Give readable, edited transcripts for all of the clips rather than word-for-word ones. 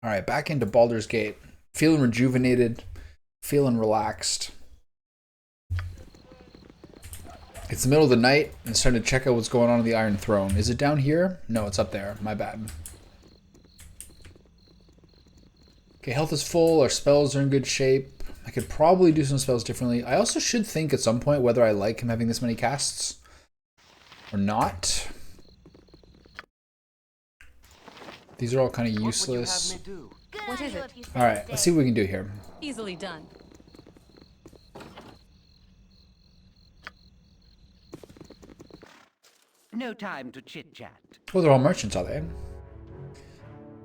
Alright, back into Baldur's Gate. Feeling rejuvenated, feeling relaxed. It's the middle of the night, and it's time to check out what's going on the Iron Throne. Is it down here? No, it's up there. My bad. Okay, health is full. Our spells are in good shape. I could probably do some spells differently. I also should think at some point whether I like him having this many casts or not. These are all kind of useless. What is it? Alright, let's see what we can do here. Easily done. No time to chit-chat. Well, they're all merchants, are they?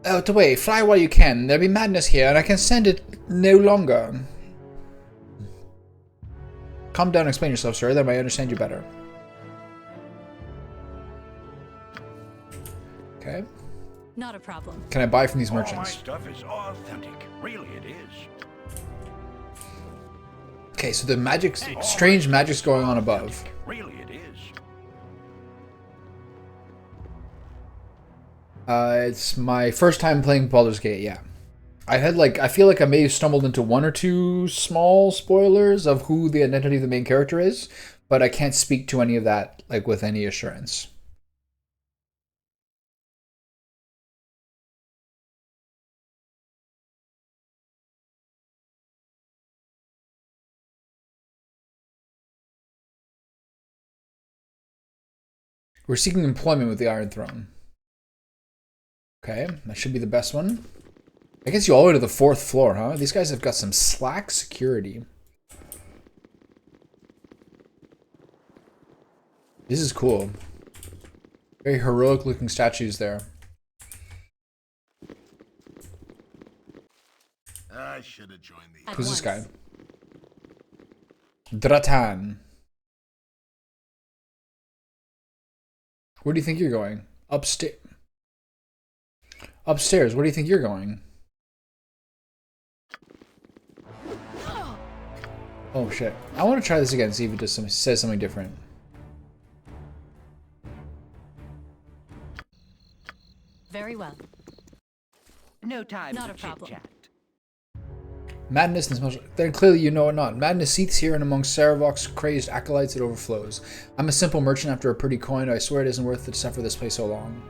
Out the way, fly while you can. There'll be madness here, and I can stand it no longer. Calm down and explain yourself, sir, then I understand you better. Okay. Not a problem. Can I buy from these All my merchants? stuff is authentic. Really, it is. Okay, so the magic's strange magic's going on above. Really, it is. It's my first time playing Baldur's Gate, yeah. I feel like I may have stumbled into one or two small spoilers of who the identity of the main character is, but I can't speak to any of that, like, with any assurance. We're seeking employment with the Iron Throne. Okay, that should be the best one. I guess you all the way to the 4th floor, huh? These guys have got some slack security. This is cool. Very heroic looking statues there. I should have joined the. Who's this guy? Dratan. Where do you think you're going? Upstairs. Upstairs. Where do you think you're going? Oh shit! I want to try this again. See if it does says something different. Very well. No time Not to a problem. chit-chat. Madness and then clearly you know it not. Madness seethes here and among Saravok's crazed acolytes it overflows. I'm a simple merchant after a pretty coin. I swear it isn't worth it to suffer this place so long.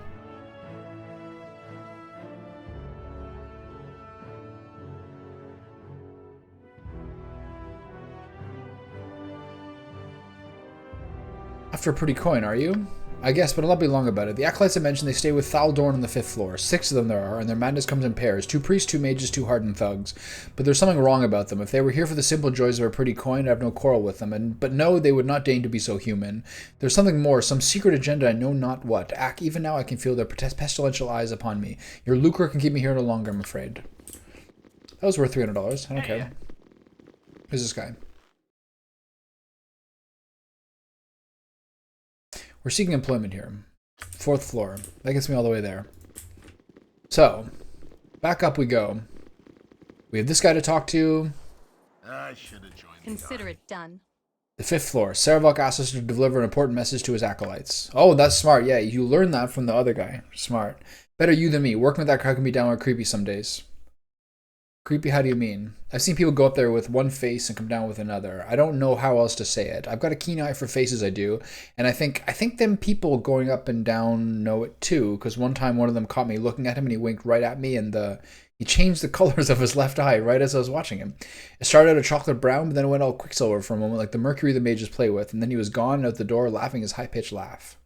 After a pretty coin, are you? I guess, but I'll not be long about it. The acolytes I mentioned, they stay with Thaldorn on the 5th floor. 6 of them there are, and their madness comes in pairs. 2 priests, 2 mages, 2 hardened thugs. But there's something wrong about them. If they were here for the simple joys of a pretty coin, I'd have no quarrel with them. But no, they would not deign to be so human. There's something more, some secret agenda I know not what. Even now I can feel their pestilential eyes upon me. Your lucre can keep me here no longer, I'm afraid. That was worth $300. I don't care. Who's this guy? We're seeking employment here. 4th floor. That gets me all the way there. So, back up we go. We have this guy to talk to. I should have joined Consider it done. The 5th floor. Saravok asks us to deliver an important message to his acolytes. Oh, that's smart. Yeah, you learned that from the other guy. Smart. Better you than me. Working with that crowd can be downright creepy some days. Creepy, how do you mean? I've seen people go up there with one face and come down with another. I don't know how else to say it. I've got a keen eye for faces, I do. And I think them people going up and down know it too, because one time one of them caught me looking at him and he winked right at me and he changed the colors of his left eye right as I was watching him. It started out a chocolate brown, but then it went all quicksilver for a moment, like the mercury the mages play with, and then he was gone and out the door laughing his high-pitched laugh.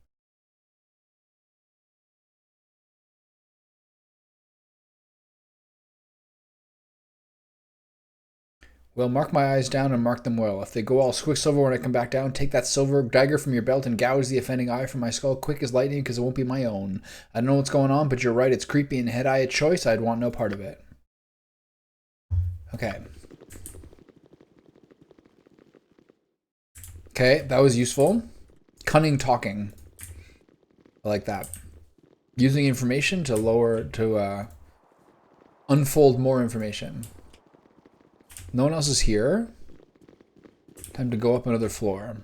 Well, mark my eyes down and mark them well. If they go all quicksilver when I come back down, take that silver dagger from your belt and gouge the offending eye from my skull quick as lightning, because it won't be my own. I don't know what's going on, but you're right, it's creepy, and had I a choice, I'd want no part of it. Okay. Okay, that was useful. Cunning talking. I like that. Using information to unfold more information. No one else is here. Time to go up another floor.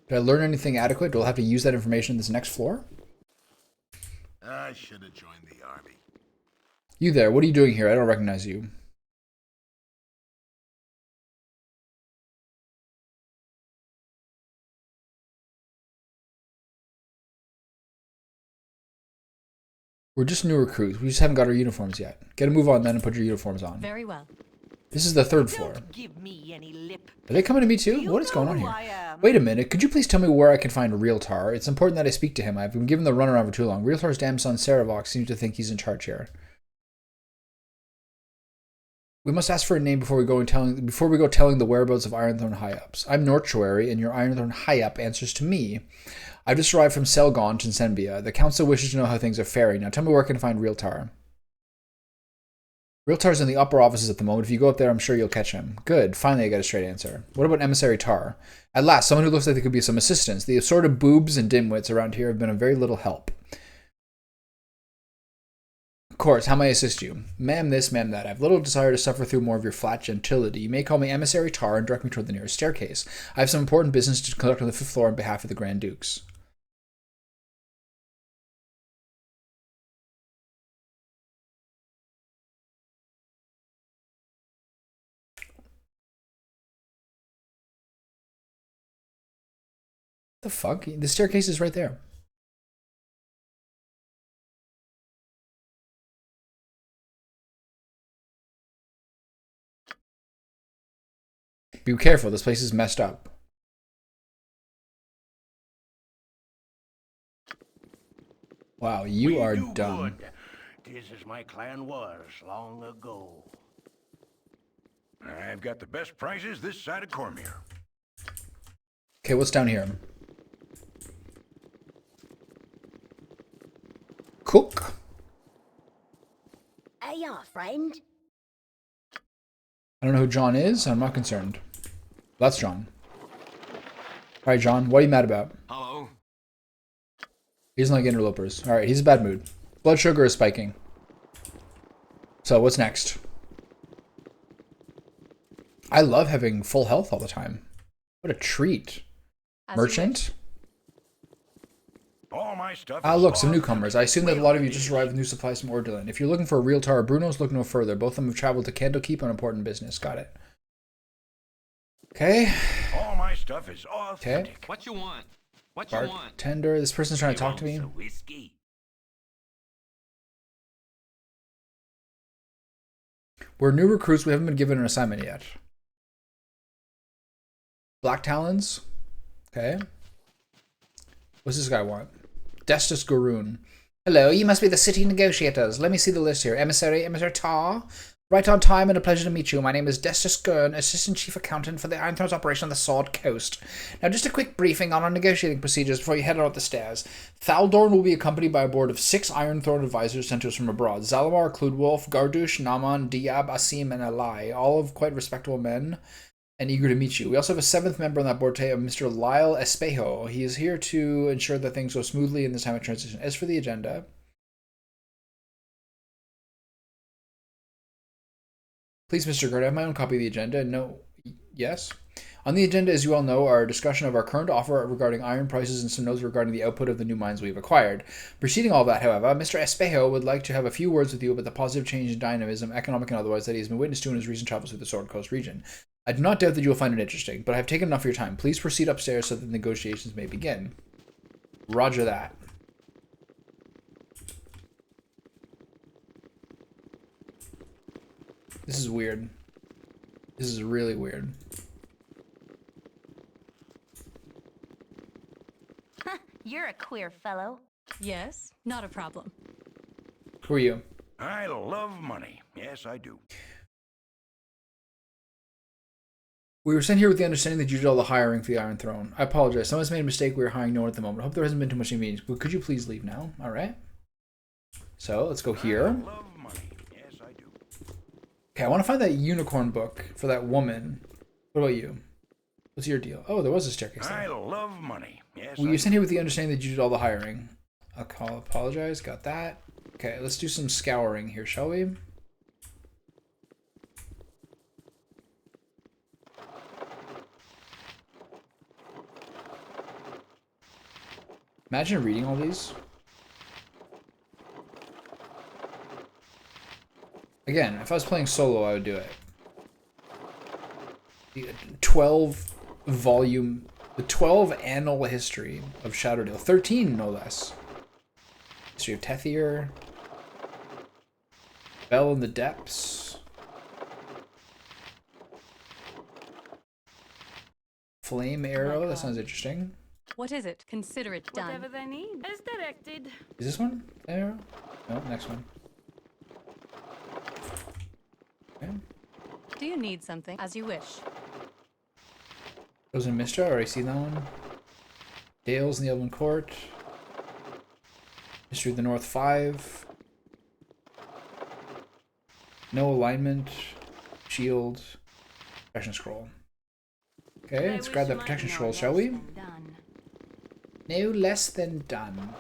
Did I learn anything adequate? Do I have to use that information in this next floor? I should have joined the army. You there, what are you doing here? I don't recognize you. We're just new recruits. We just haven't got our uniforms yet. Get a move on then and put your uniforms on. Very well. This is the third floor. Don't give me any lip. Are they coming to me Do too? you What is going know on who here? I am? Wait a minute. Could you please tell me where I can find Realtar? It's important that I speak to him. I've been given the runaround for too long. Realtar's damn son, Saravox, seems to think he's in charge here. We must ask for a name before we go telling the whereabouts of Ironthorn high-ups. I'm Nortuary, and your Ironthorn high-up answers to me. I've just arrived from Selgaunt in Senbia. The council wishes to know how things are faring. Now tell me where I can find Realtar. Realtar's in the upper offices at the moment. If you go up there, I'm sure you'll catch him. Good. Finally, I got a straight answer. What about Emissary Tar? At last, someone who looks like they could be some assistance. The assorted boobs and dimwits around here have been of very little help. Of course, how may I assist you? Ma'am this, ma'am that. I have little desire to suffer through more of your flat gentility. You may call me Emissary Tar and direct me toward the nearest staircase. I have some important business to conduct on the 5th floor on behalf of the Grand Dukes. The fuck? The staircase is right there. Be careful, this place is messed up. Wow, you are dumb. This is my clan was long ago. I've got the best prices this side of Cormier. Okay, what's down here? Cook? Hey, friend. I don't know who John is. I'm not concerned. That's John. Alright, John, what are you mad about? Hello. He doesn't like interlopers. Alright, he's in a bad mood. Blood sugar is spiking. So, what's next? I love having full health all the time. What a treat. As you Merchant? All my stuff Ah, is look, some authentic. newcomers. I assume that a lot of you just Really arrived with new supplies from Orderland. If you're looking for a real Tar or Bruno's, look no further. Both of them have traveled to Candlekeep on important business. Got it. Okay. is. All my stuff is authentic. What you want? What you want? Bartender. This person's trying to talk to me. He wants a whiskey. We're new recruits. We haven't been given an assignment yet. Black Talons. Okay. What's this guy want? Destus Garoon. Hello, you must be the city negotiators. Let me see the list here. Emissary Tar. Right on time and a pleasure to meet you. My name is Destus Gurn, Assistant Chief Accountant for the Ironthorns operation on the Sword Coast. Now, just a quick briefing on our negotiating procedures before you head out the stairs. Thaldorn will be accompanied by a board of 6 Ironthorn advisors sent to us from abroad. Zalamar, Kludwolf, Gardush, Naman, Diab, Asim, and Alai, all of quite respectable men and eager to meet you. We also have a 7th member on that board today, Mr. Lyle Espejo. He is here to ensure that things go smoothly in this time of transition. As for the agenda, please, Mr. Gurn, I have my own copy of the agenda. No, yes. On the agenda, as you all know, are a discussion of our current offer regarding iron prices and some notes regarding the output of the new mines we've acquired. Preceding all that, however, Mr. Espejo would like to have a few words with you about the positive change in dynamism, economic and otherwise, that he has been witness to in his recent travels through the Sword Coast region. I do not doubt that you will find it interesting, but I have taken enough of your time. Please proceed upstairs so that the negotiations may begin. Roger that. This is weird. This is really weird. You're a queer fellow. Yes, not a problem. Who are you? I love money. Yes, I do. We were sent here with the understanding that you did all the hiring for the Iron Throne. I apologize. Someone's made a mistake. We are hiring no one at the moment. I hope there hasn't been too much inconvenience. But could you please leave now? All right. So let's go I here. love money. Yes, I do. Okay, I want to find that unicorn book for that woman. What about you? What's your deal? Oh, there was a staircase I there. love money. Yes, Well, I you do. sent here with the understanding that you did all the hiring. I'll apologize. Got that. Okay, let's do some scouring here, shall we? Imagine reading all these. Again, if I was playing solo, I would do it. The 12 volume, the 12 annal history of Shadowdale. 13, no less. History of Tethier. Bell in the Depths. Flame Arrow, that sounds interesting. What is it? Consider it done. Whatever they need, as directed. Is this one? Flame Arrow? No, next one. Okay. Do you need something? As you wish. Goes in Mistra, already seen that one. Dales in the Elven Court. History of the North 5. No alignment. Shield. Protection Scroll. Okay, let's grab that protection scroll, shall we? No less than done.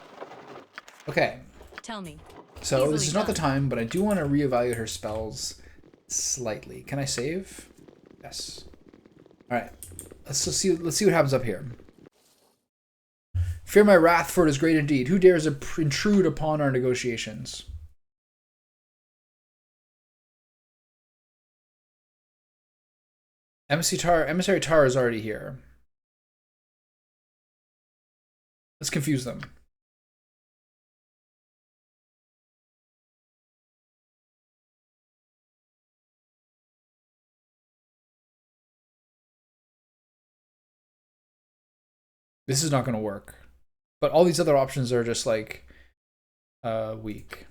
Okay. Tell me. So this is not the done. time, but I do want to reevaluate her spells slightly. Can I save? Yes. Alright. Let's see what happens up here. Fear my wrath, for it is great indeed. Who dares intrude upon our negotiations? Emissary Tar is already here. Let's confuse them. This is not going to work. But all these other options are just like weak.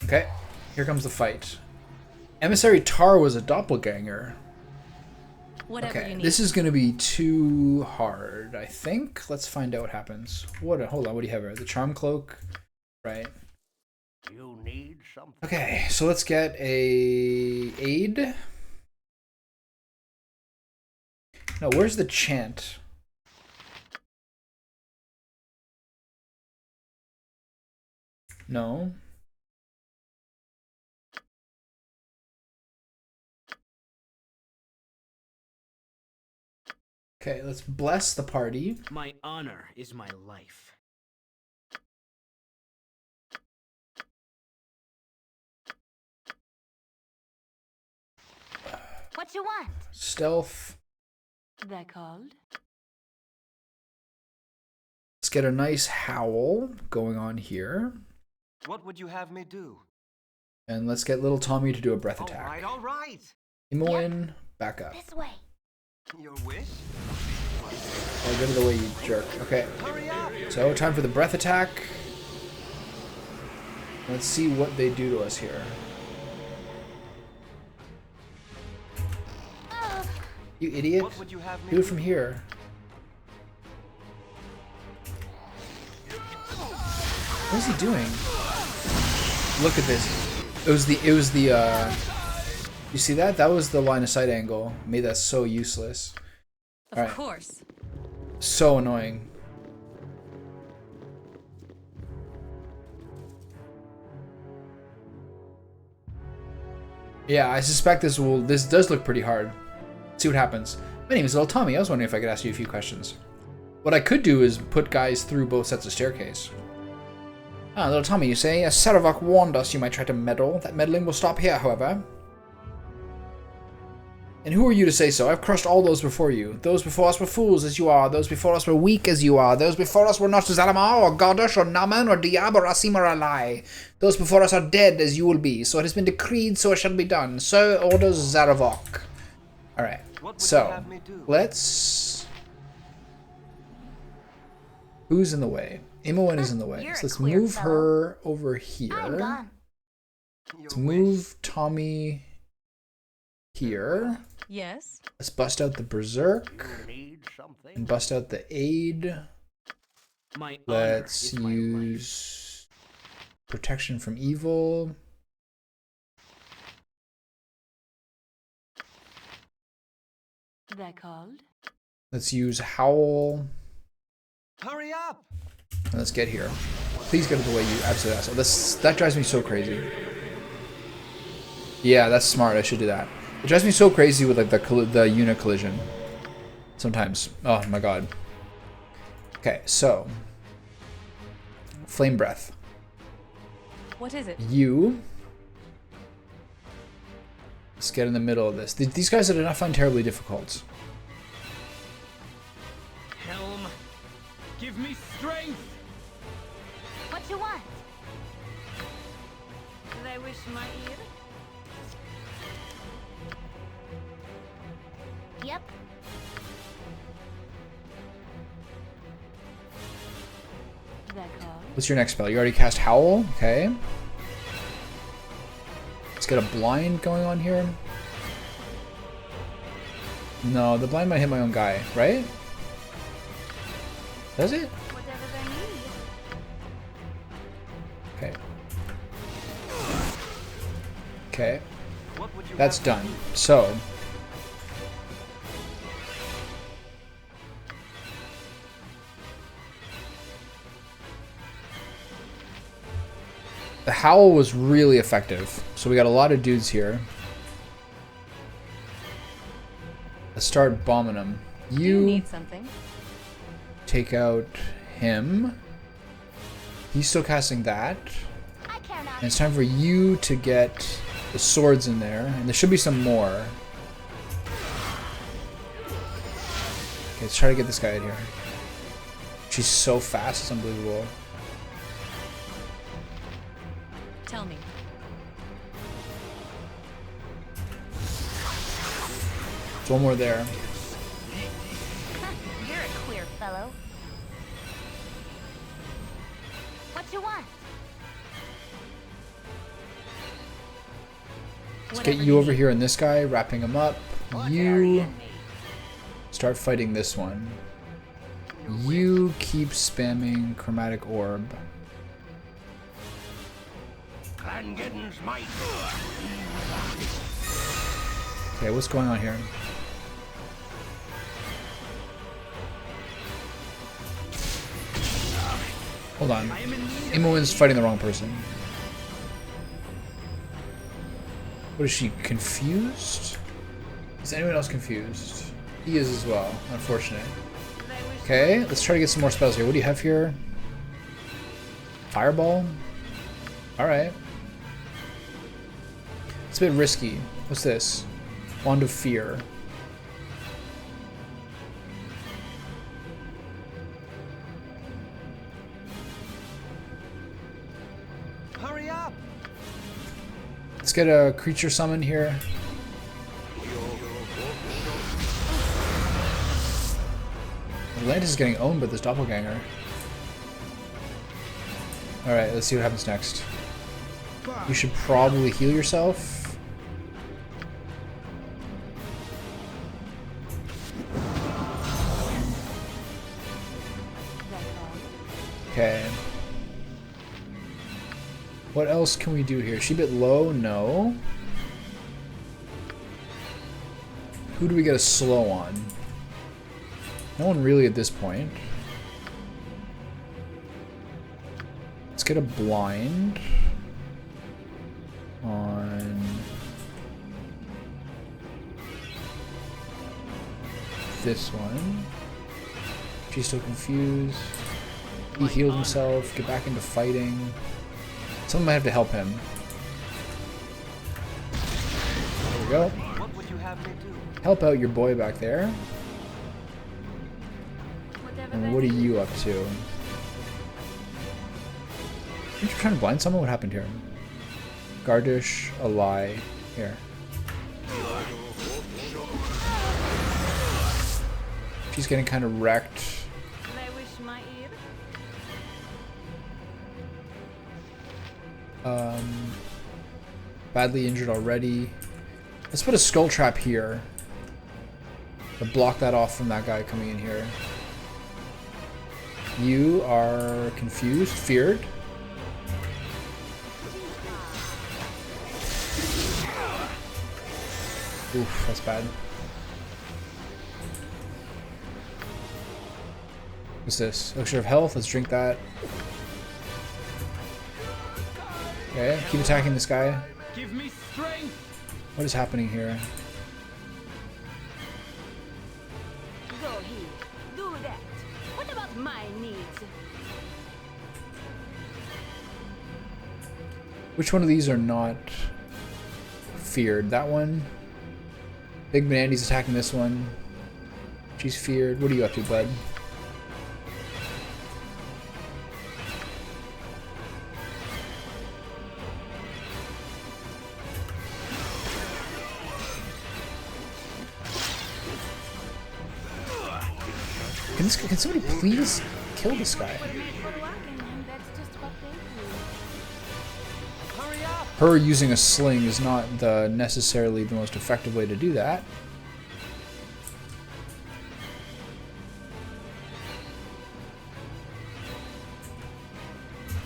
Okay, here comes the fight. Emissary Tar was a doppelganger. Whatever you Okay, need. this is going to be too hard, I think. Let's find out what happens. Hold on, what do you have here? The Charm Cloak, right? You need something. Okay, so let's get a aid. No, where's the chant? No. Okay, let's bless the party. My honor is my life. What you want? Stealth. They're called. Let's get a nice howl going on here. What would you have me do? And let's get little Tommy to do a breath attack. All right. Imoen, back up. This way. Your wish? Oh, get out of the way, you jerk. Okay. Hurry up! So, time for the breath attack. Let's see what they do to us here. You idiot. What would you have me Do it from here. What is he doing? Look at this. It was the you see that? That was the line of sight angle. Made that so useless. Of Alright. course. So annoying. Yeah, I suspect this does look pretty hard. See what happens. My name is Little Tommy. I was wondering if I could ask you a few questions. What I could do is put guys through both sets of staircase. Ah, Little Tommy, you say? As Saravok warned us you might try to meddle. That meddling will stop here, however. And who are you to say so? I've crushed all those before you. Those before us were fools as you are. Those before us were weak as you are. Those before us were not Zalamar or Godash or Naman or Diab or Asim or Alai. Those before us are dead as you will be. So it has been decreed, so it shall be done. So orders Zaravok. Alright, so let's... Who's in the way? Imoen is in the way. You're So a let's queer move fellow. her over I'm here. gone. Let's move Tommy here. Yes. Let's bust out the Berserk. You need something. And bust out the aid. My Let's honor is my life. use protection from evil. They're called. Let's use howl. Hurry up! And let's get here. Please get out of the way, you absolute asshole. That drives me so crazy. Yeah, that's smart. I should do that. It drives me so crazy with like the unit collision. Sometimes. Oh my god. Okay, so flame breath. What is it? You. Let's get in the middle of this. These guys I did not find terribly difficult. Helm, give me strength. What you want? They wish my ear. Yep. That call. What's your next spell? You already cast Howl? Okay. Let's get a blind going on here. No, the blind might hit my own guy, right? Does it? Whatever they need. Okay. Okay. What would you That's have me done. do? So. The Howl was really effective. So we got a lot of dudes here. Let's start bombing them. Do you You need something? take out him. He's still casting that. I care not. And it's time for you to get the swords in there. And there should be some more. Okay, let's try to get this guy out here. She's so fast, it's unbelievable. Tell me. There's one more there. You're a queer fellow. What you want? Let's get you over here and this guy, wrapping him up. You start fighting this one. You keep spamming Chromatic Orb. Clan Giddens might. Okay, what's going on here? Hold on. Imoen's fighting the wrong person. What is she, confused? Is anyone else confused? He is as well, unfortunate. Okay, let's try to get some more spells here. What do you have here? Fireball? Alright. It's a bit risky. What's this? Wand of Fear. Hurry up! Let's get a creature summon here. Atlantis is getting owned by this doppelganger. Alright, let's see what happens next. You should probably heal yourself. That call. Okay. What else can we do here? Is she a bit low? No. Who do we get a slow on? No one really at this point. Let's get a blind on this one. She's still confused. He healed himself. Get back into fighting. Someone might have to help him. There we go. What would you have me do? Help out your boy back there. Whatever And they what are need. you up to? Aren't you trying to blind someone? What happened here? Gardish, a lie. Here. She's getting kind of wrecked. They wish my ear. Badly injured already. Let's put a skull trap here to block that off from that guy coming in here. You are confused, feared. Oof, that's bad. What's this? Elixir of health, let's drink that. Okay, keep attacking this guy. Give me strength. What is happening here? Go here. Do that. What about my needs? Which one of these are not feared? That one? Big Banandy's attacking this one. She's feared. What are you up to, bud? Can somebody please kill this guy? For walking, and that's just what they do. Hurry up! Her using a sling is not necessarily the most effective way to do that.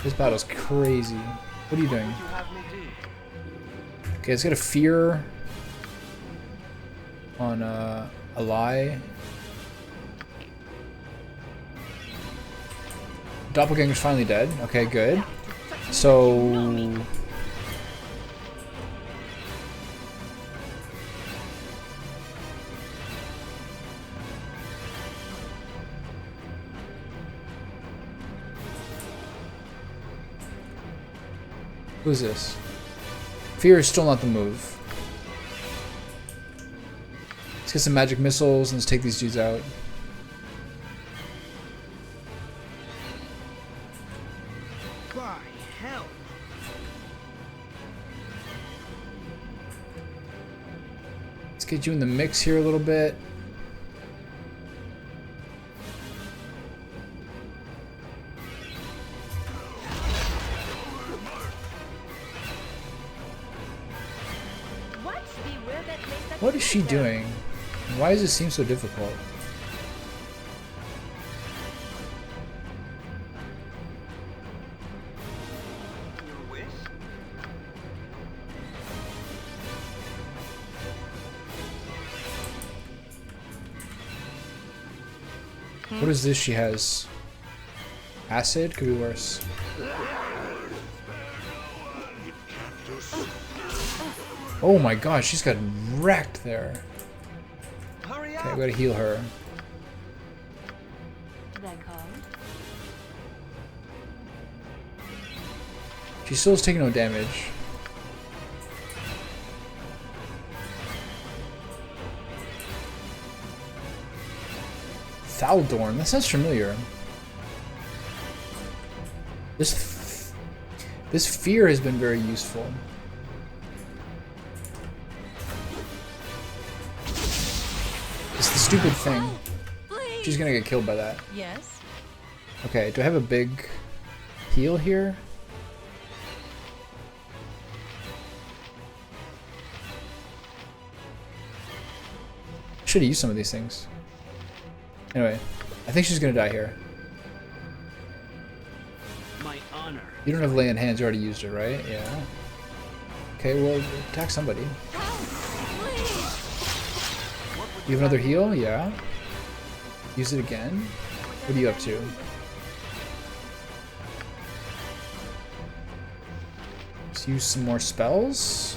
This battle's crazy. What are you doing? What would you have me do? Okay, let's get a fear on a lie. Doppelganger's finally dead. Okay, good. So who's this? Fear is still not the move. Let's get some magic missiles and let's take these dudes out. By hell! Let's get you in the mix here a little bit. What is she doing? Why does it seem so difficult? Your wish? What is this she has? Acid? Could be worse. Oh my god, she's got wrecked there. Hurry Okay, up! we gotta heal her. That called. She still is taking no damage. Thaldorn, that sounds familiar. This fear has been very useful. It's the stupid thing. She's gonna get killed by that. Yes. Okay, do I have a big heal here? Should have used some of these things. Anyway, I think she's gonna die here. My honor. You don't have lay in hands, you already used it, right? Yeah. Okay, well, attack somebody. You have another heal? Yeah. Use it again? What are you up to? Let's use some more spells?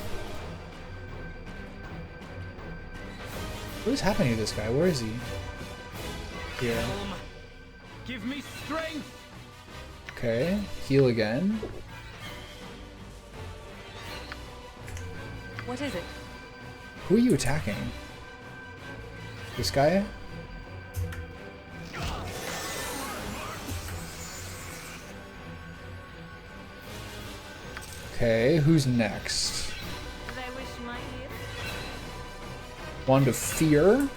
What is happening to this guy? Where is he? Here. Helm, give me strength. Okay, heal again. What is it? Who are you attacking? This guy? Okay, who's next? Did I wish my ear? Wand of Fear.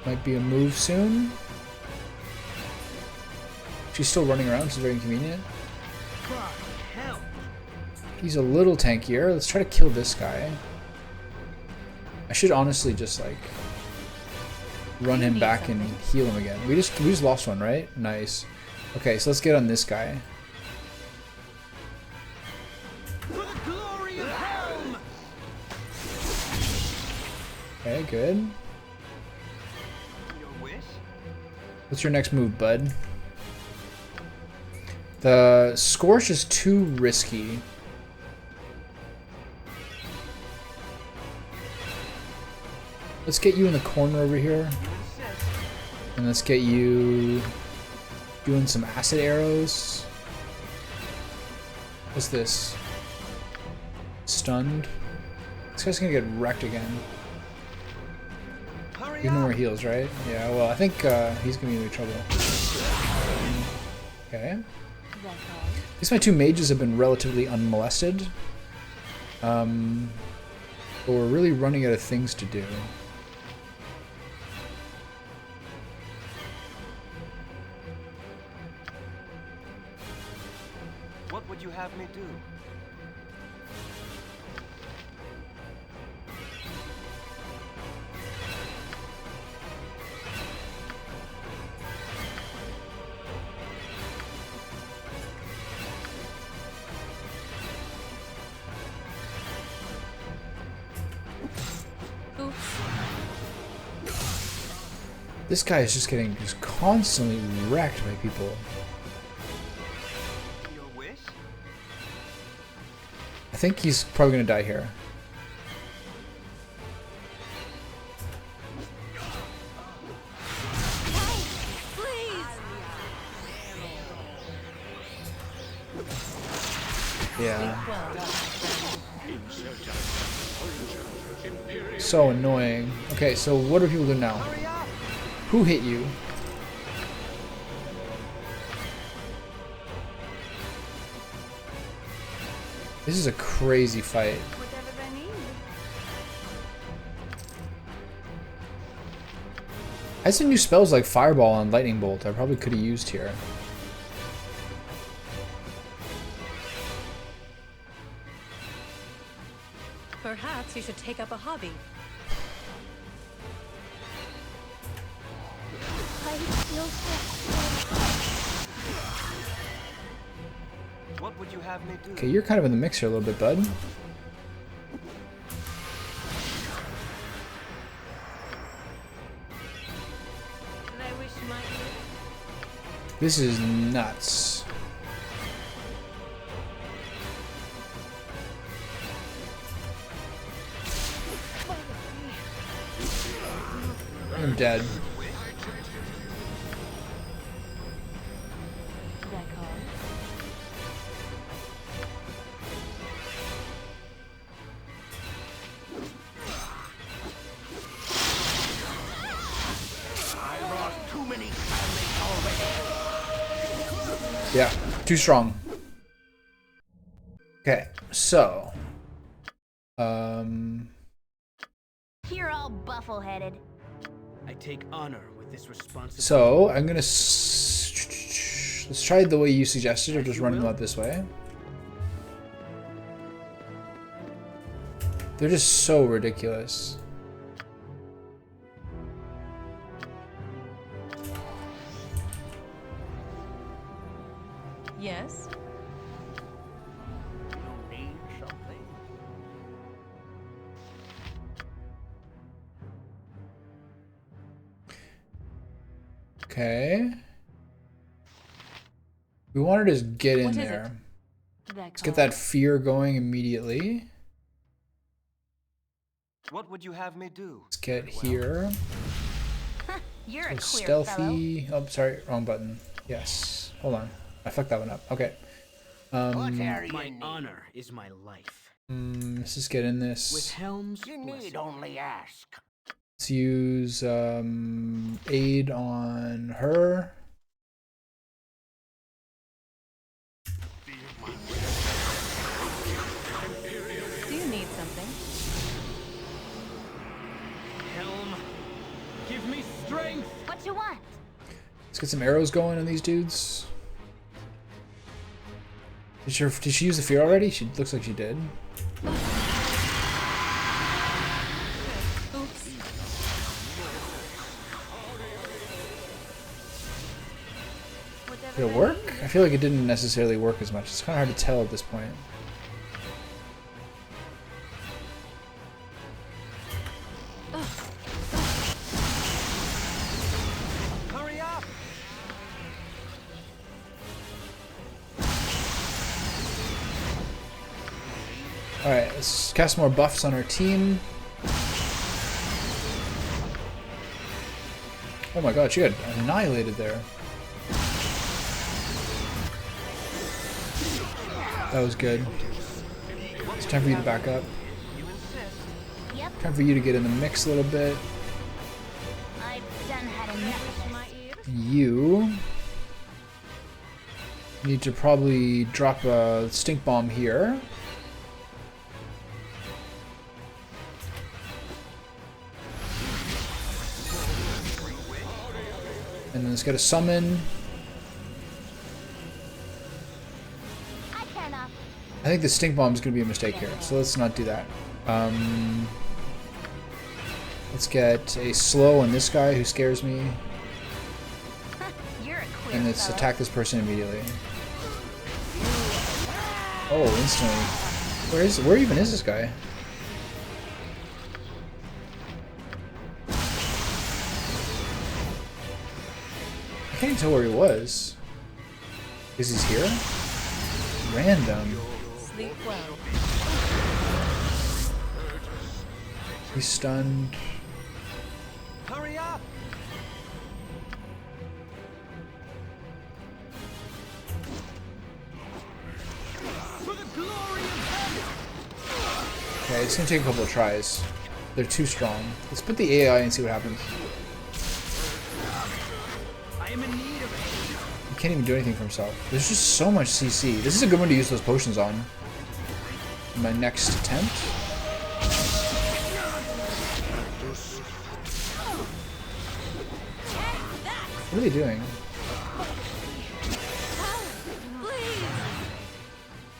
Might be a move soon. She's still running around, which is very inconvenient. By hell! He's a little tankier. Let's try to kill this guy. I should honestly just like run him back and heal him again. We just lost one, right? Nice. Okay, so let's get on this guy. For the glory of Helm! Okay, good. Your wish? What's your next move, bud? The Scorch is too risky. Let's get you in the corner over here. You insist. And let's get you doing some acid arrows. What's this? Stunned. This guy's gonna get wrecked again. Hurry You know up! where heals, right? Yeah, well, I think he's gonna be in trouble. Okay. At least my two mages have been relatively unmolested. But we're really running out of things to do. What would you have me do? This guy is just getting constantly wrecked by people. Your wish? I think he's probably gonna die here. Yeah. So annoying. Okay, so what do people do now? Hurry up! Who hit you? This is a crazy fight. Whatever they need. I had some new spells like Fireball and Lightning Bolt I probably could have used here. Perhaps you should take up a hobby. I feel so. What would you have me do? Okay, you're kind of in the mix here a little bit, bud. And I wish my This is nuts. I'm dead. I lost too many clanmates already. Yeah, too strong. Okay, so You're all buffle-headed. I take honor with this responsibility. so I'm gonna let's try the way you suggested, or just run them out this way. They're just so ridiculous. Yes? You need something? Okay. We want to just get in What is there. Let's get that fear going immediately. What would you have me do? Let's get here. You're a So queer fellow. stealthy. Oh, sorry, wrong button. Yes. Hold on. I fucked that one up. Okay. What are you My need? honor is my life. Let's just get in With this. helms, You blessed. need only ask. Let's use aid on her. Do you need something? Helm, give me strength. What you want? Let's get some arrows going on these dudes. Did she use the fear already? She looks like she did. Oops. Did it work? I feel like it didn't necessarily work as much. It's kind of hard to tell at this point. Hurry up! Alright, let's cast more buffs on our team. Oh my god, she got annihilated there. That was good. It's time for you to back up. You insist. Yep, Time for you to get in the mix a little bit. I've done had enough of My this. ears. You need to probably drop a stink bomb here. And then it's got a summon. I cannot. I think the stink bomb is going to be a mistake here, so let's not do that. Let's get a slow on this guy who scares me, You're a queer and let's fellow. attack this person immediately. Oh, instantly. Where even is this guy? I can't even tell where he was. Is he's here? Random. Sleep well. He's stunned. Hurry up! Okay, it's gonna take a couple of tries. They're too strong. Let's put the AI and see what happens. I am in need of aid. He can't even do anything for himself. There's just so much CC. This is a good one to use those potions on. My next attempt. What are they doing?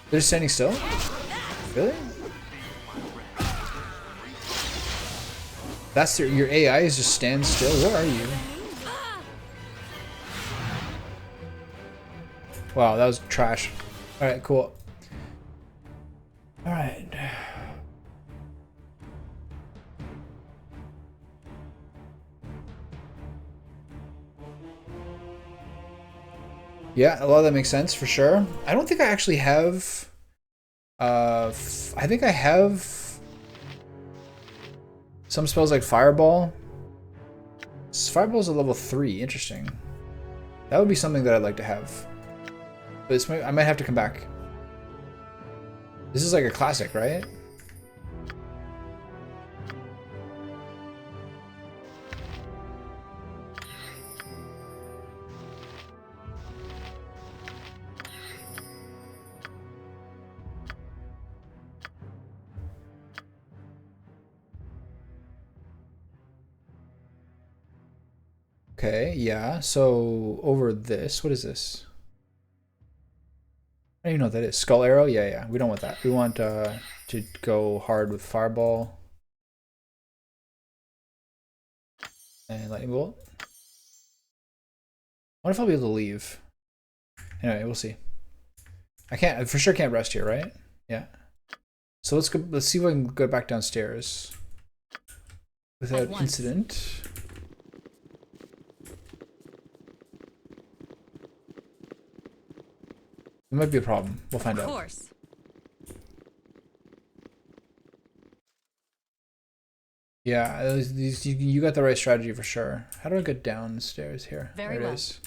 They're just standing still? Really? That's your AI is just stand still? Where are you? Wow, that was trash. Alright, cool. Alright. Yeah, a lot of that makes sense for sure. I don't think I actually have. I think I have some spells like Fireball. Fireball's a level 3. Interesting. That would be something that I'd like to have. But I might have to come back. This is like a classic, right? Okay, yeah. So over this, what is this? I don't even know what that is. Skull arrow? Yeah, yeah. We don't want that. We want to go hard with fireball. And lightning bolt. I wonder if I'll be able to leave. Anyway, we'll see. I for sure can't rest here, right? Yeah. So let's go. Let's see if I can go back downstairs without incident. It might be a problem. We'll find out. Of course. Yeah, you got the right strategy for sure. How do I get downstairs here? Very there it well. is.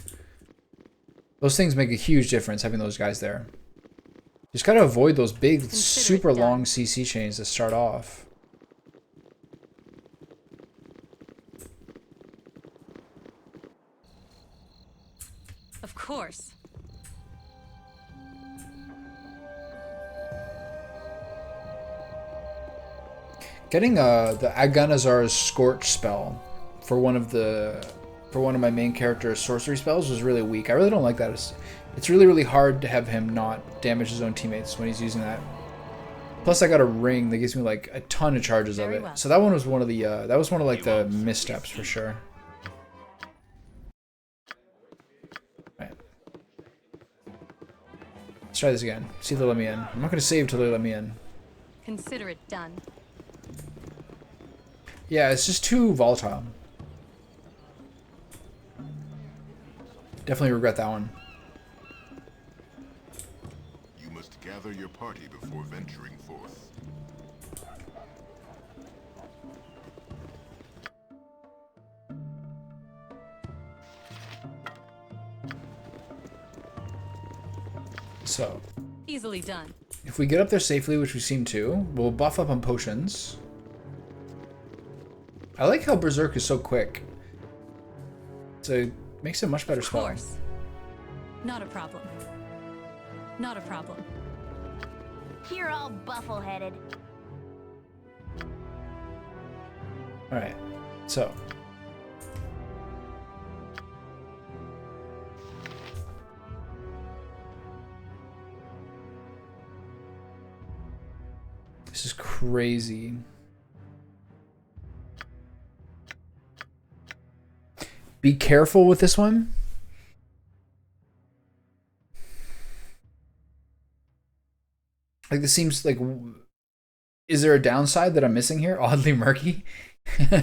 Those things make a huge difference having those guys there. Just gotta avoid those big, Consider super it done. long CC chains to start off. Of course. Getting the Aganazar's Scorch spell for one of my main character's sorcery spells was really weak. I really don't like that. It's really, really hard to have him not damage his own teammates when he's using that. Plus, I got a ring that gives me like a ton of charges of Very it. well. So that one was one of the like the missteps for sure. Right. Let's try this again. See if they'll let me in. I'm not gonna save till they let me in. Consider it done. Yeah, it's just too volatile. Definitely regret that one. You must gather your party before venturing forth. So, Easily done. If we get up there safely, which we seem to, we'll buff up on potions. I like how Berserk is so quick. So it makes it a much better Of spell. course. Not a problem. Not a problem. You're all buffle-headed. Alright, so. This is crazy. Be careful with this one. Like, this seems like... Is there a downside that I'm missing here? Oddly murky? Alright,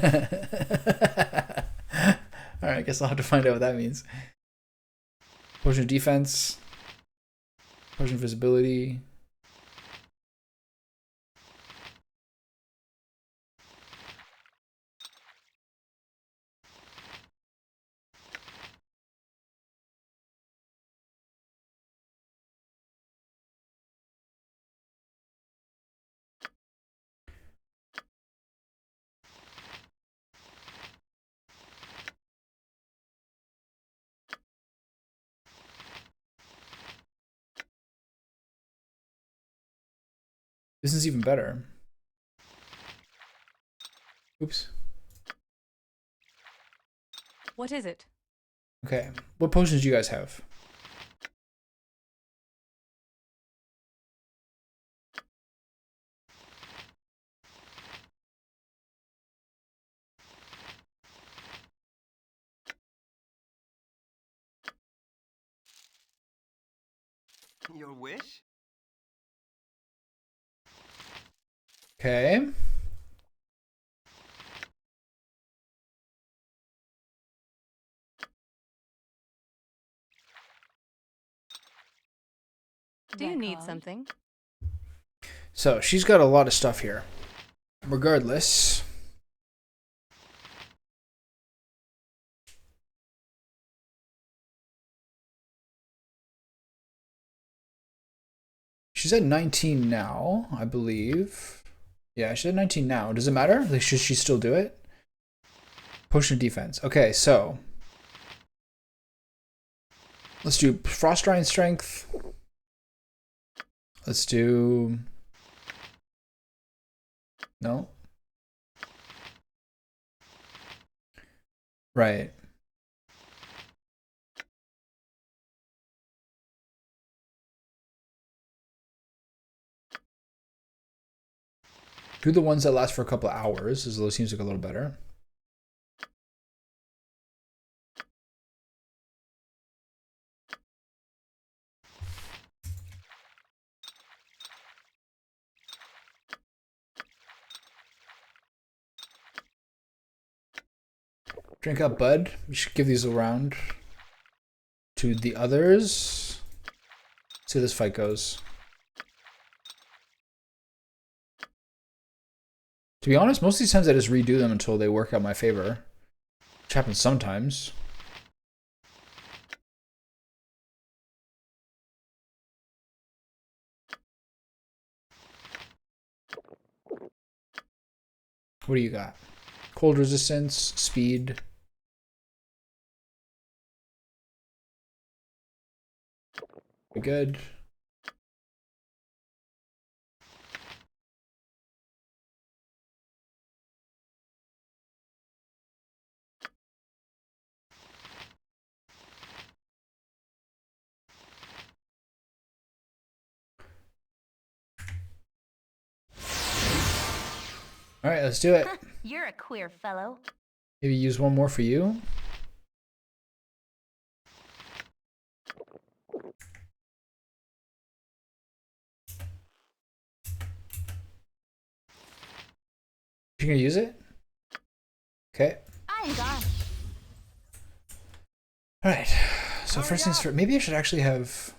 I guess I'll have to find out what that means. Potion of defense. Potion of visibility. This is even better. Oops. What is it? Okay. What potions do you guys have? Your wish? Okay. Do you need something? So she's got a lot of stuff here. Regardless. She's at 19 now, I believe. Yeah, she's at 19 now. Does it matter? Like, should she still do it? Potion of defense. Okay, so. Let's do Frost Giant Strength. Let's do... No? Right. Do the ones that last for a couple of hours, as though it seems like a little better. Drink up, bud. We should give these around to the others. See how this fight goes. To be honest, most of these times I just redo them until they work out my favor. Which happens sometimes. What do you got? Cold resistance, speed. Good. All right, let's do it. You're a queer fellow. Maybe use one more for you. You gonna use it? Okay. I am gone. All right. So first things first, maybe I should actually have...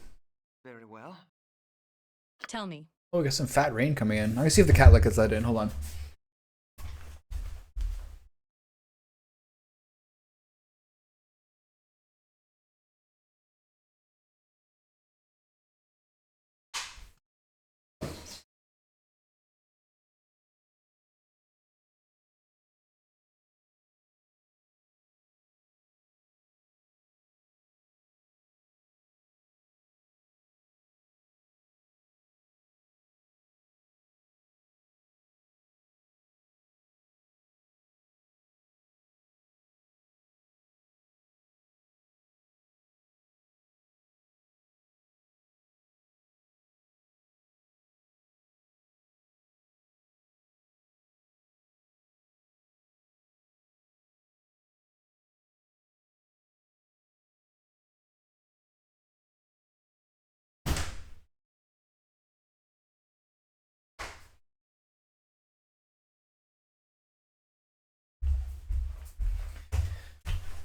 Very well. Tell me. Oh, we got some fat rain coming in. I'm gonna see if the cat lick gets let in. Hold on.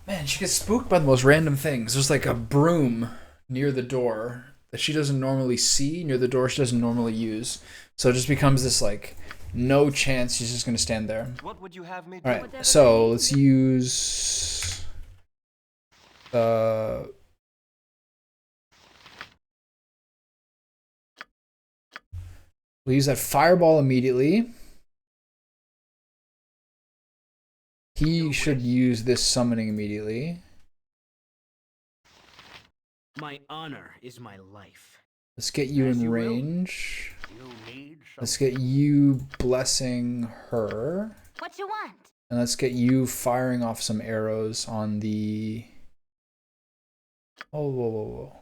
Man, she gets spooked by the most random things. There's like a broom near the door that she doesn't normally see, near the door she doesn't normally use. So it just becomes this like no chance she's just gonna stand there. What would you have me do? Alright, so let's use we'll use that fireball immediately. He should use this summoning immediately. My honor is my life. Let's get you As in you will. range. You need Let's some get you blessing her. What you want? And let's get you firing off some arrows on the... Oh, whoa, whoa, whoa.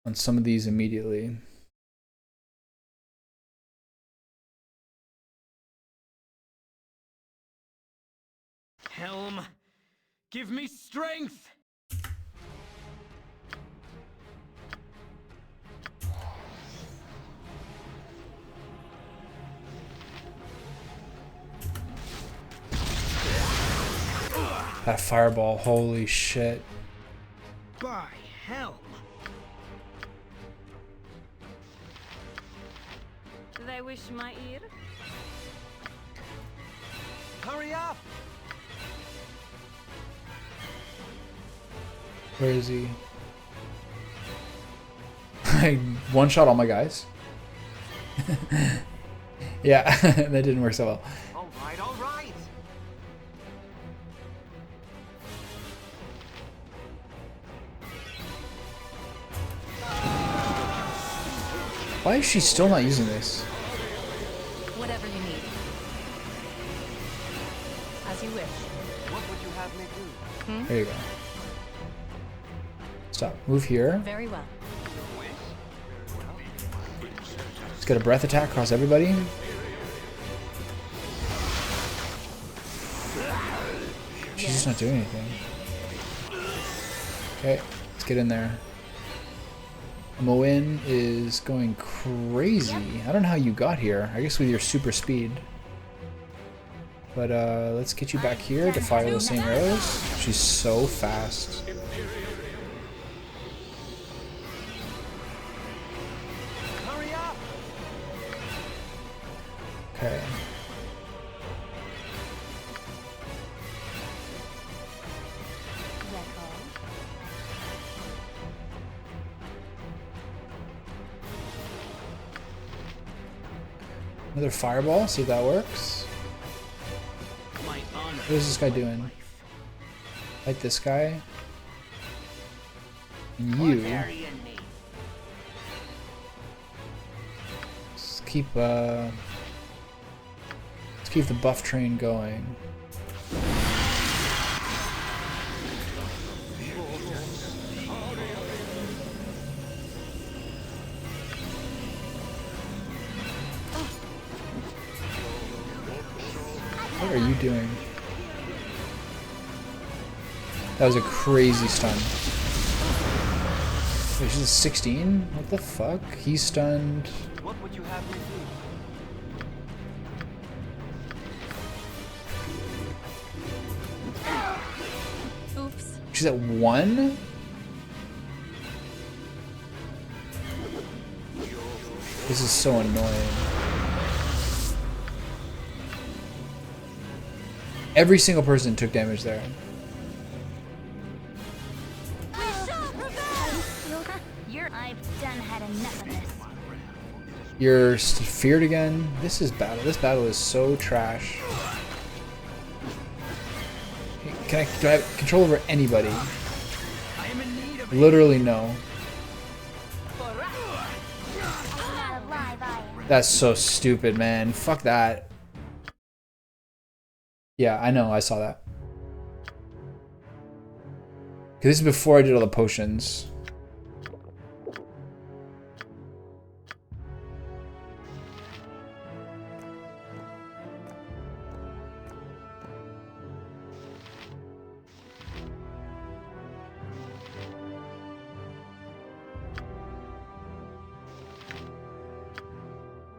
On some of these immediately. Helm, give me strength! That fireball, holy shit. By Helm! They wish my ear. Hurry up! Where is he? I one-shot all my guys. Yeah, that didn't work so well. All right, all right. Why is she still not using this? Whatever you need. As you wish. What would you have me do? There you go. Stop. Move here. Very well. Let's get a breath attack across everybody. She's just not doing anything. Okay, let's get in there. Moin is going crazy. I don't know how you got here. I guess with your super speed. But let's get you back here to fire those same arrows. She's so fast. Hurry up! Okay. Another fireball, see if that works. My honor. What is this guy doing? Like this guy. And you. area need. Let's keep the buff train going. What are you doing? That was a crazy stun. Wait, she's a 16? What the fuck? He's stunned. What would you have me do? Oops. She's at 1? This is so annoying. Every single person took damage there. I've done had enough of this. You're feared again. This is battle. This battle is so trash. Do I have control over anybody? I am in need of Literally no. Not alive, I am. That's so stupid, man. Fuck that. Yeah, I know. I saw that. 'Cause this is before I did all the potions.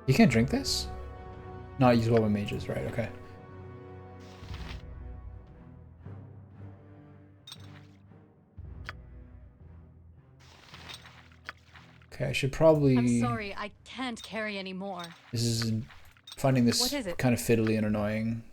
You can't drink this? Not usable by mages, right? Okay. Okay, I should probably... I'm sorry, I can't carry any more. This is... Finding this What is it? kind of fiddly and annoying.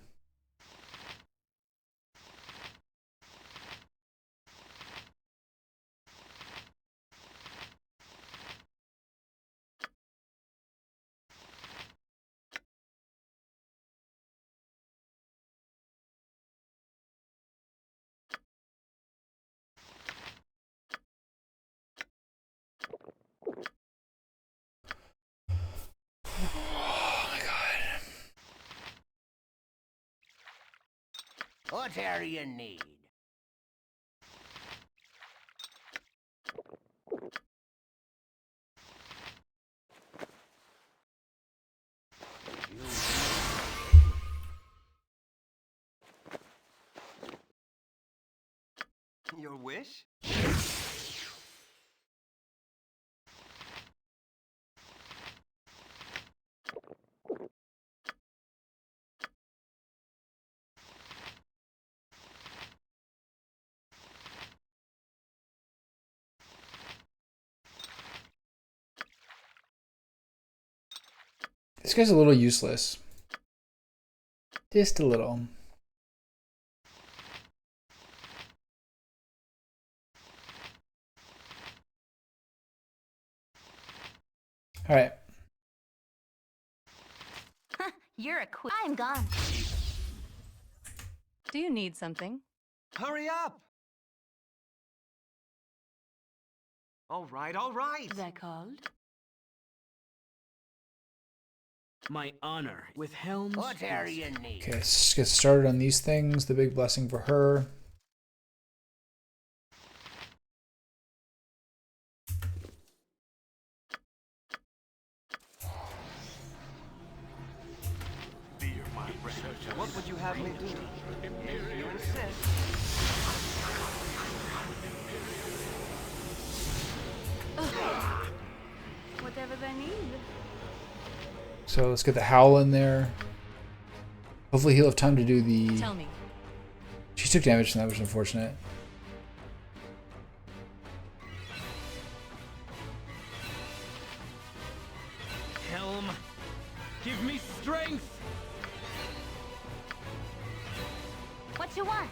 Whatever you need. Your wish? This guy's a little useless. Just a little. Alright. You're a queen. I'm gone. Do you need something? Hurry up! All right, all right. That called? My honor with Helm's Whatever fist. you need. Okay, let's get started on these things. The big blessing for her. What would you have me do? If you insist. Whatever they need. So let's get the howl in there. Hopefully he'll have time to do the... Tell me. She took damage from that, which is unfortunate. Helm, give me strength. What you want?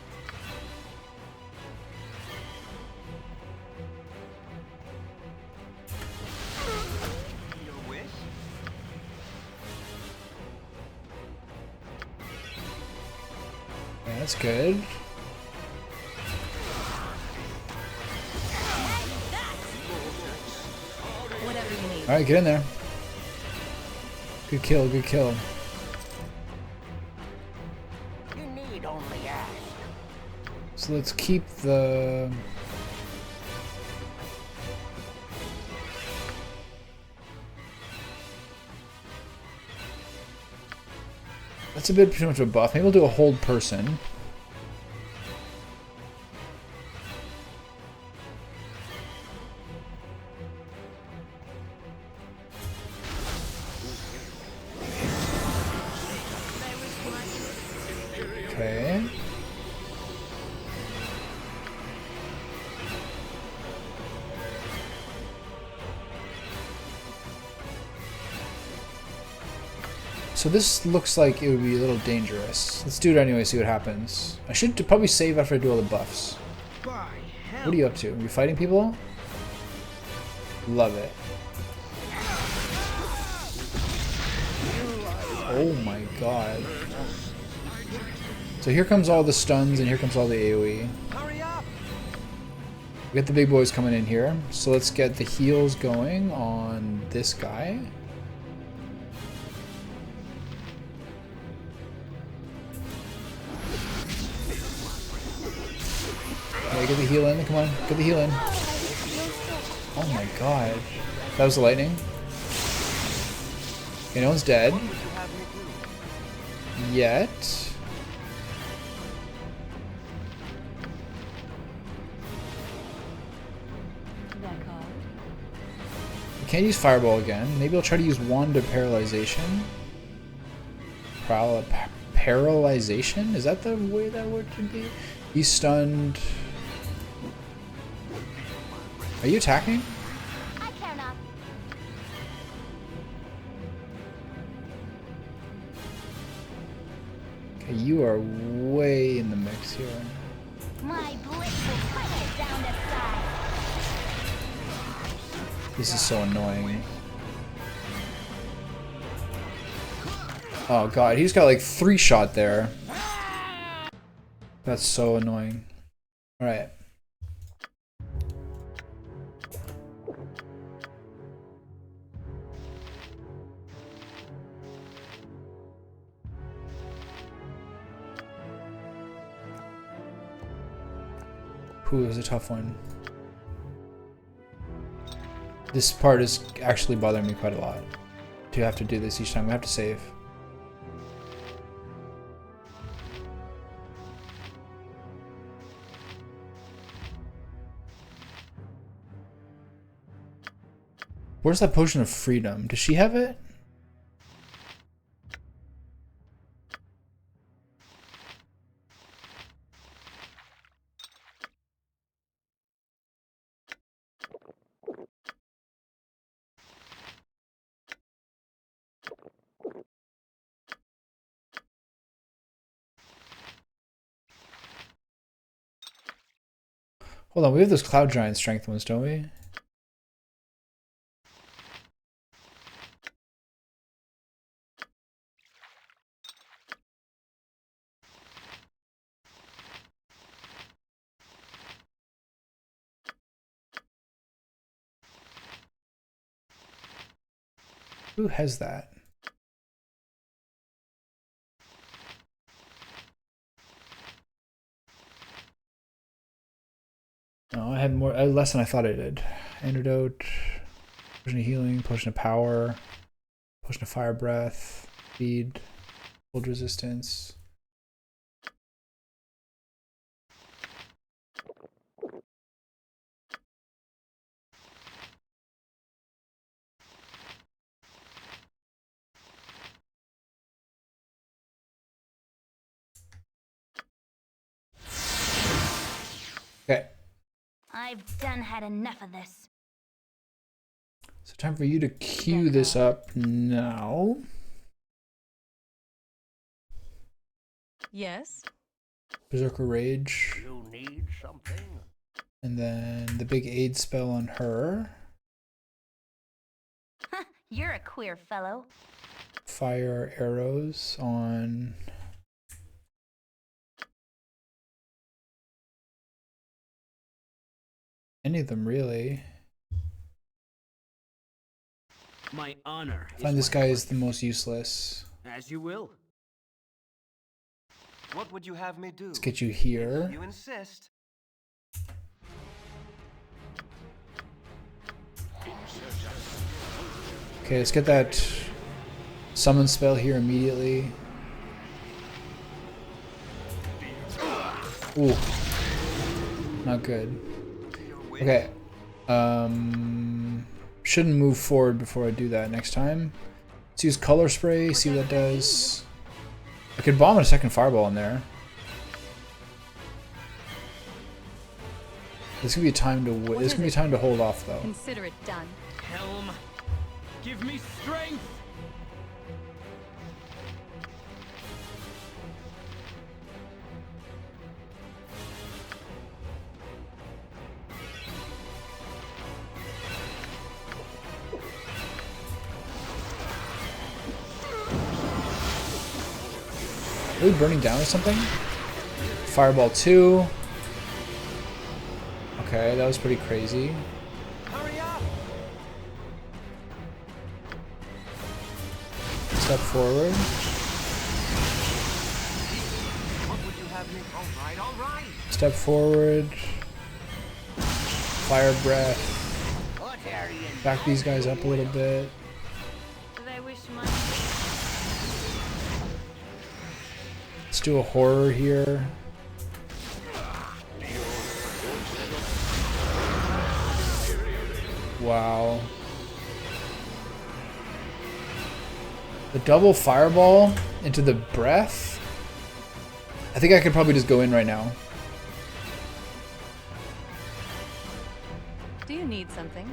Your wish? Yeah, that's good. Whatever you need. Alright, get in there. Good kill, good kill. You need only ask. So let's keep the... That's a bit too much of a buff. Maybe we'll do a hold person. Okay. So this looks like it would be a little dangerous. Let's do it anyway, see what happens. I should probably save after I do all the buffs. By hell. What are you up to? Are you fighting people? Love it. Oh my god. So here comes all the stuns and here comes all the AoE. Hurry up! We got the big boys coming in here. So let's get the heals going on this guy. Yeah, get the heal in. Come on, get the heal in. Oh my god. That was the lightning. Okay, no one's dead. What would you have me do? Yet. That called? We can't use Fireball again. Maybe I'll try to use Wand of Paralyzation. Paralyzation? Is that the way that word should be? He's stunned. Are you attacking? I care not. You are way in the mix here. My blade will put it down to size. This is so annoying. Oh god, he's got like 3-shot there. That's so annoying. Alright. Ooh, it was a tough one. This part is actually bothering me quite a lot. To have to do this each time. We have to save. Where's that potion of freedom? Does she have it? Hold on, we have those cloud giant strength ones, don't we? Who has that? No, I had more, less than I thought I did. Antidote, potion of healing, potion of power, potion of fire breath, speed, cold resistance. Okay. I've done had enough of this. So time for you to queue this up now. Yes? Berserker Rage. You need something? And then the big aid spell on her. You're a queer fellow. Fire arrows on... any of them, really. My honor. I find this guy is the most useless. As you will. What would you have me do? Let's get you here. You insist. Okay, let's get that summon spell here immediately. Ooh. Not good. Okay. Shouldn't move forward before I do that next time. Let's use color spray, see what that does. I could bomb a second fireball in there. This could be a time to this could be a time to hold off though. Consider it done. Helm, give me strength. Are we burning down or something? Fireball 2. Okay, that was pretty crazy. Hurry up! Step forward. What would you have me? All right, all right. Step forward. Fire breath. What are you? Back these guys up a little bit. I wish my... Let's do a horror here. Wow. The double fireball into the breath? I think I could probably just go in right now. Do you need something?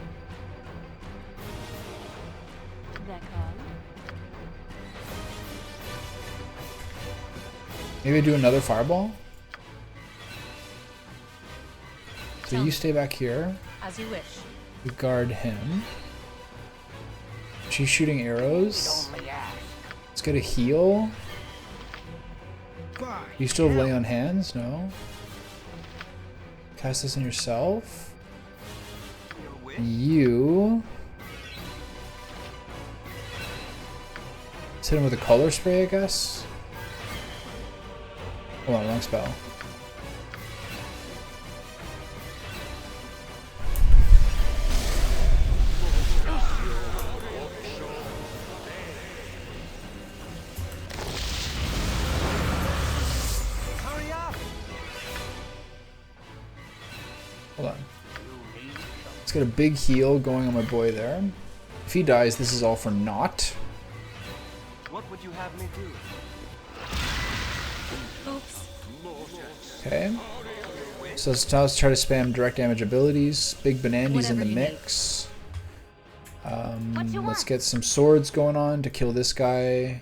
That call? Maybe do another fireball? So you stay back here. As you wish. We guard him. She's shooting arrows. Let's get a heal. You still have lay on hands? No. Cast this on yourself. You. Let's hit him with a color spray, I guess. Hold on, wrong spell. Hold on. Let's get a big heal going on my boy there. If he dies, this is all for naught. What would you have me do? Oops. Okay. So now let's try to spam direct damage abilities. Big Banandi's in the mix. Let's get some swords going on to kill this guy.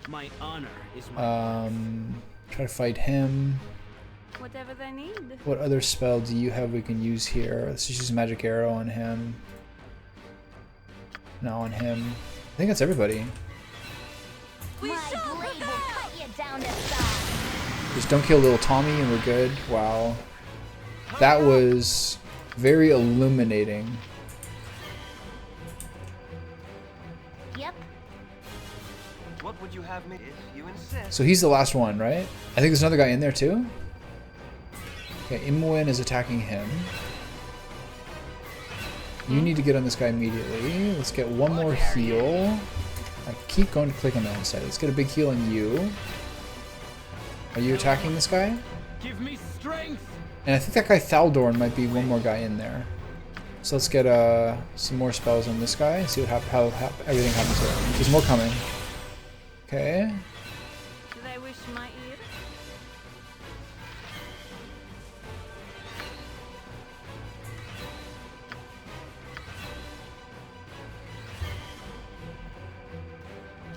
My honor is my Try to fight him. Whatever they need. What other spell do you have we can use here? Let's just use Magic Arrow on him. No, on him. I think that's everybody. My blade will cut you down to size. Just don't kill little Tommy and we're good. Wow. That was very illuminating. Yep. What would you have me if you insist? So he's the last one, right? I think there's another guy in there too. Okay, Imwin is attacking him. You need to get on this guy immediately. Let's get one more heal. I keep going to click on that instead. Let's get a big heal on you. Are you attacking this guy? Give me strength. And I think that guy Thaldorn might be one more guy in there. So let's get some more spells on this guy and see what how everything happens here. There's more coming. Okay. Do they wish my ear?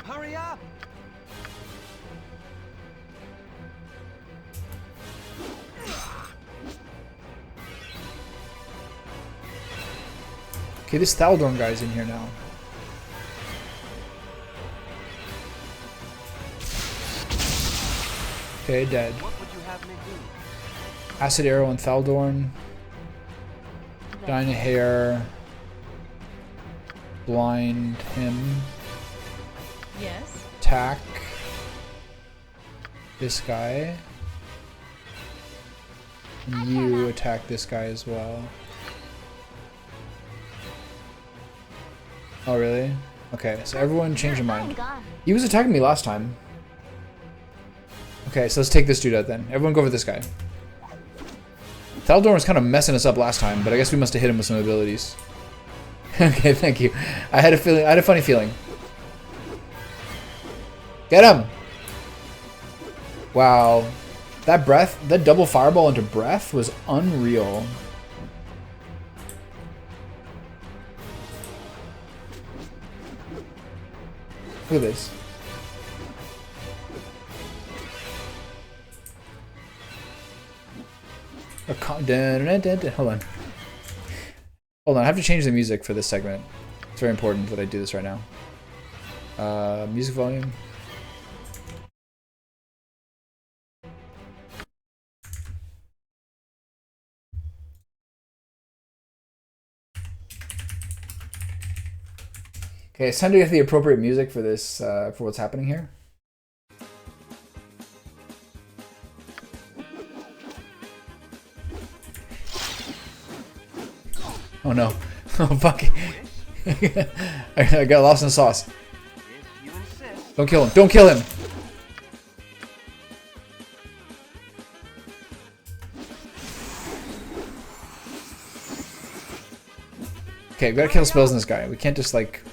Hurry up! Okay, this Thaldorn guy's in here now. Okay, dead. What would you have me do? Acid Arrow on Thaldorn. Dyna Hair. Blind him. Yes. Attack. This guy. And you attack this guy as well. Oh, really? Okay, so everyone change your mind. He was attacking me last time. Okay, so let's take this dude out then. Everyone go for this guy. Thaldorn was kind of messing us up last time, but I guess we must have hit him with some abilities. Okay, thank you. I had a funny feeling. Get him! Wow. That double fireball into breath was unreal. Look at this. Hold on. Hold on, I have to change the music for this segment. It's very important that I do this right now. Music volume. Okay, it's time to get the appropriate music for this, for what's happening here. Oh no. Oh fuck. I got lost in the sauce. If you insist. Don't kill him. Don't kill him! Okay, we gotta kill spells on this guy. We can't just like...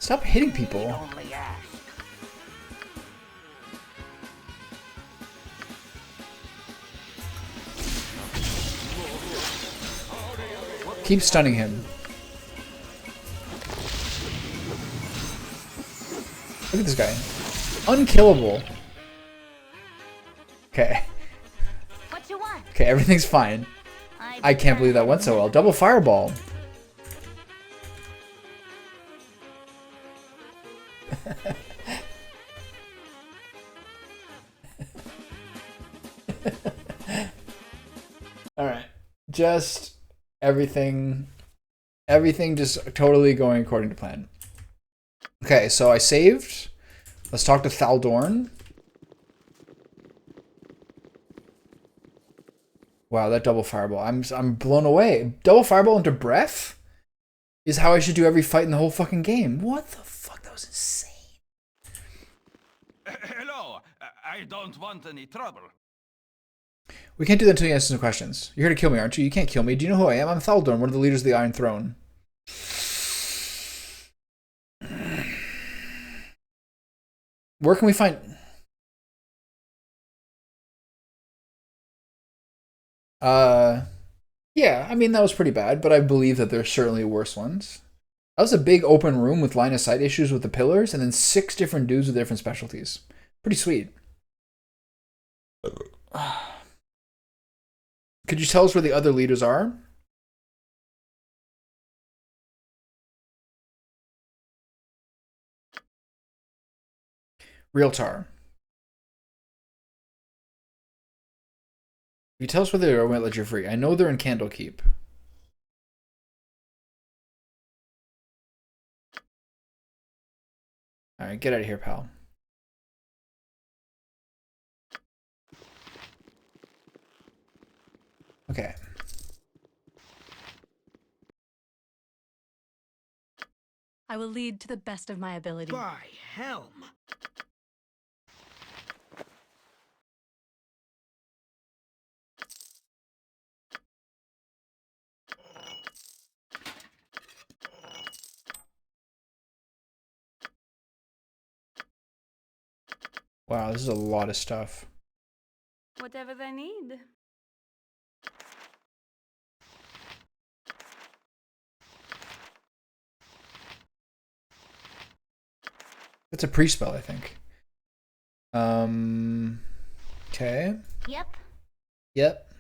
Stop hitting people. Only ask. Keep stunning him. Look at this guy. Unkillable. Okay. What you want? Okay, everything's fine. I can't believe that went so well. Double fireball. Alright. Just everything just totally going according to plan. Okay, so I saved. Let's talk to Thaldorn. Wow, that double fireball. I'm blown away. Double fireball into breath is how I should do every fight in the whole fucking game. What the fuck? That was insane. Hello. I don't want any trouble. We can't do that until you answer some questions. You're here to kill me, aren't you? You can't kill me. Do you know who I am? I'm Thaldorn, one of the leaders of the Iron Throne. Where can we find... Yeah, I mean, that was pretty bad, but I believe that there's certainly worse ones. That was a big open room with line of sight issues with the pillars, and then 6 different dudes with different specialties. Pretty sweet. Could you tell us where the other leaders are? Realtar. If you tell us where they are, we might let you free. I know they're in Candlekeep. Alright, get out of here, pal. Okay. I will lead to the best of my ability. By helm. Wow, this is a lot of stuff. Whatever they need. It's a pre-spell, I think. Okay. Yep. Yep.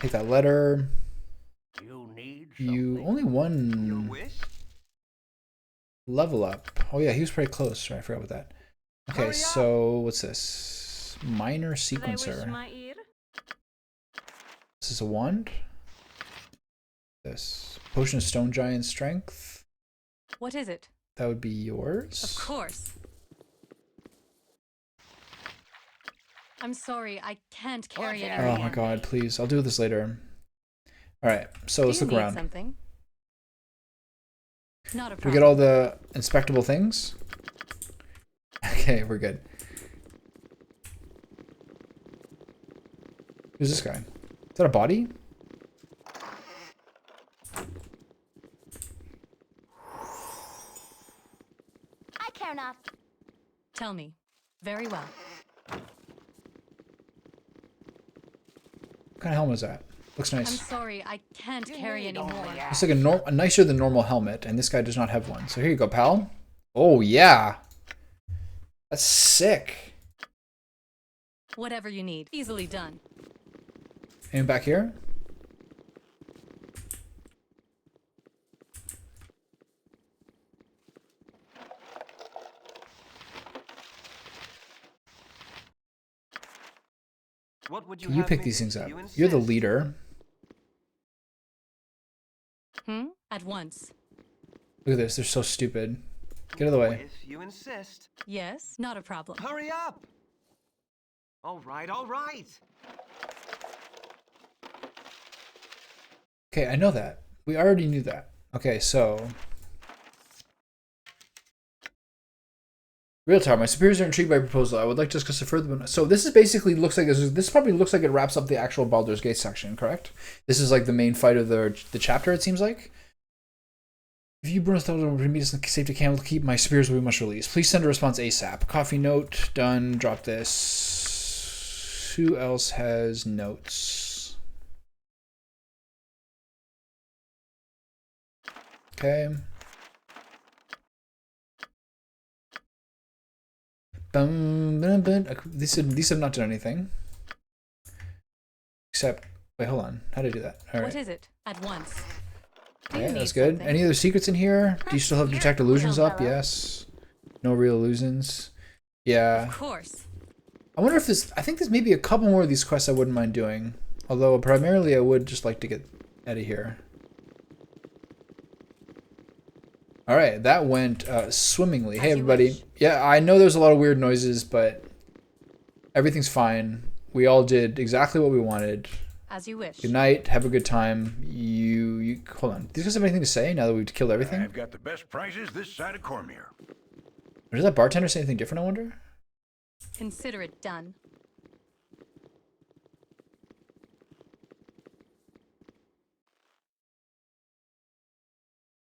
Take that letter. You need You something. only Your one wish? level up. Oh yeah, he was pretty close. Right, I forgot about that. Okay, Hurry up. so what's this? Minor They wish sequencer. my ear. This is a wand. This potion of stone giant strength. What is it? That would be yours. Of course. I'm sorry, I can't carry it. Oh my god, please. I'll do this later. Alright, so let's Do you look need around. something? Not a Did problem. we get all the inspectable things? Okay, we're good. Who's this guy? Is that a body? I care not. Tell me. Very well. What kind of helmet is that? Looks I'm nice. sorry, I can't carry anymore. It's like a nicer than normal helmet, and this guy does not have one. So here you go, pal. Oh yeah, that's sick. Whatever you need. Easily done. Anyone back here? What would You have pick me these do? things up. You You're the insist. leader. At once. Look at this. They're so stupid. Get out of the way. If you insist. Yes, not a problem. Hurry up! All right, all right. Okay, I know that. We already knew that. Okay, so real time. My superiors are intrigued by your proposal. I would like to discuss it further. So this is basically looks like this probably looks like it wraps up the actual Baldur's Gate section, correct? This is like the main fight of the chapter. It seems like. If you bring us to meet us in safety Candlekeep, my superiors will be much released. Please send a response ASAP. Coffee note done. Drop this. Who else has notes? Okay. These have not done anything. Except, wait, hold on. How do I do that? All right. What is it? At once. Do Okay, you need that's good. something? Any other secrets in here? Do you still have You're detect a illusions real up? fellow. Yes. No real illusions. Yeah. Of course. I wonder if this. I think there's maybe a couple more of these quests I wouldn't mind doing. Although primarily I would just like to get out of here. All right, that went swimmingly. Hey As you everybody. wish. Yeah, I know there's a lot of weird noises, but everything's fine. We all did exactly what we wanted. As you wish. Good night. Have a good time. You hold on. Do you guys have anything to say now that we've killed everything? I've got the best prices this side of Cormier. Or does that bartender say anything different, I wonder? Consider it done.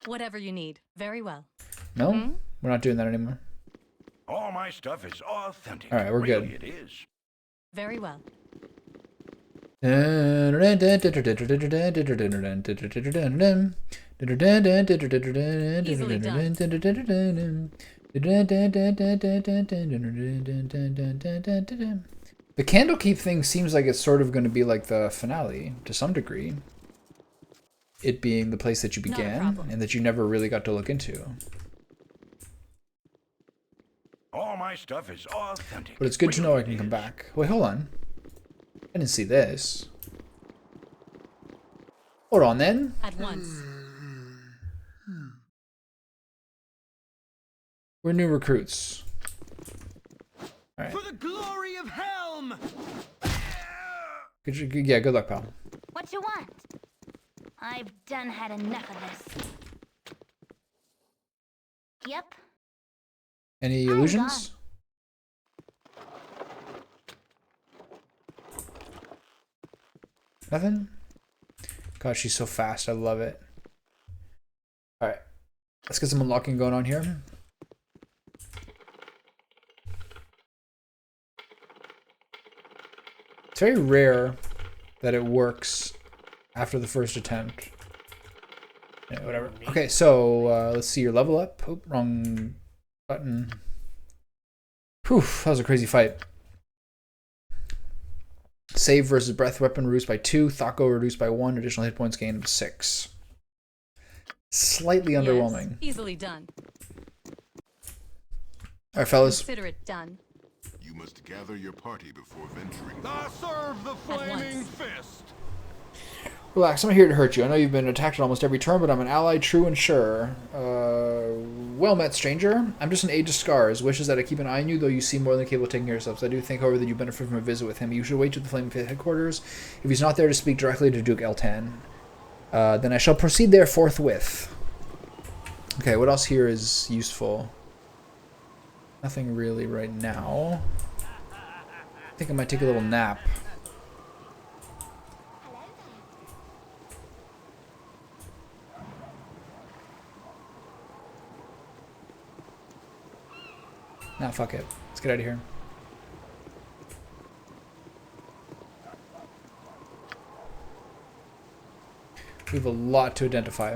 Whatever you need. Very well. No? We're not doing that anymore. All my stuff is authentic. All right, we're Really, good. It is. Very well. The Candlekeep thing seems like it's sort of going to be like the finale to some degree. It being the place that you Not a began problem. and that you never really got to look into. All my stuff is authentic. But it's good to know I Really, can it come is. back. Wait, hold on. I didn't see this. Hold on then. At once. We're new recruits. All right. For the glory of Helm! Yeah, good luck, pal. What you want? I've done had enough of this. Yep. Any I'm illusions? Nothing? God, she's so fast. I love it. Alright. Let's get some unlocking going on here. It's very rare that it works after the first attempt. Yeah, whatever. Okay, so let's see your level up. Oh, wrong button. Whew, that was a crazy fight. Save versus breath weapon reduced by 2. Thako reduced by 1. Additional hit points gained of 6. Slightly underwhelming. Yes, easily done. Alright, fellas. Consider it done. You must gather your party before venturing. I serve the flaming once. fist! Relax, I'm not here to hurt you. I know you've been attacked at almost every turn, but I'm an ally, true and sure. Well met, stranger. I'm just an aide to Scars. Wishes that I keep an eye on you, though you seem more than capable of taking care of yourself. So I do think, however, that you benefit from a visit with him. You should wait to the Flaming Fist headquarters. If he's not there to speak directly to Duke Eltan, then I shall proceed there forthwith. Okay, what else here is useful? Nothing really right now. I think I might take a little nap. Nah, fuck it. Let's get out of here. We have a lot to identify.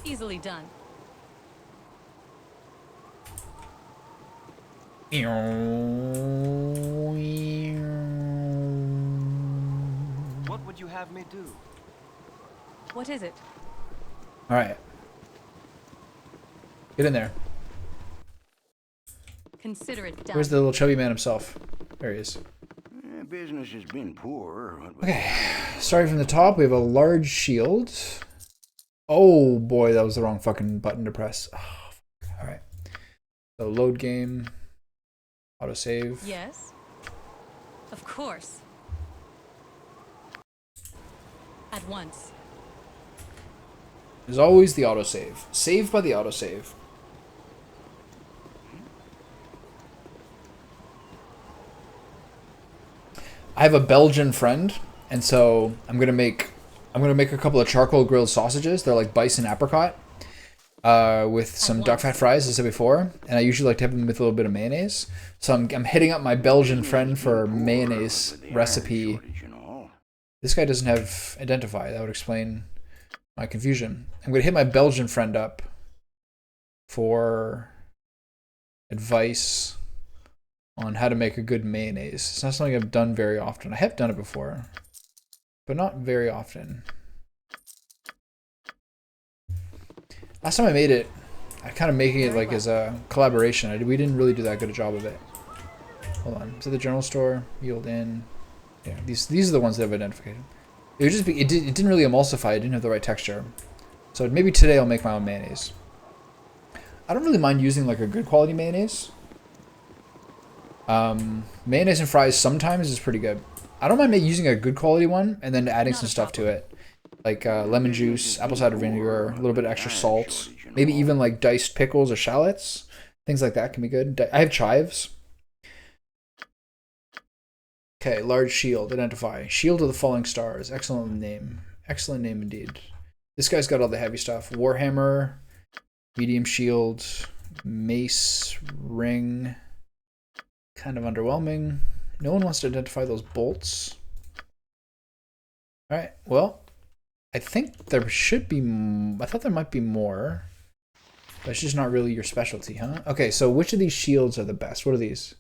Easily done. What would you have me do? What is it? Alright. Get in there. Consider it done. Where's the little chubby man himself? There he is. Business has been poor. Okay. Starting from the top, we have a large shield. Oh boy, that was the wrong fucking button to press. Oh, alright. So load game. Autosave. Yes. Of course. At once. There's always the autosave. Save by the autosave. I have a Belgian friend, and so I'm gonna make a couple of charcoal grilled sausages. They're like bison apricot, with some duck fat fries, as I said before. And I usually like to have them with a little bit of mayonnaise. So I'm hitting up my Belgian friend for mayonnaise recipe. This guy doesn't have identify. That would explain my confusion. I'm gonna hit my Belgian friend up for advice on how to make a good mayonnaise. It's not something I've done very often. I have done it before, but not very often. Last time I made it, I kind of making it like as a collaboration. We didn't really do that good a job of it. Hold on, is it the general store? Yield in. Yeah, these are the ones that have identification. It would just be it didn't really emulsify. It didn't have the right texture. So maybe today I'll make my own mayonnaise. I don't really mind using like a good quality mayonnaise. Mayonnaise and fries sometimes is pretty good. I don't mind using a good quality one and then adding some stuff to it. Like lemon juice, apple cider vinegar, a little bit of extra salt. Maybe even like diced pickles or shallots. Things like that can be good. I have chives. Okay, large shield. Identify. Shield of the Falling Stars. Excellent name. Excellent name indeed. This guy's got all the heavy stuff. Warhammer. Medium shield. Mace. Ring. Kind of underwhelming. No one wants to identify those bolts. Alright, well. I think there should be... I thought there might be more. But it's just not really your specialty, huh? Okay, so which of these shields are the best? What are these?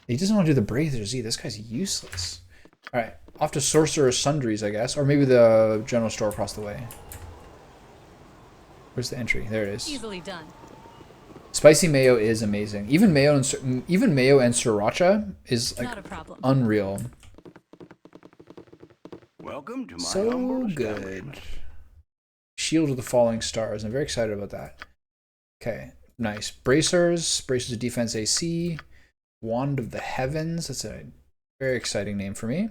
He doesn't want to do the Braithers either. This guy's useless. Alright, off to Sorcerer's Sundries, I guess. Or maybe the general store across the way. Where's the entry? There it is. Easily done. Spicy mayo is amazing. Even mayo and sriracha is like Not a problem. unreal. Welcome to my So humble good. establishment. Shield of the Falling Stars. I'm very excited about that. Okay, nice. Bracers. Bracers of Defense AC. Wand of the Heavens. That's a very exciting name for me.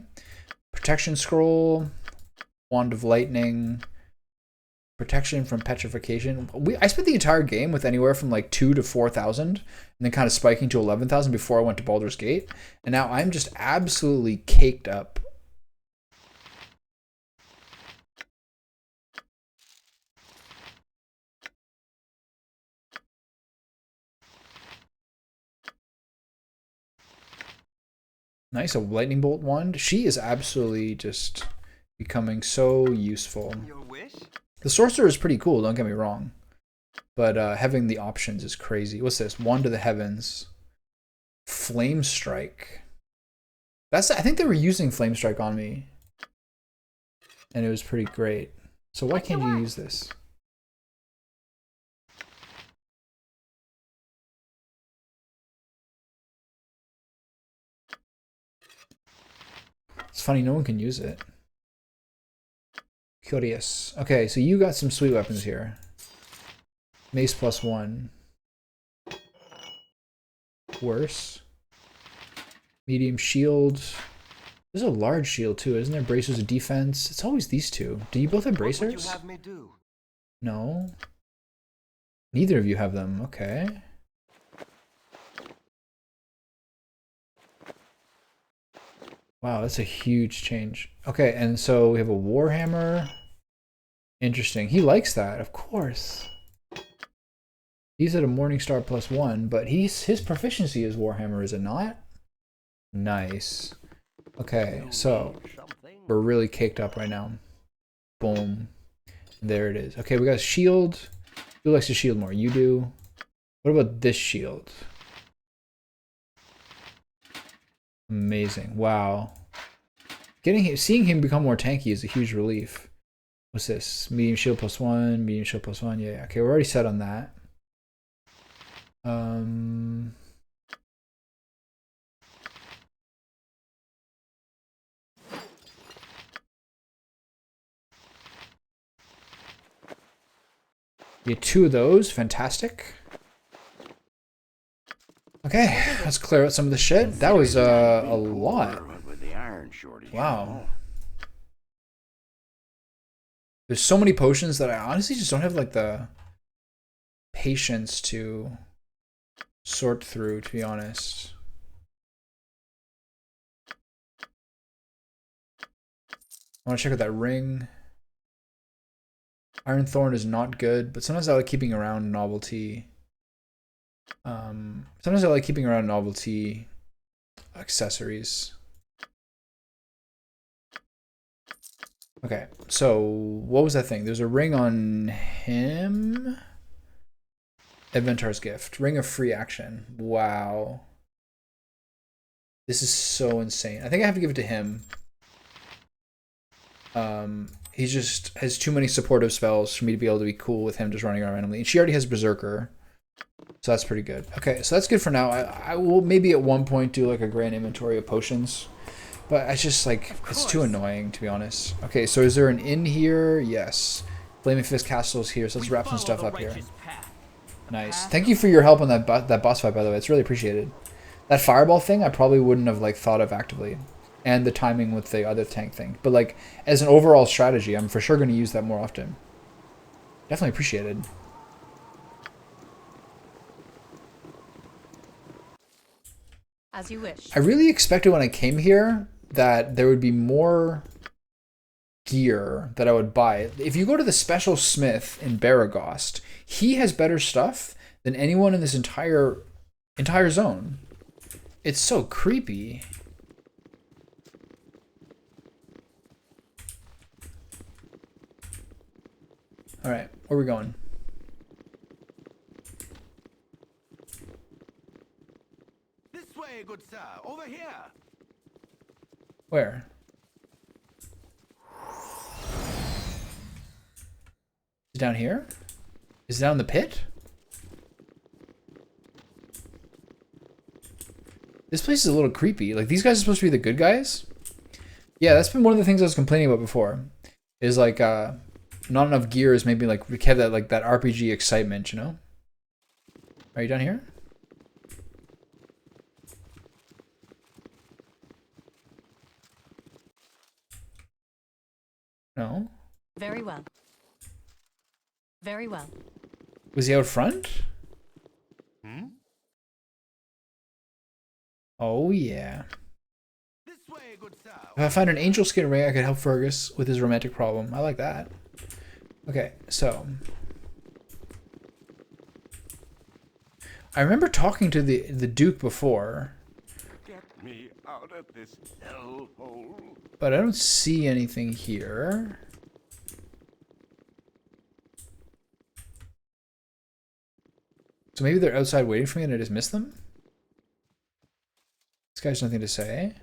Protection Scroll. Wand of Lightning. Protection from Petrification. I spent the entire game with anywhere from like 2,000 to 4,000 and then kind of spiking to 11,000 before I went to Baldur's Gate. And now I'm just absolutely caked up. Nice, a lightning bolt wand. She is absolutely just becoming so useful. Your wish? The sorcerer is pretty cool, don't get me wrong. But having the options is crazy. What's this? Wand of the Heavens. Flame Strike. I think they were using Flame Strike on me. And it was pretty great. So why can't you use this? It's funny, no one can use it. Curious. Okay, so you got some sweet weapons here. Mace +1. Worse. Medium shield. There's a large shield too, isn't there? Bracers of defense. It's always these two. Do you both have What would bracers? you have me do? No. Neither of you have them. Okay. Wow, that's a huge change. Okay, and so we have a Warhammer. Interesting. He likes that, of course. He's at a Morningstar +1, but his proficiency is Warhammer, is it not? Nice. Okay, so we're really caked up right now. Boom. There it is. Okay, we got a shield. Who likes the shield more? You do. What about this shield? Amazing. Wow. Seeing him become more tanky is a huge relief. What's this? Medium shield +1, medium shield +1. Yeah. Okay, we're already set on that. Get 2 of those. Fantastic. Okay, let's clear out some of the shit. That was a lot. With the iron shortage. Wow. There's so many potions that I honestly just don't have like the patience to sort through, to be honest. I want to check out that ring. Iron Thorn is not good, but sometimes I like keeping around novelty. Sometimes I like keeping around novelty accessories. Okay, so what was that thing? There's a ring on him. Inventor's gift. Ring of free action. Wow. This is so insane. I think I have to give it to him. He just has too many supportive spells for me to be able to be cool with him just running around randomly. And she already has Berserker. So that's pretty good. Okay, so that's good for now. I will maybe at one point do like a grand inventory of potions. But it's just like, it's too annoying to be honest. Okay, so is there an inn here? Yes. Flaming Fist Castle's here, so let's wrap some stuff up here. Nice. Thank you for your help on that boss fight, by the way. It's really appreciated. That fireball thing, I probably wouldn't have like thought of actively. And the timing with the other tank thing. But like, as an overall strategy, I'm for sure going to use that more often. Definitely appreciated. As you wish. I really expected when I came here that there would be more gear that I would buy. If you go to the special smith in Baragost, he has better stuff than anyone in this entire zone. It's so creepy. All right, where are we going? This way, good sir. Over here. Where? Is it down here? Is it down in the pit? This place is a little creepy. Like, these guys are supposed to be the good guys? Yeah, that's been one of the things I was complaining about before. Is like, not enough gear is maybe like, we have that, like, that RPG excitement, you know? Are you down here? No? Very well. Very well. Was he out front? Oh, yeah. This way, good sir. If I find an angel skin ring, I could help Fergus with his romantic problem. I like that. Okay, so. I remember talking to the Duke before. Get me out of this hellhole. But I don't see anything here. So maybe they're outside waiting for me and I just missed them? This guy has nothing to say.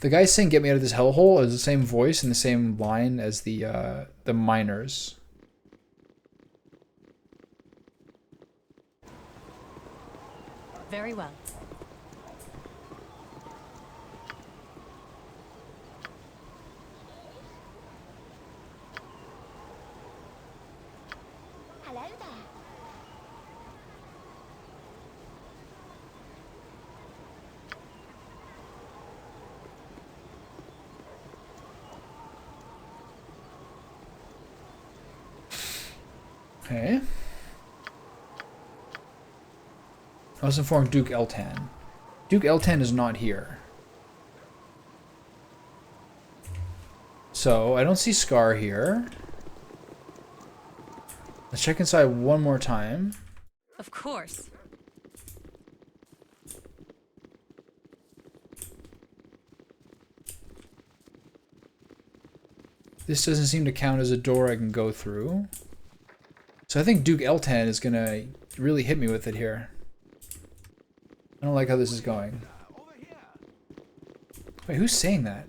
The guy saying "get me out of this hellhole" is the same voice and the same line as the miners. Very well. Hello there. Okay. I was informed Duke Eltan. Duke Eltan is not here. So, I don't see Scar here. Let's check inside one more time. Of course. This doesn't seem to count as a door I can go through. So I think Duke Eltan is gonna really hit me with it here. I don't like how this is going. Wait, who's saying that?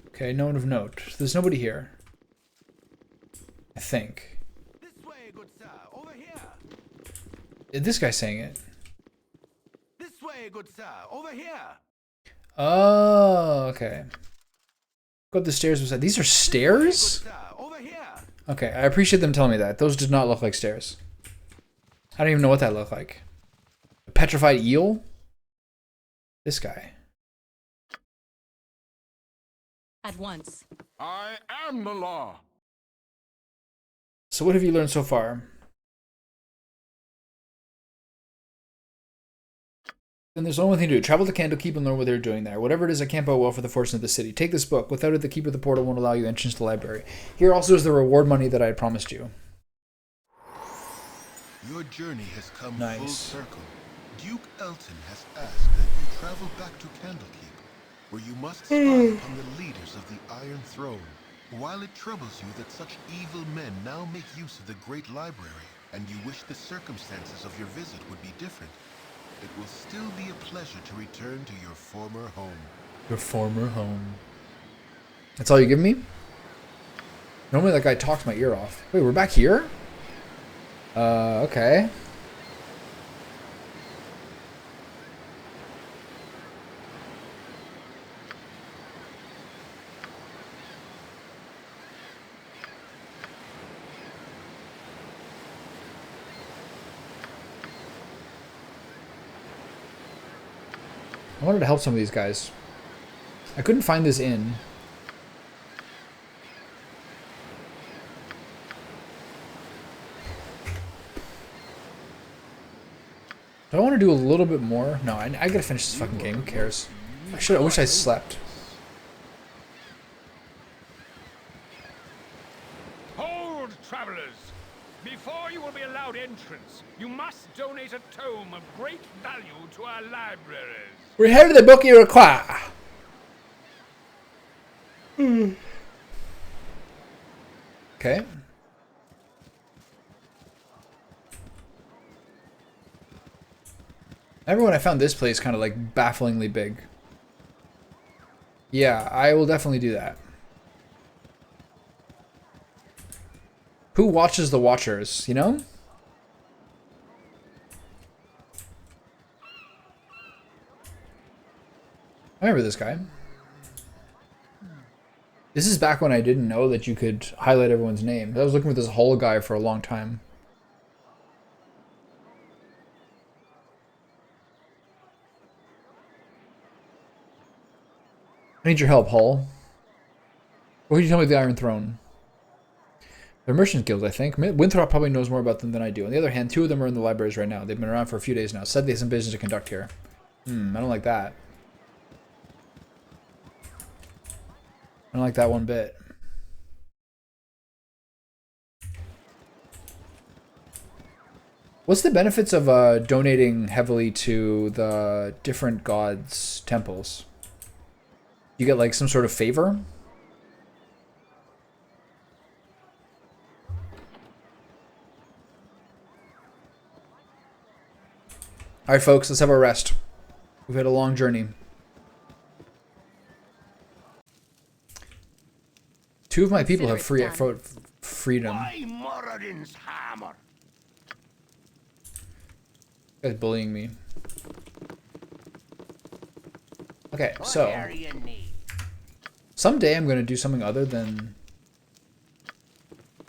Okay, no one of note. There's nobody here. I think. This way, good sir. Over here. This guy's saying it. This way, good sir. Over here. Oh, okay. Go up the stairs beside. These are stairs? Good sir. Over here. Okay, I appreciate them telling me that. Those did not look like stairs. I don't even know what that looked like. A petrified eel? This guy. At once. I am the law. So what have you learned so far? Then there's only one thing to do. Travel to Candlekeep and learn what they're doing there. Whatever it is, I can't bow well for the fortune of the city. Take this book. Without it, the keeper of the portal won't allow you entrance to the library. Here also is the reward money that I had promised you. Your journey has come full Nice. circle. Duke Elton has asked that you travel back to Candlekeep, where you must spy upon the leaders of the Iron Throne. While it troubles you that such evil men now make use of the Great Library, and you wish the circumstances of your visit would be different, it will still be a pleasure to return to your former home. Your former home. That's all you give me? Normally that guy talks my ear off. Wait, we're back here? Okay. I wanted to help some of these guys. I couldn't find this inn. Do I want to do a little bit more? No, I gotta finish this fucking game. Who cares? I wish I slept. Hold, travelers! Before you will be allowed entrance, you must donate a tome of great value to our libraries. We have the book you require. Okay. Everyone, I found this place kind of like bafflingly big. Yeah, I will definitely do that. Who watches the Watchers, you know? I remember this guy. This is back when I didn't know that you could highlight everyone's name. I was looking for this whole guy for a long time. I need your help, Hull. What can you tell me of the Iron Throne? They're merchant guilds, I think. Winthrop probably knows more about them than I do. On the other hand, 2 of them are in the libraries right now. They've been around for a few days now. Said they have some business to conduct here. I don't like that. I don't like that one bit. What's the benefits of donating heavily to the different gods' temples? You get like some sort of favor? Alright folks, let's have a rest. We've had a long journey. 2 of my people have freedom. Why Moradin's hammer? This guy's bullying me. Okay, What so are you need? someday I'm going to do something other than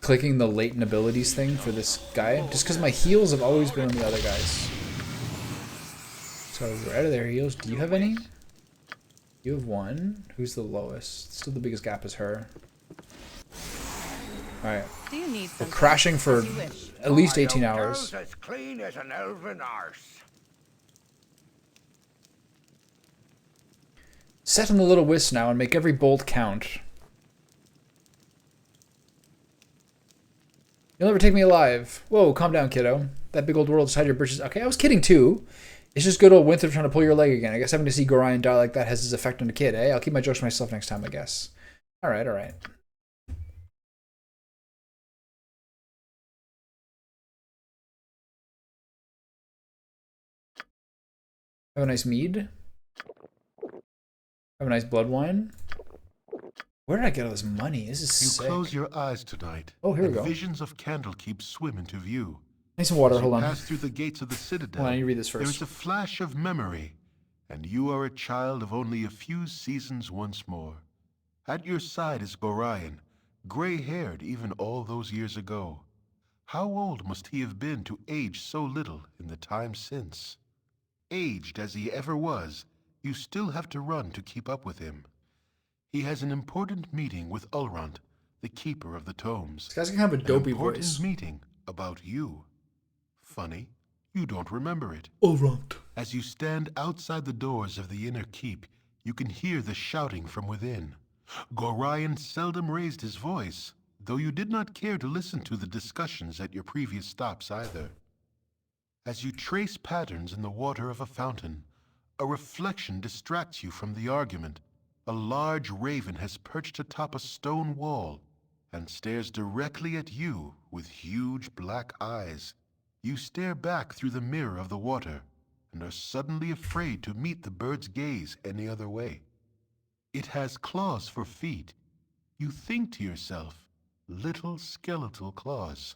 clicking the latent abilities thing for this guy, just because my heals have always been on the other guys. So we're out of their heals. Do you have any? You have 1. Who's the lowest? Still the biggest gap is her. Alright. Do you need We're something? crashing for As you wish. at least My 18 young hours. girl's as clean as an elven arse. Set on the little whist now and make every bolt count. You'll never take me alive. Whoa, calm down, kiddo. That big old world inside your britches. Okay, I was kidding too. It's just good old Winthrop trying to pull your leg again. I guess having to see Gorion die like that has its effect on a kid, eh? I'll keep my jokes to myself next time, I guess. Alright, alright. Have a nice mead. Have a nice blood wine. Where did I get all this money? This is You sick. close your eyes tonight, Oh, here we and go. visions of Candlekeep swim into view. Nice and water, As you hold on. pass through the gates of the citadel, Hold on, you read this there is first. a flash of memory, and you are a child of only a few seasons once more. At your side is Gorion, gray-haired even all those years ago. How old must he have been to age so little in the time since? Aged as he ever was, you still have to run to keep up with him. He has an important meeting with Ulrond, the keeper of the tomes. This guy's gonna have a An dopey important voice. meeting about you. Funny, You don't remember it. All right. As you stand outside the doors of the inner keep, you can hear the shouting from within. Gorion seldom raised his voice, though you did not care to listen to the discussions at your previous stops either. As you trace patterns in the water of a fountain, a reflection distracts you from the argument. A large raven has perched atop a stone wall and stares directly at you with huge black eyes. You stare back through the mirror of the water and are suddenly afraid to meet the bird's gaze any other way. It has claws for feet. You think to yourself, little skeletal claws.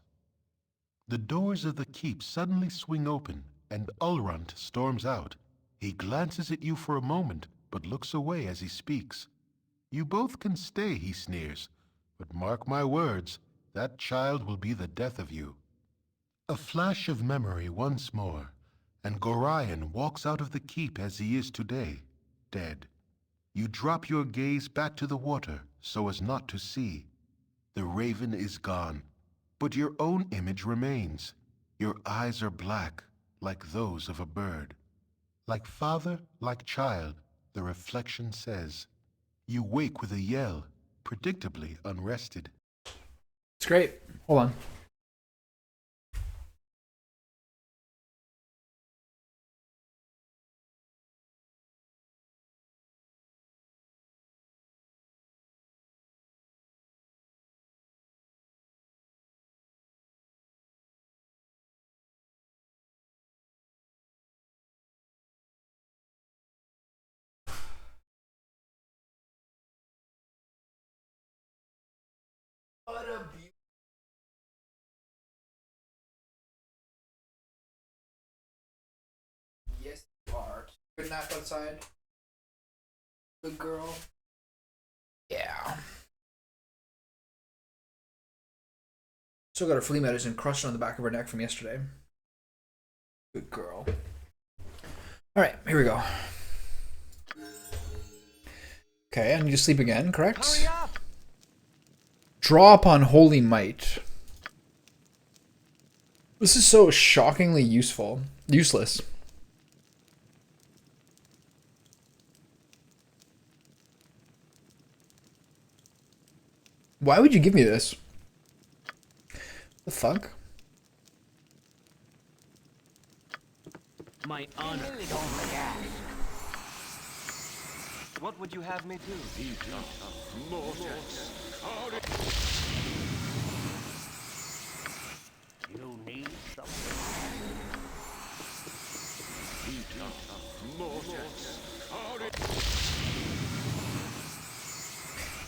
The doors of the keep suddenly swing open, and Ulrunt storms out. He glances at you for a moment, but looks away as he speaks. You both can stay, he sneers, but mark my words, that child will be the death of you. A flash of memory once more, and Gorion walks out of the keep as he is today, dead. You drop your gaze back to the water so as not to see. The raven is gone, but your own image remains. Your eyes are black, like those of a bird. Like father, like child, the reflection says. You wake with a yell, predictably unrested. It's great. Hold on. What a beauty. Yes, you are. Good nap outside. Good girl. Yeah. Still got her flea medicine crushed on the back of her neck from yesterday. Good girl. Alright, here we go. Okay, I need to sleep again, correct? Hurry up! Draw upon holy might. This is so shockingly useless. Why would you give me this? The fuck? My honor. What would you have me do? You need something.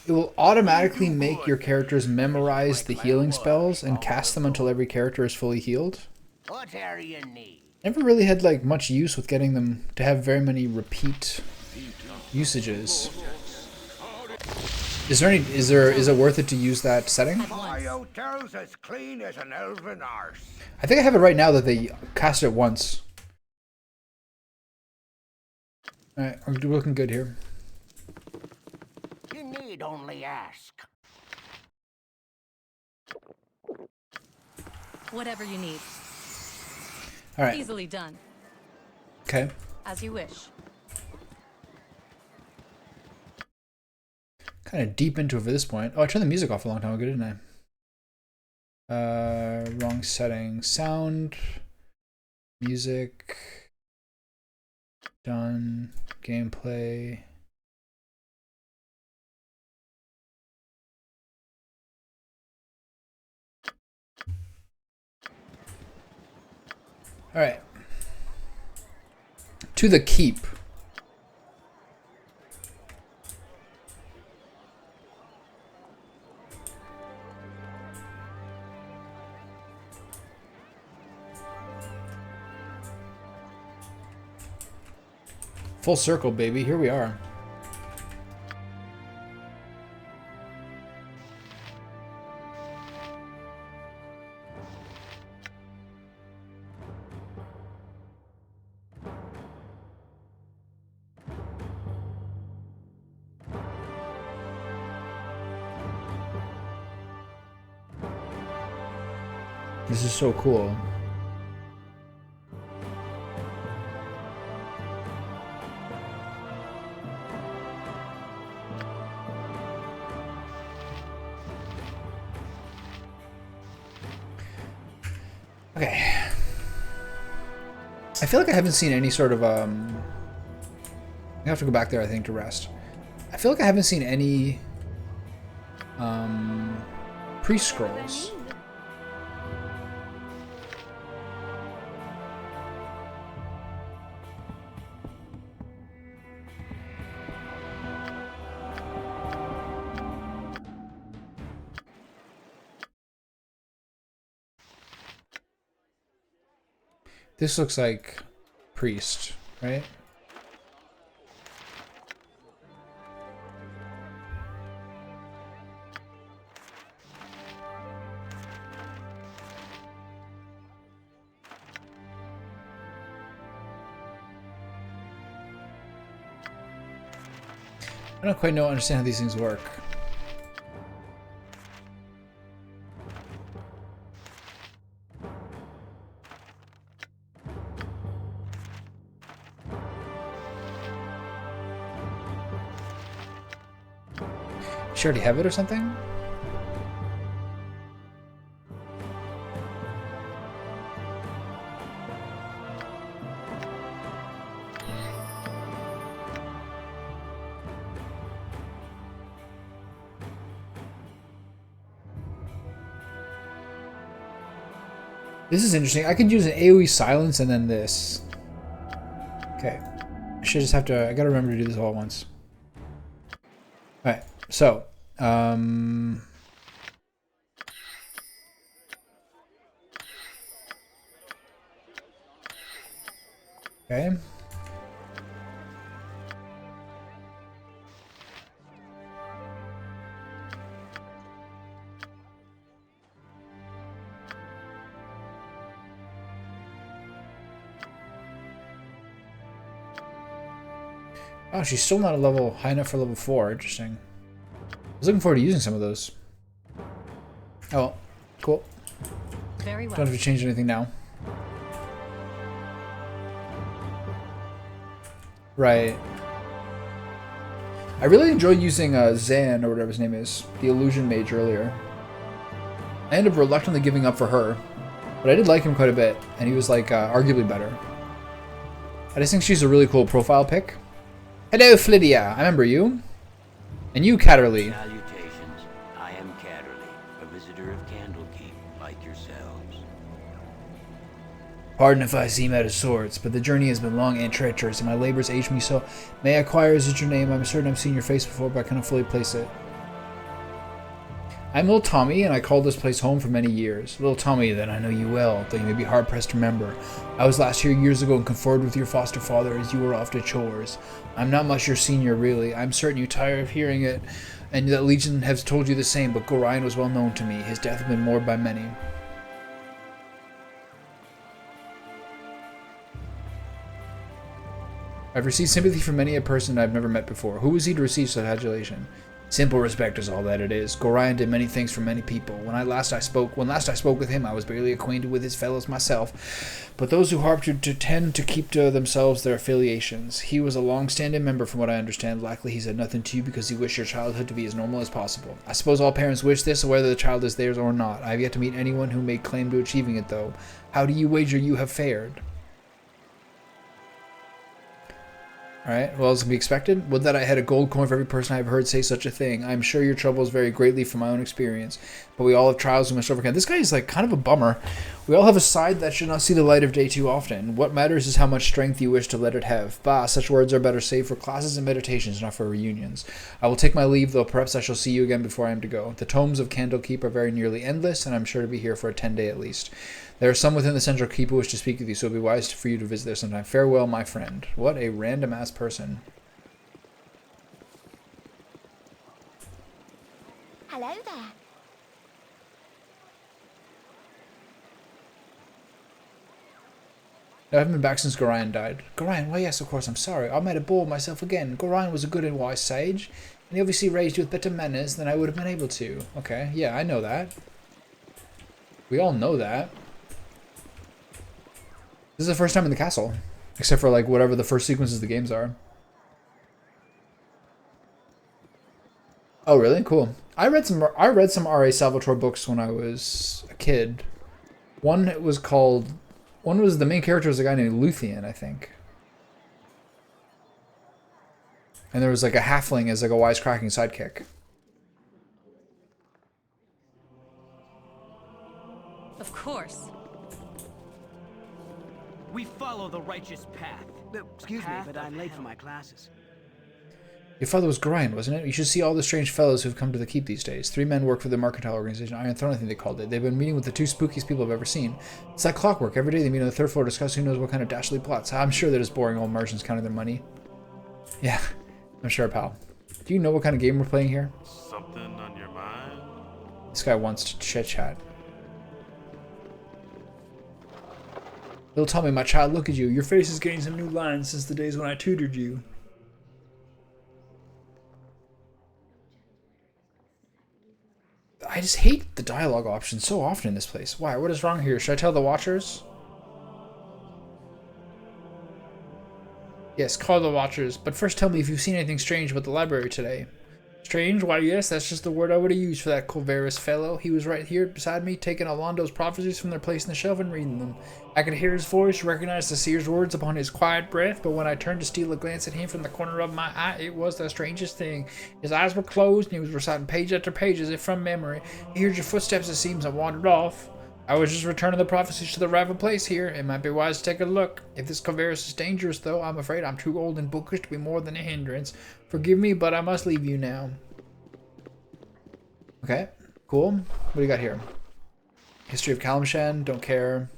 It will automatically make your characters memorize the healing spells and cast them until every character is fully healed. What area you need? Never really had like much use with getting them to have very many repeat usages. Is it worth it to use that setting? My hotel's as clean as an elven arse. I think I have it right now that they cast it once. Alright, we're looking good here. You need only ask. Whatever you need. Alright. Easily done. Okay. As you wish. Kind of deep into it for this point. Oh, I turned the music off a long time ago, didn't I? Wrong setting. Sound. Music. Done. Gameplay. Alright. To the keep. Full circle, baby. Here we are. This is so cool. Okay. I feel like I haven't seen any sort of I have to go back there, I think, to rest. I feel like I haven't seen any priest scrolls. This looks like priest, right? I don't quite understand how these things work. She already have it or something? This is interesting. I could use an AoE silence and then this. Okay. I should just have to... I gotta remember to do this all at once. Alright, so... Okay. Oh, she's still not a level high enough for level 4. Interesting. I was looking forward to using some of those. Oh, cool. Very well. Don't have to change anything now. Right. I really enjoyed using Zan, or whatever his name is, the illusion mage earlier. I ended up reluctantly giving up for her, but I did like him quite a bit, and he was like arguably better. I just think she's a really cool profile pick. Hello, Flydia. I remember you. And you, Catterley. Salutations. I am Catterley, a visitor of Candlekeep, like yourselves. Pardon if I seem out of sorts, but the journey has been long and treacherous, and my labors age me so. May I acquire, is it your name? I'm certain I've seen your face before, but I cannot fully place it. I'm Little Tommy, and I called this place home for many years. Little Tommy, then I know you well, though you may be hard-pressed to remember. I was last here years ago and conferred with your foster father as you were off to chores. I'm not much your senior, really. I'm certain you tire of hearing it, and that Legion has told you the same, but Gorion was well known to me. His death has been mourned by many. I've received sympathy from many a person I've never met before. Who was he to receive such adulation? Simple respect is all that it is. Gorion did many things for many people. When last I spoke with him, I was barely acquainted with his fellows myself. But those who harp to tend to keep to themselves their affiliations. He was a long-standing member, from what I understand. Likely he said nothing to you because he wished your childhood to be as normal as possible. I suppose all parents wish this, whether the child is theirs or not. I have yet to meet anyone who may claim to achieving it, though. How do you wager you have fared? Alright, well, as can be expected. Would that I had a gold coin for every person I have heard say such a thing. I am sure your troubles vary greatly from my own experience, but we all have trials we must overcome. This guy is like kind of a bummer. We all have a side that should not see the light of day too often. What matters is how much strength you wish to let it have. Bah, such words are better saved for classes and meditations, not for reunions. I will take my leave, though perhaps I shall see you again before I am to go. The tomes of Candlekeep are very nearly endless, and I'm sure to be here for a 10-day at least. There are some within the central keep who wish to speak with you, so it will be wise for you to visit there sometime. Farewell, my friend. What a random-ass person. Hello there. I haven't been back since Gorion died. Gorion, well, yes, of course, I'm sorry. I made a bore of myself again. Gorion was a good and wise sage, and he obviously raised you with better manners than I would have been able to. Okay, yeah, I know that. We all know that. This is the first time in the castle, except for like whatever the first sequences of the games are. Oh, really? Cool. I read some R.A. Salvatore books when I was a kid. One was called... One was the main character was a guy named Luthien, I think. And there was like a halfling as like a wisecracking sidekick. Of course. We follow the righteous path. Excuse me, but I'm late for my classes. Your father was Gorion, wasn't it? You should see all the strange fellows who've come to the keep these days. 3 men work for the mercantile organization, Iron Throne, I think they called it. They've been meeting with the 2 spookiest people I've ever seen. It's like clockwork. Every day they meet on the 3rd floor, discuss who knows what kind of dastardly plots. I'm sure they're just boring old merchants counting their money. Yeah, I'm sure, pal. Do you know what kind of game we're playing here? Something on your mind? This guy wants to chit-chat. Little Tommy, my child, look at you. Your face is getting some new lines since the days when I tutored you. I just hate the dialogue options so often in this place. Why? What is wrong here? Should I tell the Watchers? Yes, call the Watchers. But first tell me if you've seen anything strange about the library today. Strange? Why, yes, that's just the word I would have used for that Culverus fellow. He was right here beside me, taking Alondo's prophecies from their place in the shelf and reading them. I could hear his voice, recognize the seer's words upon his quiet breath, but when I turned to steal a glance at him from the corner of my eye, it was the strangest thing. His eyes were closed, and he was reciting page after page as if from memory. He heard your footsteps, it seems, and wandered off. I was just returning the prophecies to the rightful place here. It might be wise to take a look. If this Culverus is dangerous, though, I'm afraid I'm too old and bookish to be more than a hindrance. Forgive me, but I must leave you now. Okay, cool. What do you got here? History of Kalimshan, don't care.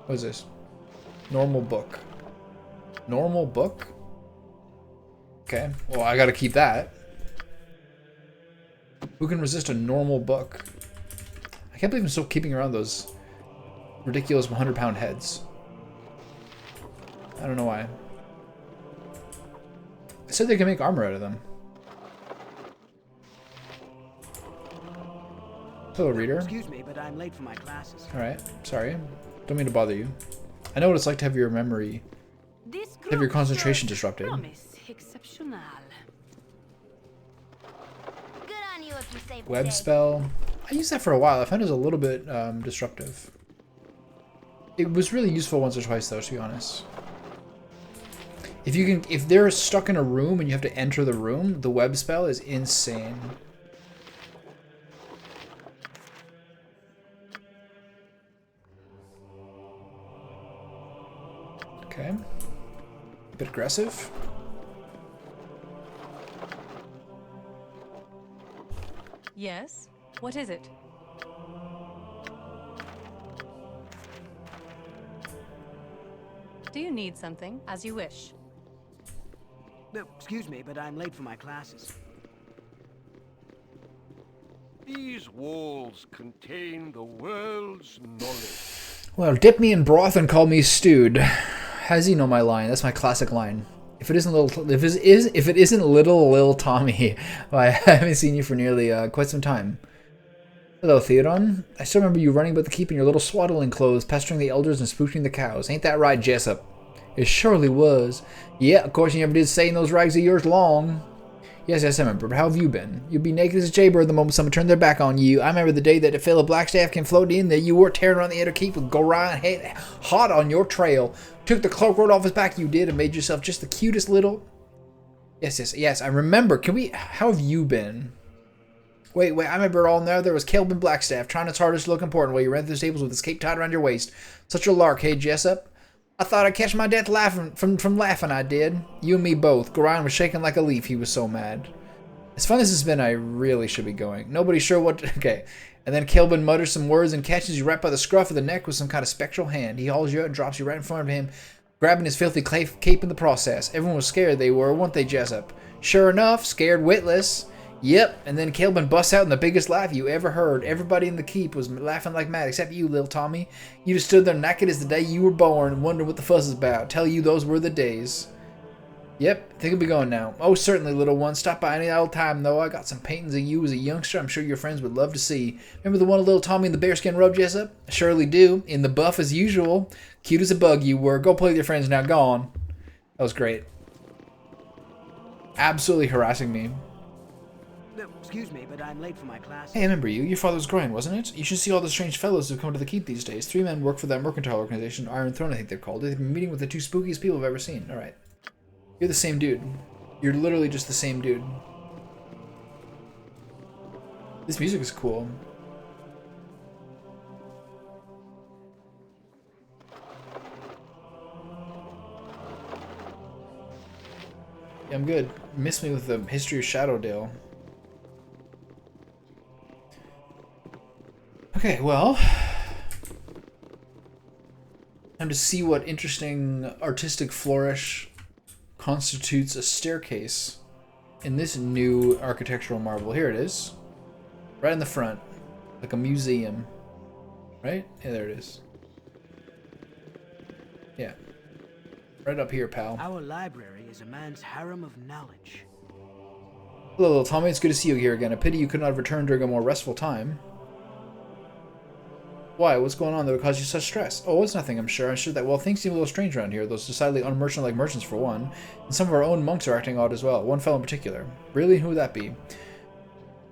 What is this? Normal book. Normal book? Okay, well, I gotta keep that. Who can resist a normal book? I can't believe I'm still keeping around those ridiculous 100-pound heads. I don't know why. I said they can make armor out of them. Hello, reader. Excuse me, but I'm late for my classes. Alright, sorry. Don't mean to bother you. I know what it's like to have your memory, have your concentration disrupted. Exceptional. Good on you if you save the Web day. spell. I used that for a while. I found it was a little bit disruptive. It was really useful once or twice, though, to be honest. If they're stuck in a room and you have to enter the room, the web spell is insane. Okay. A bit aggressive. Yes? What is it? Do you need something? As you wish. Excuse me, but I'm late for my classes. These walls contain the world's knowledge. Well, dip me in broth and call me stewed. How does he know my line? That's my classic line. If it isn't little Tommy, well, I haven't seen you for nearly quite some time. Hello, Theodon. I still remember you running about the keep in your little swaddling clothes, pestering the elders and spooking the cows. Ain't that right, Jessup? It surely was. Yeah, of course you never did stay in those rags of yours long. Yes, I remember, but how have you been? You'd be naked as a jaybird the moment someone turned their back on you. I remember the day that a fellow Blackstaff came floating in there. You were tearing around the inner keep with Gorion hot on your trail. Took the cloak right off his back, you did, and made yourself just the cutest little... Yes, I remember. How have you been? Wait, I remember all now. There was Kelvin Blackstaff trying his hardest to look important while you ran through the stables with his cape tied around your waist. Such a lark, hey, Jessup? I thought I'd catch my death laughing from laughing, I did. You and me both. Gorion was shaking like a leaf. He was so mad. As fun as it's been, I really should be going. Nobody's sure what... Okay. And then Kelvin mutters some words and catches you right by the scruff of the neck with some kind of spectral hand. He hauls you out and drops you right in front of him, grabbing his filthy cape in the process. Everyone was scared they were, weren't they, Jessup? Sure enough, scared witless. Yep, and then Kelvin busts out in the biggest laugh you ever heard. Everybody in the keep was laughing like mad, except you, little Tommy. You just stood there naked as the day you were born and wondered what the fuss is about. Tell you those were the days. Yep, think we'll be going now. Oh, certainly, little one. Stop by any old time, though. I got some paintings of you as a youngster I'm sure your friends would love to see. Remember the one of little Tommy in the bearskin robe, Jessup? I surely do. In the buff as usual. Cute as a bug you were. Go play with your friends now. Go on. That was great. Absolutely harassing me. Excuse me, but I'm late for my class. Hey, I remember you. Your father was Grind, wasn't it? You should see all the strange fellows who've come to the keep these days. 3 men work for that mercantile organization, Iron Throne, I think they're called. They've been meeting with the 2 spookiest people I've ever seen. Alright. You're the same dude. You're literally just the same dude. This music is cool. Yeah, I'm good. Miss me with the history of Shadowdale. Okay, well, time to see what interesting artistic flourish constitutes a staircase in this new architectural marvel. Here it is. Right in the front. Like a museum. Right? Yeah, there it is. Yeah. Right up here, pal. Our library is a man's harem of knowledge. Hello, little Tommy. It's good to see you here again. A pity you could not have returned during a more restful time. Why? What's going on that would cause you such stress? Oh, it's nothing, I'm sure. I'm sure that, well, things seem a little strange around here. Those decidedly unmerchant-like merchants, for one. And some of our own monks are acting odd as well. One fellow in particular. Really? Who would that be?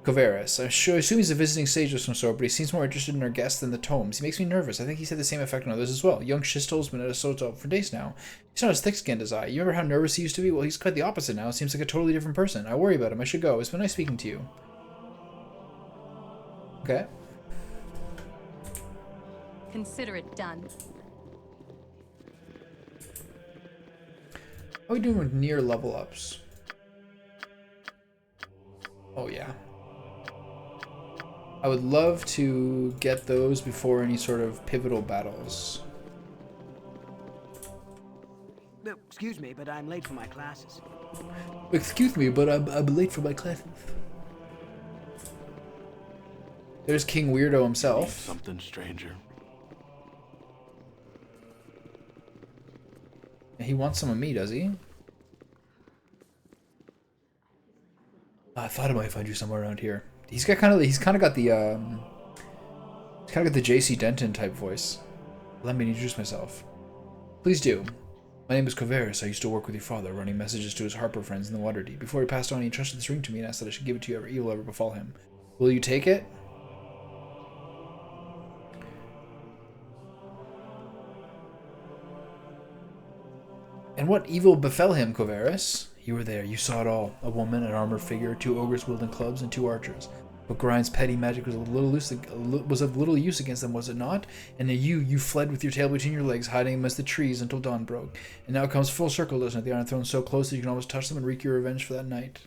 Covaris. I assume he's a visiting sage of some sort, but he seems more interested in our guests than the tomes. He makes me nervous. I think he's had the same effect on others as well. Young Shistol's been at a soto for days now. He's not as thick-skinned as I. You remember how nervous he used to be? Well, he's quite the opposite now. Seems like a totally different person. I worry about him. I should go. It's been nice speaking to you. Okay. Consider it done. How are we doing with near level ups? Oh yeah. I would love to get those before any sort of pivotal battles. Excuse me, but I'm late for my classes. Excuse me, but I'm late for my classes. There's King Weirdo himself. Something stranger. He wants some of me, does he? I thought I might find you somewhere around here. He's kind of got the JC Denton type voice. Let me introduce myself. Please do. My name is Covaris. I used to work with your father, running messages to his Harper friends in the Waterdeep. Before he passed on, he entrusted this ring to me and asked that I should give it to you if evil ever befall him. Will you take it? And what evil befell him, Covaris? You were there. You saw it all. A woman, an armored figure, 2 ogres wielding clubs, and 2 archers. But Grind's petty magic was of little use against them, was it not? And then you fled with your tail between your legs, hiding amidst the trees until dawn broke. And now it comes full circle, doesn't it? The Iron Throne so close that you can almost touch them and wreak your revenge for that night.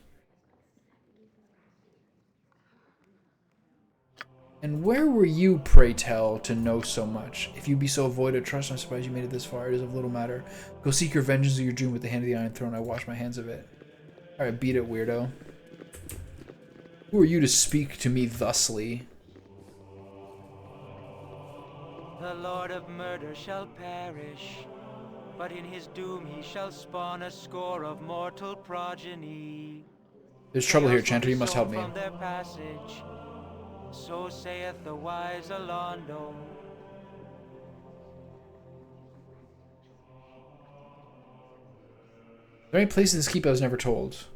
And where were you, pray tell, to know so much? If you be so void of trust, I'm surprised you made it this far. It is of little matter. Go seek your vengeance or your doom with the hand of the Iron Throne. I wash my hands of it. Alright, beat it, weirdo. Who are you to speak to me thusly? The Lord of Murder shall perish, but in his doom he shall spawn a score of mortal progeny. There's trouble here, Chanter. You must help me. From their passage. So saith the wise Alondo. Are there any places in this keep I was never told?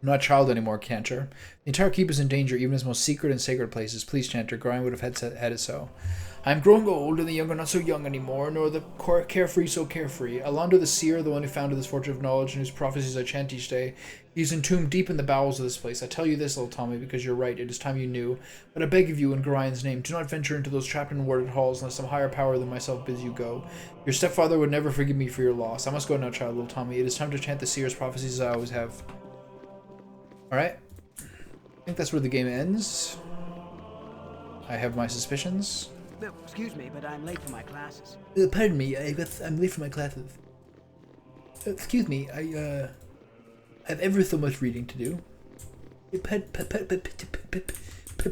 I'm not a child anymore, Cantor. The entire keep is in danger, even its most secret and sacred places. Please, Chanter, Grind would have had it so. I am growing old, and the young are not so young anymore, nor the carefree so carefree. Alondo the seer, the one who founded this fortune of knowledge, and whose prophecies I chant each day, he's entombed deep in the bowels of this place. I tell you this, little Tommy, because you're right, it is time you knew. But I beg of you, in Grind's name, do not venture into those trapped and warded halls unless some higher power than myself bids you go. Your stepfather would never forgive me for your loss. I must go now, child, little Tommy. It is time to chant the seer's prophecies as I always have. Alright. I think that's where the game ends. I have my suspicions. Excuse me, but I'm late for my classes. Pardon me, I'm late for my classes. Excuse me, I have ever so much reading to do.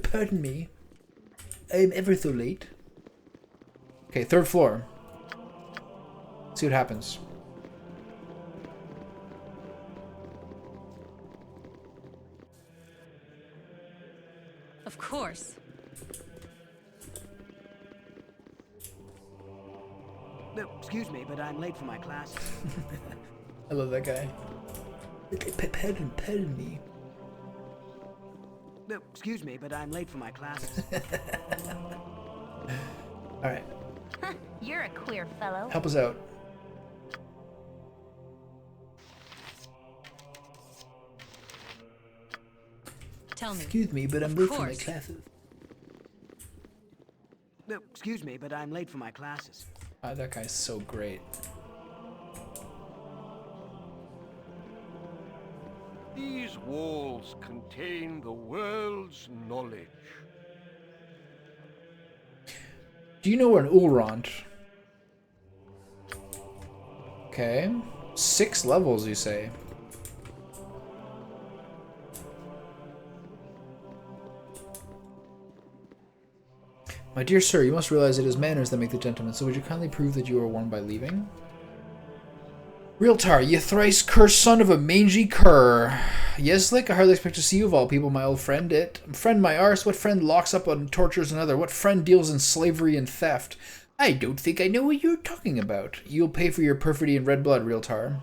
Pardon me, I am ever so late. Okay, 3rd floor. See what happens. Of course. Excuse me, but I'm late for my classes. I love that guy. Pardon me. Excuse me, but I'm late for my classes. Alright, You're a queer fellow. help us out. Tell me. Excuse me, but I'm Of late for my course. classes. Excuse me, but I'm late for my classes. Ah, that guy's so great. These walls contain the world's knowledge. Do you know where an Ulrond? Okay. 6 levels, you say? My dear sir, you must realize it is manners that make the gentleman, so would you kindly prove that you are one by leaving? Realtar, ye thrice cursed son of a mangy cur. Yes, Lick, I hardly expect to see you of all people, my old friend. Friend my arse, what friend locks up and tortures another? What friend deals in slavery and theft? I don't think I know what you're talking about. You'll pay for your perfidy in red blood, Realtar.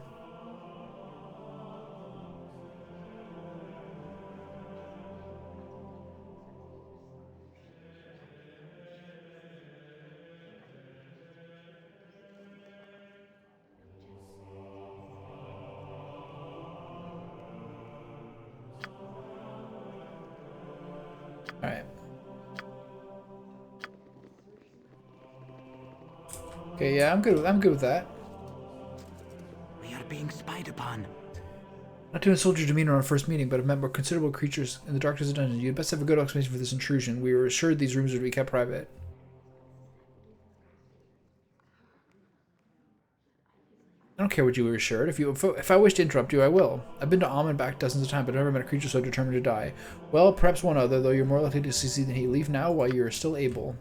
Alright. Okay, yeah, I'm good with that. We are being spied upon. Not to insult your demeanor on first meeting, but I've met more considerable creatures in the darkness of dungeons. You'd best have a good explanation for this intrusion. We were assured these rooms would be kept private. I don't care what you were assured. If I wish to interrupt you, I will. I've been to Almond back dozens of times, but I've never met a creature so determined to die. Well, perhaps one other, though you're more likely to succeed than he. Leave now while you're still able.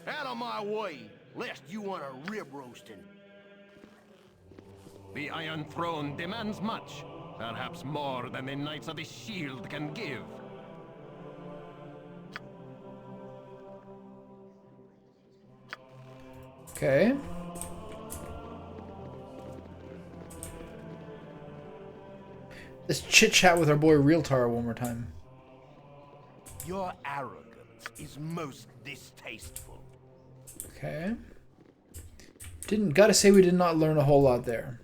Out of my way, lest you want a rib roasting. The Iron Throne demands much, perhaps more than the Knights of the Shield can give. Okay. Let's chit-chat with our boy Realtar one more time. Your arrogance is most distasteful. Okay. Gotta say we did not learn a whole lot there.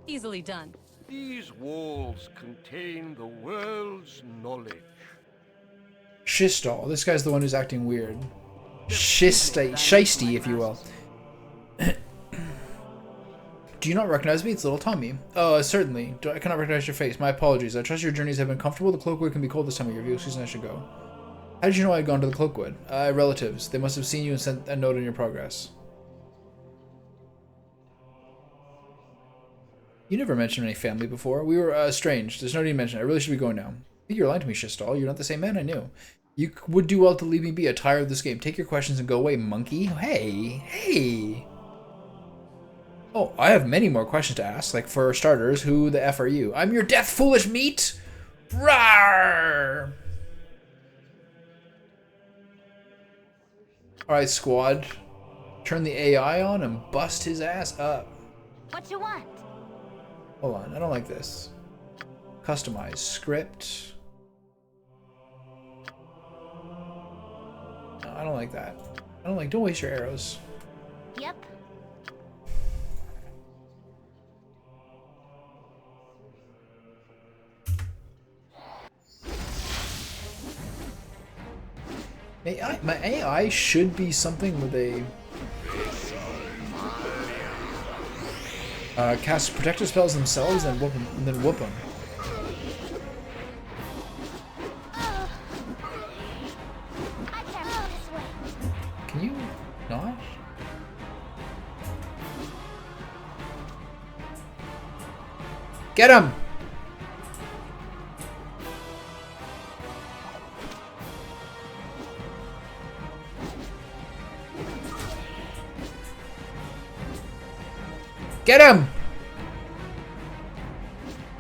Easily done. These walls contain the world's knowledge. Shistol. This guy's the one who's acting weird. Shisty, if you will. Do you not recognize me? It's little Tommy. Oh, certainly. I cannot recognize your face. My apologies. I trust your journeys have been comfortable. The Cloakwood can be cold this time of year. If you excuse me, I should go. How did you know I had gone to the Cloakwood? Relatives. They must have seen you and sent a note on your progress. You never mentioned any family before. We were estranged. There's no need to mention it. I really should be going now. I think you're lying to me, Shistol. You're not the same man I knew. You would do well to leave me be. I'm tired of this game. Take your questions and go away, monkey. Hey. Oh, I have many more questions to ask. Like, for starters, who the F are you? I'm your death, foolish meat! Rawr! Alright, squad. Turn the AI on and bust his ass up. What you want? Hold on, I don't like this. Customize script. No, I don't like that. Don't waste your arrows. Yep. My AI should be something with a cast protective spells themselves and whoop 'em, and then whoop them. Can you not? Get him! Get him!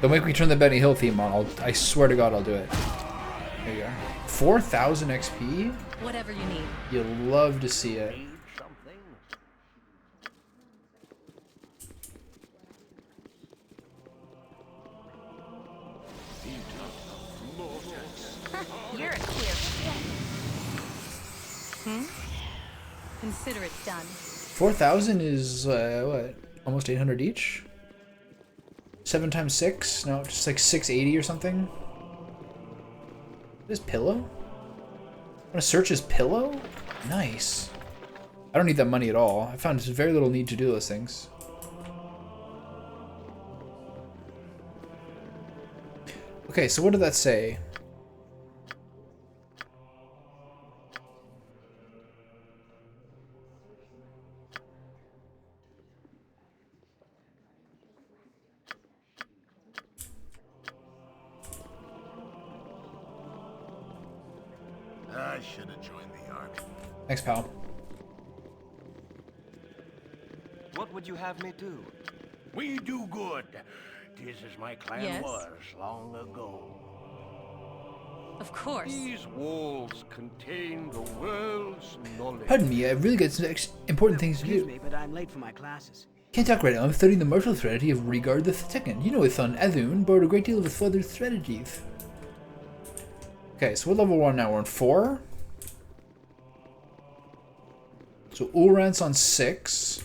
Don't make me turn the Benny Hill theme on. I swear to God I'll do it. There you go. 4,000 XP? Whatever you need. You'll love to see it. Need something? Consider it done. 4,000 is what? Almost 800 each. 7 times 6? No, just like 680 or something. This pillow? I'm gonna search his pillow? Nice. I don't need that money at all. I found very little need to do those things. Okay, so what did that say? I should have joined the army. Thanks, pal. What would you have me do? We do good. Tis as my clan Yes? was long ago. Of course. These walls contain the world's knowledge. Pardon me, I've really got some important things to Excuse do. me, but I'm late for my classes. Can't talk right now. I'm studying the martial strategy of Regard the Second. You know his son, Adun, borrowed a great deal of his father's strategies. Okay, so what level we're on now? We're on 4. So Ulrant's on 6.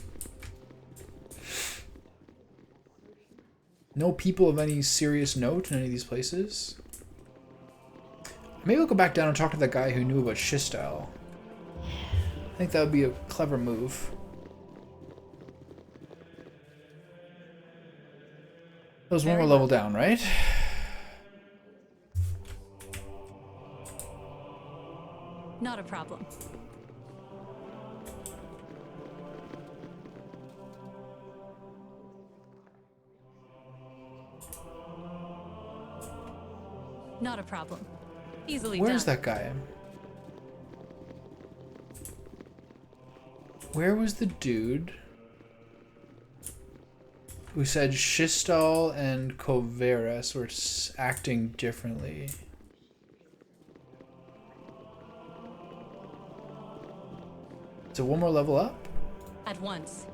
No people of any serious note in any of these places. Maybe we'll go back down and talk to that guy who knew about Shistal. I think that would be a clever move. That was one more level down, right? Not a problem. Not a problem. Easily Where's done. that guy? Where was the dude who said Shistal and Koveras were acting differently? So one more level up? At once.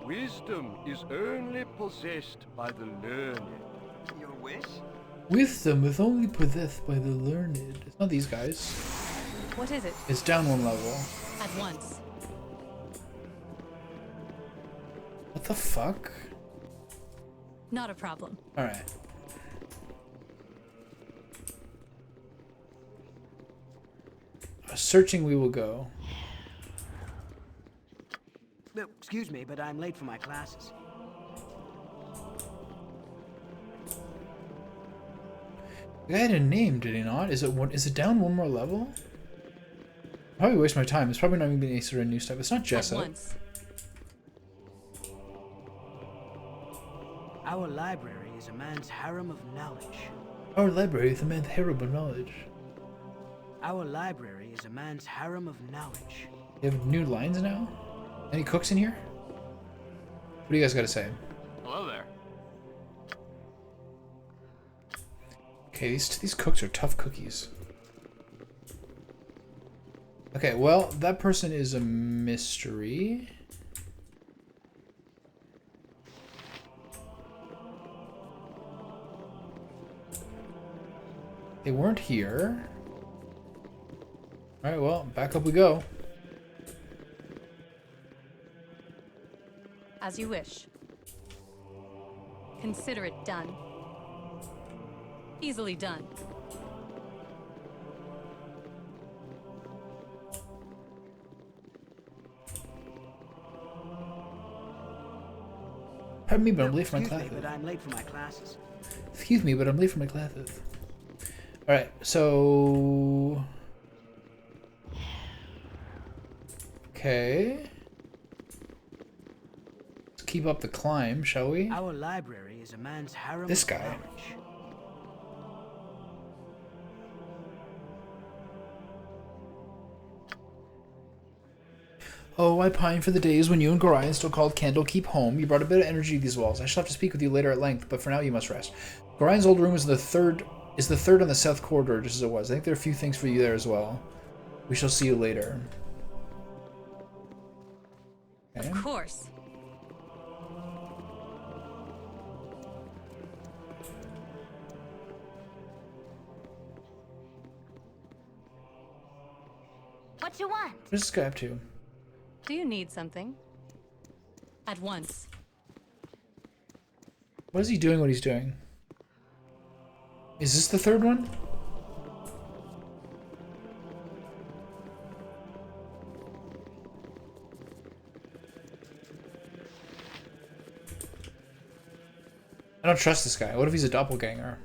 Wisdom is only possessed by the learned. Your wish? Wisdom is only possessed by the learned. It's not these guys. What is it? It's down one level. At once. What the fuck? Not a problem. Alright. Searching we will go. No, excuse me, but I'm late for my classes. The guy had a name, did he not? Is it down one more level? Probably waste my time. It's probably not even any sort of new stuff. It's not At Jessup. once. Our library is a man's harem of knowledge. Our library is a man's harem of knowledge. Our library is a man's harem of knowledge. You have new lines now? Any cooks in here? What do you guys got to say? Hello there. Okay, these cooks are tough cookies. Okay, well, that person is a mystery. They weren't here. Alright, well, back up we go. As you wish. Consider it done. Easily done. Pardon me, but I'm late for my Excuse me, classes. but I'm late for my classes. Excuse me, but I'm late for my classes. Alright, so... Okay. Let's keep up the climb, shall we? Our library is a man's harem This of guy. knowledge. Oh, I pine for the days when you and Gorion, still called Candlekeep, home. You brought a bit of energy to these walls. I shall have to speak with you later at length, but for now you must rest. Gorion's old room is the third on the south corridor, just as it was. I think there are a few things for you there as well. We shall see you later. Okay. Of course. What you want? What's this guy up to? Do you need something? At once. What is he doing what he's doing? Is this the third one? I don't trust this guy. What if he's a doppelganger?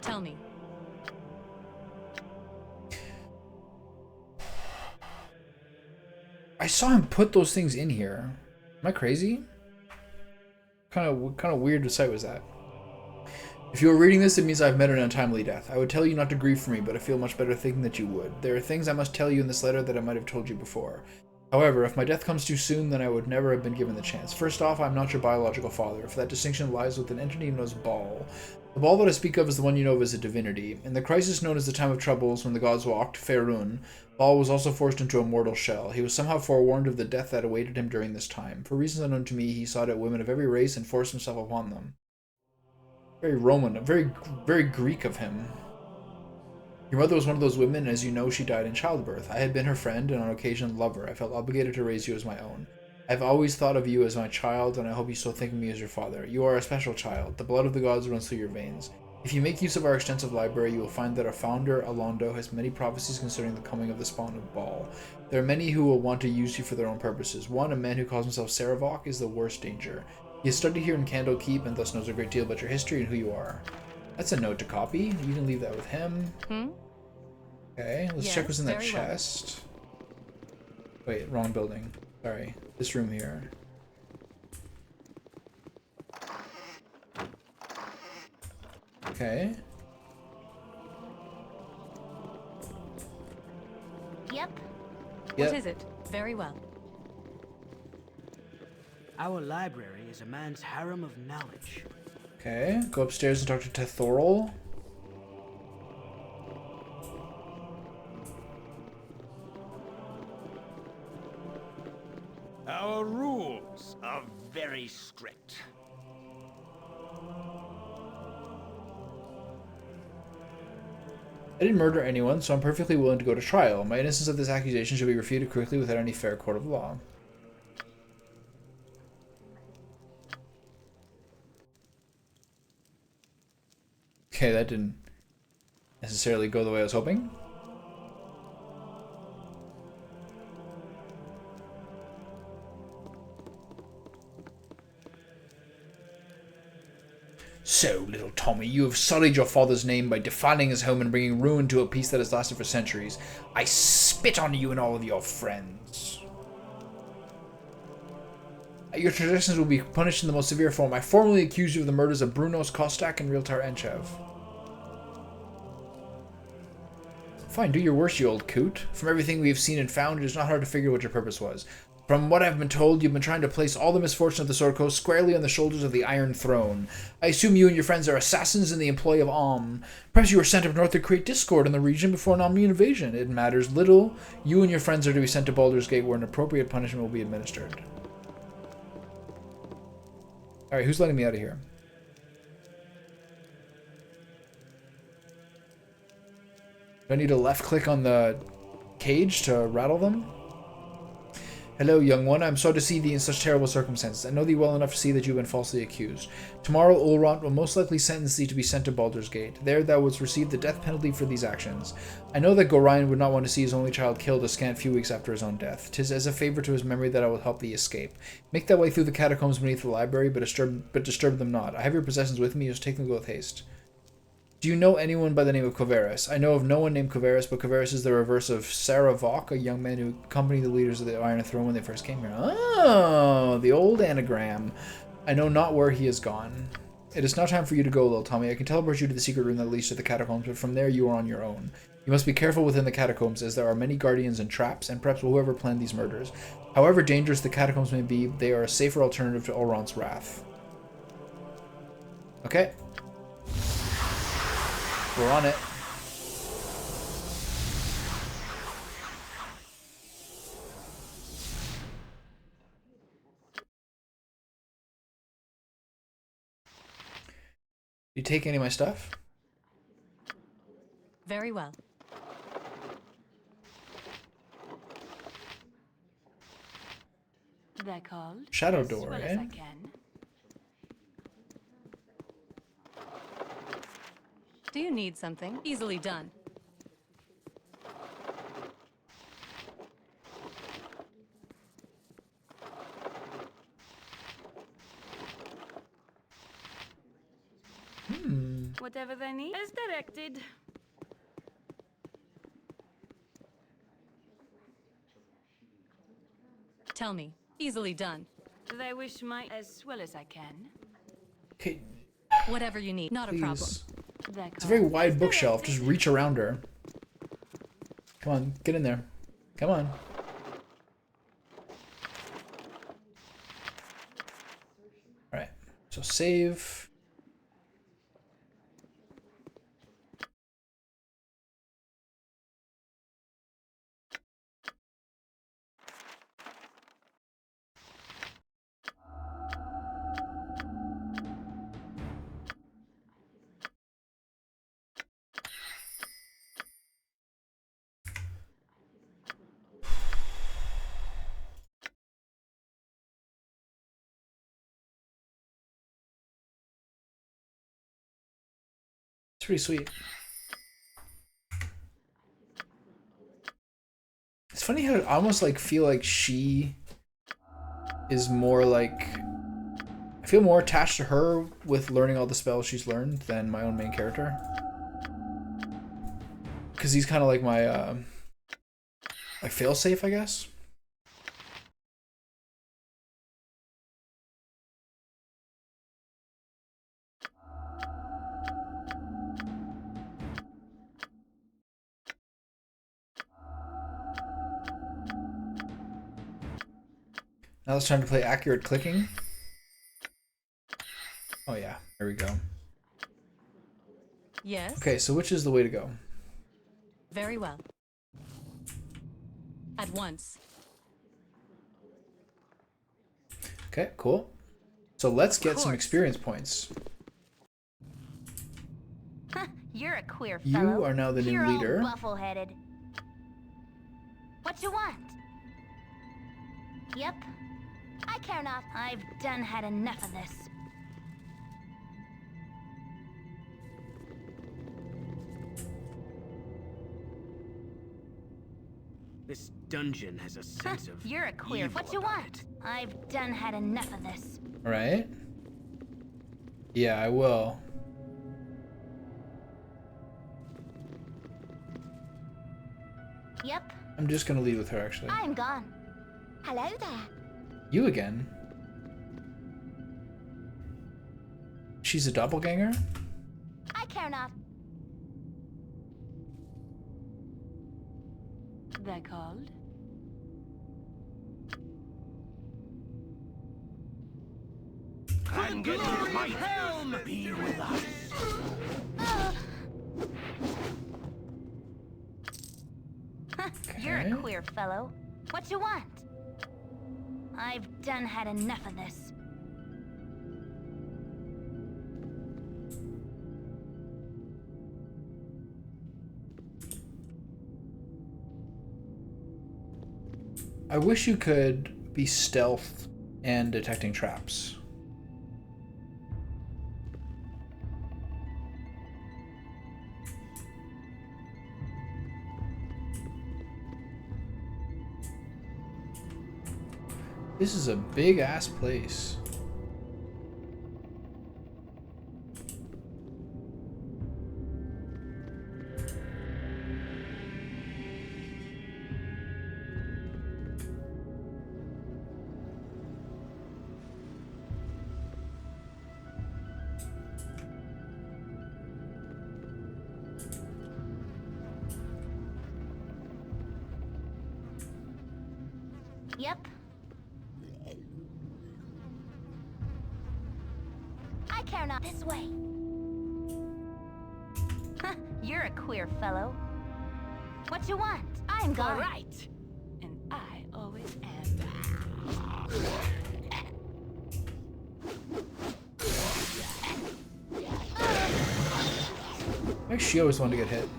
Tell me. I saw him put those things in here. Am I crazy? Kind of weird sight was that? If you are reading this, it means I've met an untimely death. I would tell you not to grieve for me, but I feel much better thinking that you would. There are things I must tell you in this letter that I might have told you before. However, if my death comes too soon, then I would never have been given the chance. First off, I'm not your biological father, for that distinction lies with an entity known as Baal. The Baal that I speak of is the one you know of as a divinity. In the crisis known as the Time of Troubles, when the gods walked Faerun, Baal was also forced into a mortal shell. He was somehow forewarned of the death that awaited him during this time. For reasons unknown to me, he sought out women of every race and forced himself upon them. Very Roman, very Greek of him. Your mother was one of those women, and as you know, she died in childbirth. I had been her friend, and on occasion lover. I felt obligated to raise you as my own. I've always thought of you as my child, and I hope you still think of me as your father. You are a special child. The blood of the gods runs through your veins. If you make use of our extensive library, you will find that our founder, Alondo, has many prophecies concerning the coming of the spawn of Baal. There are many who will want to use you for their own purposes. One, a man who calls himself Saravok, is the worst danger. He has studied here in Candlekeep, and thus knows a great deal about your history and who you are. That's a note to copy. You can leave that with him. Okay, let's check what's in that chest. Well. Wait, wrong building. Sorry. This room here. Okay. Yep. What is it? Very well. Our library is a man's harem of knowledge. Okay, go upstairs and talk to Tethorel. Our rules are very strict. I didn't murder anyone, so I'm perfectly willing to go to trial. My innocence of this accusation should be refuted quickly without any fair court of law. Okay, that didn't necessarily go the way I was hoping. So, little Tommy, you have sullied your father's name by defiling his home and bringing ruin to a peace that has lasted for centuries. I spit on you and all of your friends. Your transgressions will be punished in the most severe form. I formally accuse you of the murders of Brunos Kostak and Realtar Enchev. Fine, do your worst, you old coot. From everything we have seen and found, it is not hard to figure what your purpose was. From what I've been told, you've been trying to place all the misfortune of the Sword Coast squarely on the shoulders of the Iron Throne. I assume you and your friends are assassins in the employ of Om. Perhaps you were sent up north to create discord in the region before an Omni invasion. It matters little. You and your friends are to be sent to Baldur's Gate, where an appropriate punishment will be administered. Alright, who's letting me out of here? Do I need to left click on the cage to rattle them? Hello, young one. I'm sorry to see thee in such terrible circumstances. I know thee well enough to see that you have been falsely accused. Tomorrow, Ulront will most likely sentence thee to be sent to Baldur's Gate. There thou wouldst receive the death penalty for these actions. I know that Gorion would not want to see his only child killed a scant few weeks after his own death. 'Tis as a favor to his memory that I will help thee escape. Make thy way through the catacombs beneath the library, but disturb them not. I have your possessions with me, just take them with haste. Do you know anyone by the name of Coverus? I know of no one named Coverus, but Coverus is the reverse of Saravok, a young man who accompanied the leaders of the Iron Throne when they first came here. Oh, the old anagram. I know not where he is gone. It is now time for you to go, little Tommy. I can teleport you to the secret room that leads to the catacombs, but from there you are on your own. You must be careful within the catacombs, as there are many guardians and traps, and perhaps whoever planned these murders. However dangerous the catacombs may be, they are a safer alternative to Elrond's wrath. Okay. We're on it. You take any of my stuff? Very well. They're called Shadow as door, well eh? as I can. Do you need something? Easily done. Whatever they need, as directed. Tell me. Easily done. They wish my as well as I can. Okay, Whatever you need. Not a problem. please. They're It's a very called wide as bookshelf. directed. Just reach around her. Come on, get in there. Come on. Alright, so save. It's pretty sweet. It's funny how I almost like feel like she is more like, I feel more attached to her with learning all the spells she's learned than my own main character. Because he's kind of like my like failsafe, I guess. Now it's time to play accurate clicking. Oh yeah, there we go. Yes? Okay, so which is the way to go? Very well. At once. Okay, cool. So let's get some course. experience points. You're a queer You fellow. are now the new You're all leader. buffle-headed. What you want? Yep. I care not. I've done had enough of this. This dungeon has a sense of You're a queer. evil What you about want? it. I've done had enough of this. Alright. Yeah, I will. Yep. I'm just gonna lead with her, actually. I'm gone. Hello there. You again? She's a doppelganger? I care not. They're called. And get his might. Be with us. You're Okay. a queer fellow. What you want? I've done had enough of this. I wish you could be stealth and detecting traps. This is a big ass place. Yep. I care not. This way. You're a queer fellow. What you want? I'm gone. All right. And I always am. Why does she always want to get hit?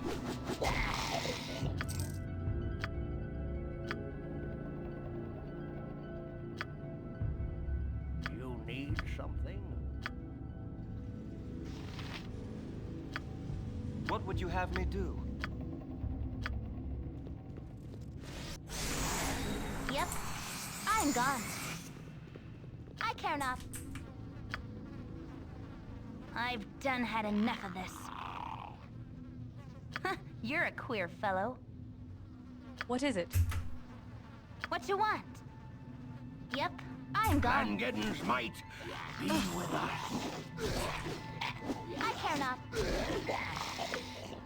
You need something? What would you have me do? Yep. I'm gone. I care not. I've done had enough of this. You're a queer fellow. What is it? What you want? Yep. I'm gone. Armageddon's might be with us. I care not.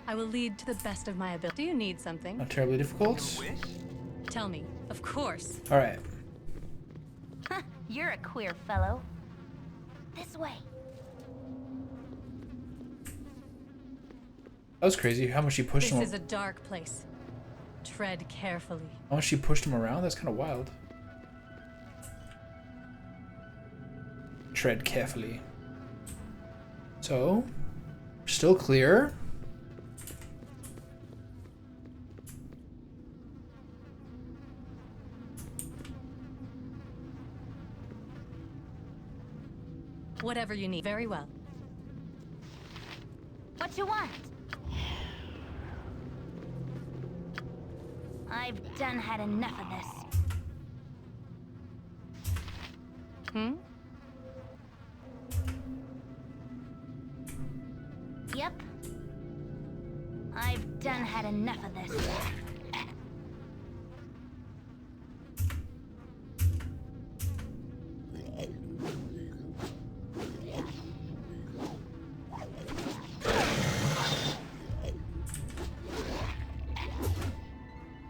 I will lead to the best of my ability. Do you need something? Not terribly difficult. Wish? Tell me. Of course. All right. You're a queer fellow. This way. That was crazy. How much she pushed This him. is a dark place. Tread carefully. How much she pushed him around. That's kind of wild. Tread carefully. So, still clear. Whatever you need. Very well. What you want? I've done had enough of this. Hmm? Yep. I've done had enough of this.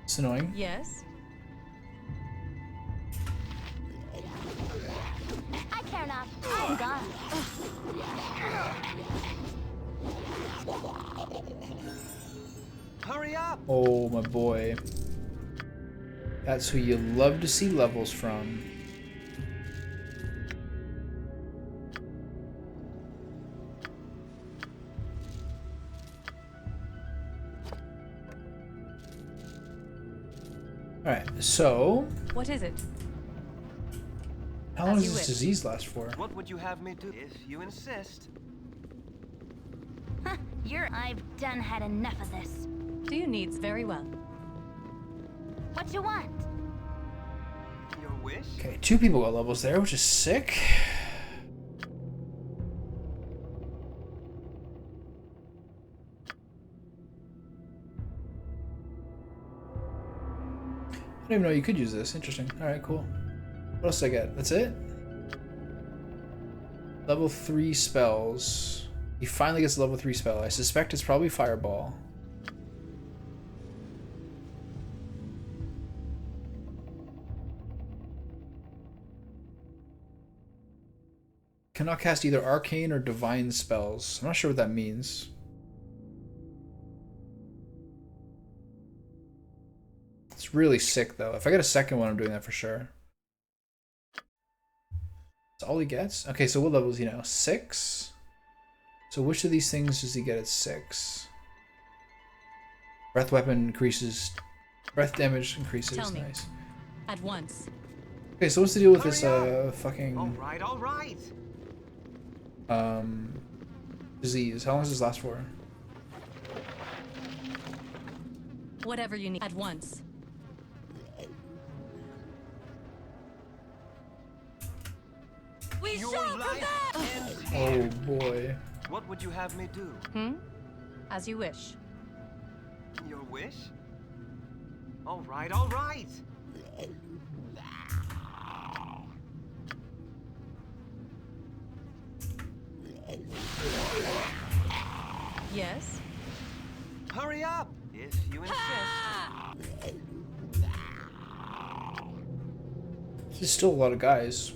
It's annoying. Yes. I care not. I'm gone. Hurry up! Oh, my boy. That's who you love to see levels from. Alright, so... What is it? How long As does you this wish. disease last for? What would you have me do? If you insist. I've done had enough of this. Do you needs very well. What you want? Your wish? Okay, 2 people got levels there, which is sick. I didn't even know you could use this. Interesting. Alright, cool. What else did I get? That's it? Level 3 spells. He finally gets a level 3 spell. I suspect it's probably Fireball. Cannot cast either Arcane or Divine spells. I'm not sure what that means. It's really sick, though. If I get a second one, I'm doing that for sure. That's all he gets? Okay, so what level is he now? 6? So which of these things does he get at 6? Breath weapon increases. Breath damage increases. Tell me. Nice. At once. Okay, so what's the deal with Hurry this fucking All right. disease? How long does this last for? Whatever you need. At once. We Your shall life prevail! ends Oh here. boy. What would you have me do? Hmm? As you wish. Your wish? All right. Yes. Hurry up! If you insist. There's still a lot of guys.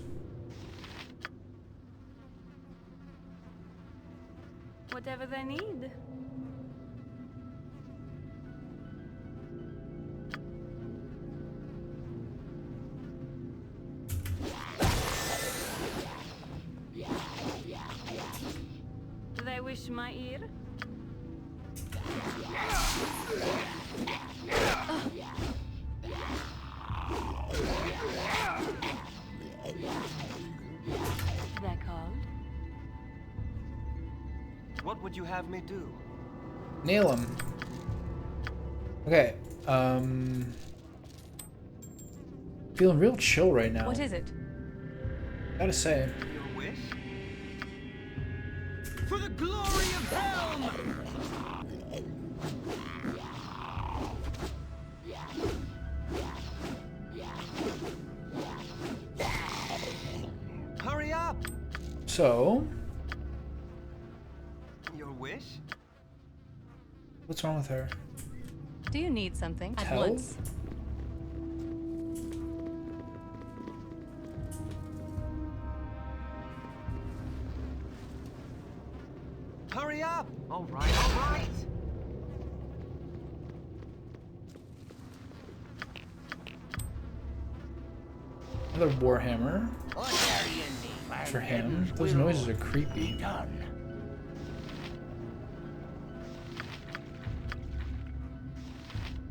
Whatever they need. Do they wish my ear? They're called. What would you have me do? Nail him. Okay. Feeling real chill right now. What is it? Gotta say. Your wish? For the glory of Helm! Hurry up! So, Your wish? what's wrong with her? Do you need something at Tell? once? Hurry up! All right, all right. Another Warhammer. What are you need? For him. Those noises are creepy. Done.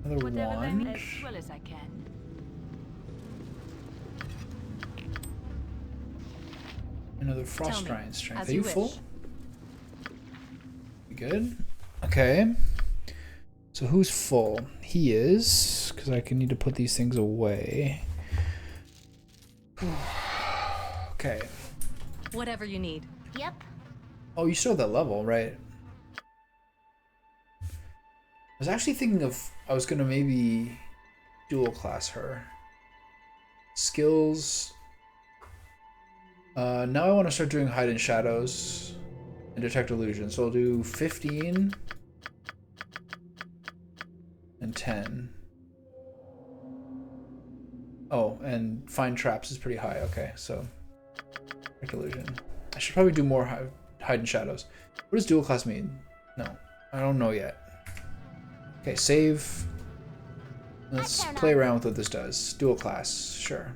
Another Whatever they need wand. as well as I can. Another Frost me, Giant Strength. as Are you you full? wish. You good? Okay. So who's full? He is, because I can need to put these things away. Okay. Whatever you need. Yep. Oh, you still have that level, right? I was actually thinking of, I was gonna maybe dual class her. Skills. Now I want to start doing hide in shadows and detect illusion. So I'll do 15 and 10. Oh, and find traps is pretty high. Okay, so detect illusion. I should probably do more hide in shadows. What does dual class mean? No, I don't know yet. Okay, save. Let's play around with what this does. Dual class, sure.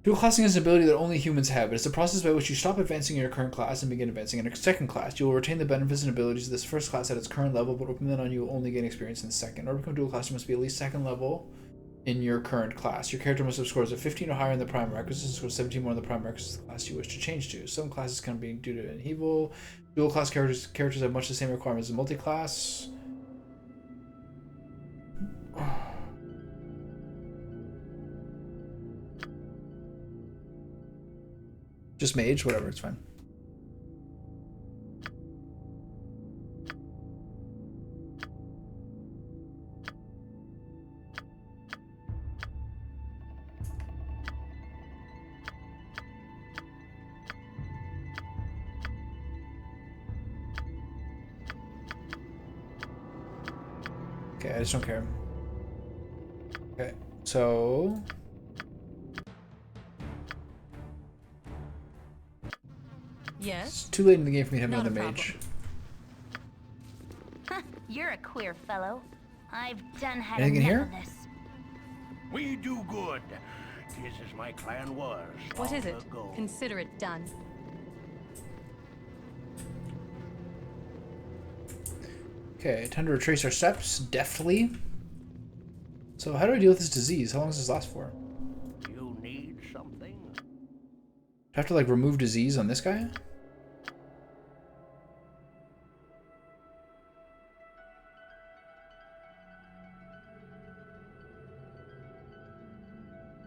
Dual classing is an ability that only humans have. It is the process by which you stop advancing in your current class and begin advancing in a second class. You will retain the benefits and abilities of this first class at its current level, but from then on you will only gain experience in the second. In order to become dual class, you must be at least second level in your current class. Your character must have scores of 15 or higher in the prime requisites and scores 17 more in the prime requisites of the class you wish to change to. Some classes can be due to an evil. Dual class characters have much the same requirements as multi-class. Just mage, whatever, it's fine. Okay, I just don't care. Okay, so Yes? it's too late in the game for me to have Not another a mage. You're a queer fellow. I've done had Anything in enough here? of this. We do good. Tis as my clan was What is long it? ago. Consider it done. Okay, time to retrace our steps deftly. So how do I deal with this disease? How long does this last for? You need something? Do I have to like remove disease on this guy?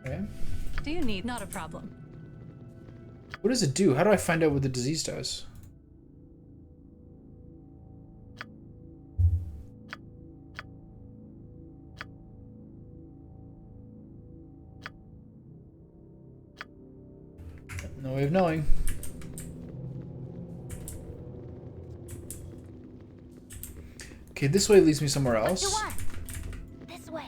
Okay. Do you need? Not a problem. What does it do? How do I find out what the disease does? No way of knowing. Okay, this way leads me somewhere What you else. want? This way.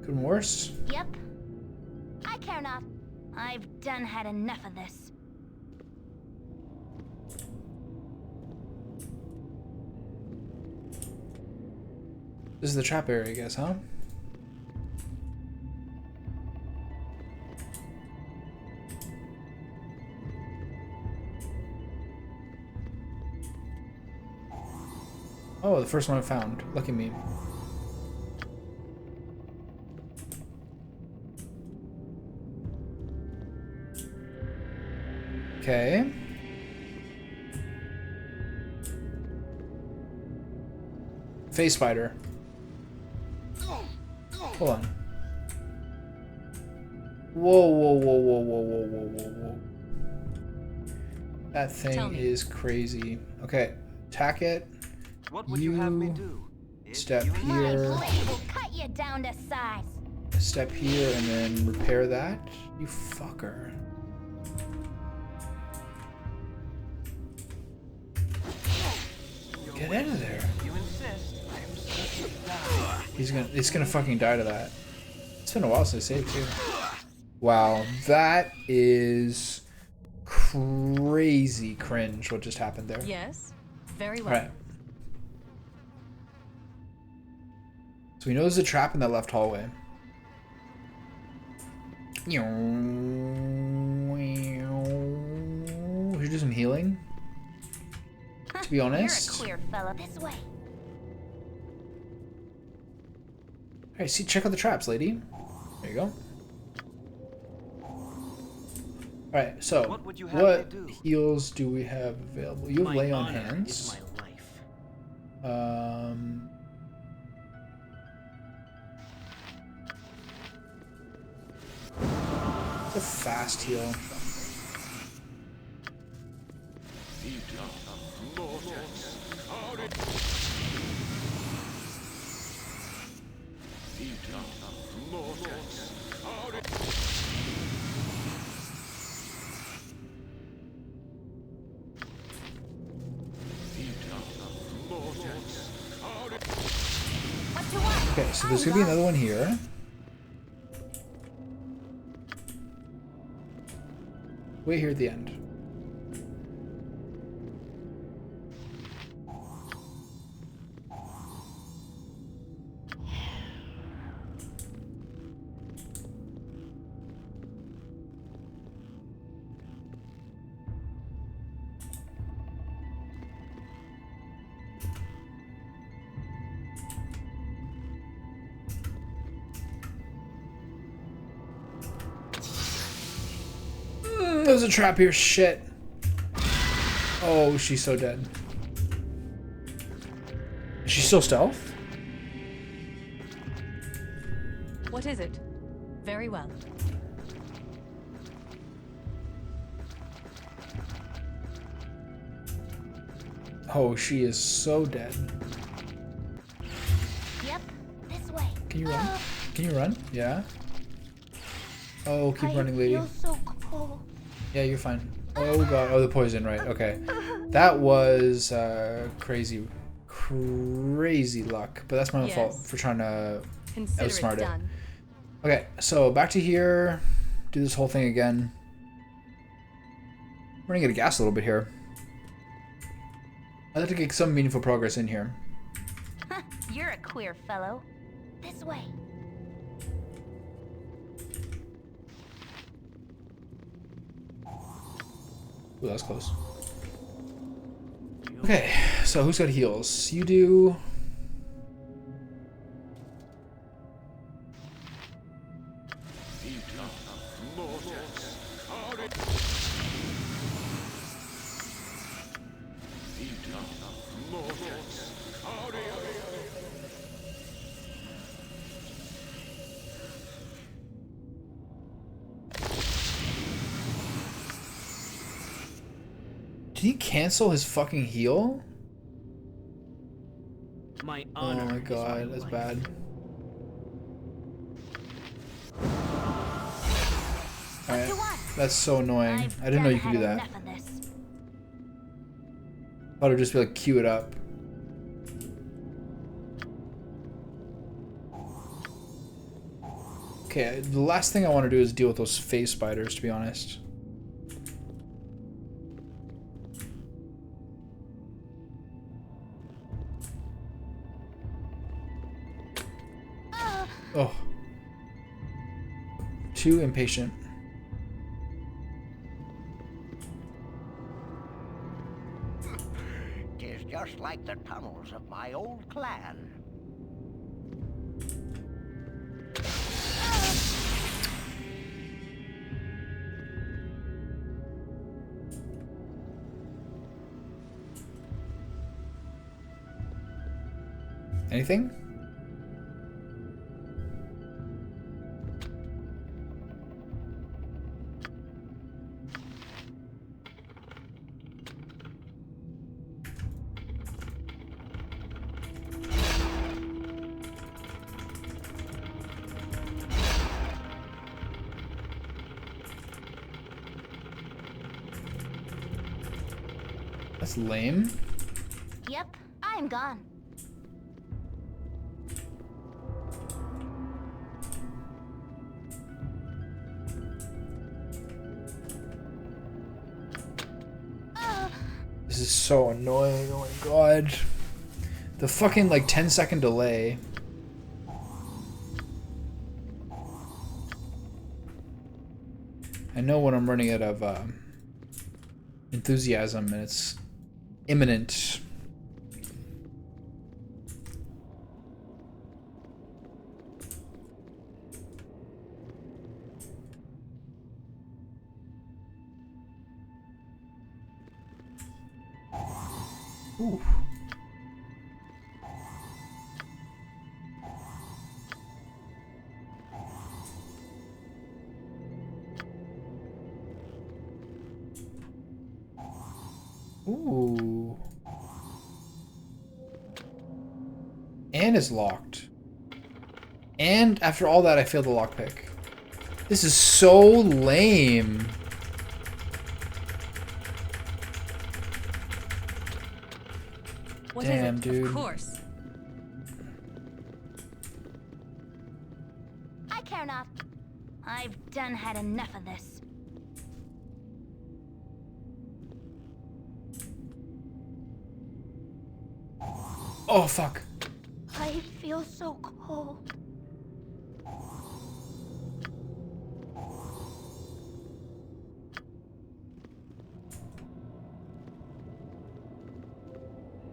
Could be worse. Yep. I care not. I've done had enough of this. This is the trap area, I guess, huh? Oh, the first one I found. Lucky me. Okay. Face spider. Hold on. Whoa, whoa, whoa, whoa, whoa, whoa, whoa, whoa, whoa. That thing is crazy. Okay, attack it. What would you have me do? Step My here. blade will cut you down to size. Step here and then repair that. You fucker. Get out of there. You insist. I am certain to die. It's gonna fucking die to that. It's been a while since I saved too. Wow, that is crazy cringe what just happened there. Yes. Very well. Right. So we know there's a trap in that left hallway. Should we do some healing? To be honest. You're a queer fella. This way. Alright, see, check out the traps, lady. There you go. Alright, so what heals do we have available? You have lay on hands. It's a fast heal. Okay, so there's gonna be another one here. Way here at the end. There's a trap here. Shit. Oh, she's so dead. Is she still stealth? What is it? Very well. Oh, she is so dead. Yep, this way. Can you run? Can you run? Yeah. Oh, keep running, lady. I feel so cold. Yeah, you're fine. Oh god. Oh, the poison, right. Okay. That was crazy luck. But that's my own fault for trying to outsmart it. Okay, so back to here. Do this whole thing again. We're gonna get a gas a little bit here. I'd like to get some meaningful progress in here. You're a queer fellow. This way. Ooh, that was close. Okay, so who's got heals? You do. Did he cancel his fucking heal? Oh my god, that's bad. Alright, that's so annoying. I didn't know you could do that. Thought it'd just be like, queue it up. Okay, the last thing I want to do is deal with those phase spiders, to be honest. Oh. Too impatient. Tis just like the tunnels of my old clan. Anything? That's lame. Yep, I'm gone. This is so annoying. Oh my god. The fucking like 10-second delay. I know when I'm running out of enthusiasm and it's imminent. Ooh. Ooh. And is locked. And after all that, I failed the lockpick. This is so lame. What Damn, is it? dude. Of course. I care not. I've done had enough of this. Oh, fuck. I feel so cold.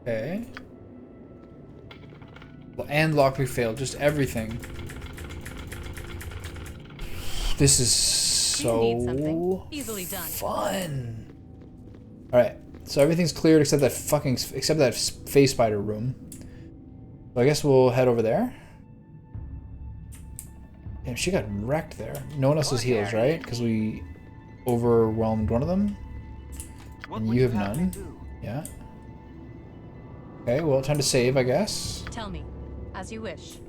Okay. And lockpick failed. Just everything. This is so easily done. Fun. All right. So everything's cleared except that phase spider room. So I guess we'll head over there. Damn, she got wrecked there. No one else has heals, right? Because we overwhelmed one of them. And you have none. Yeah. Okay, well, time to save, I guess. Tell me, as you wish.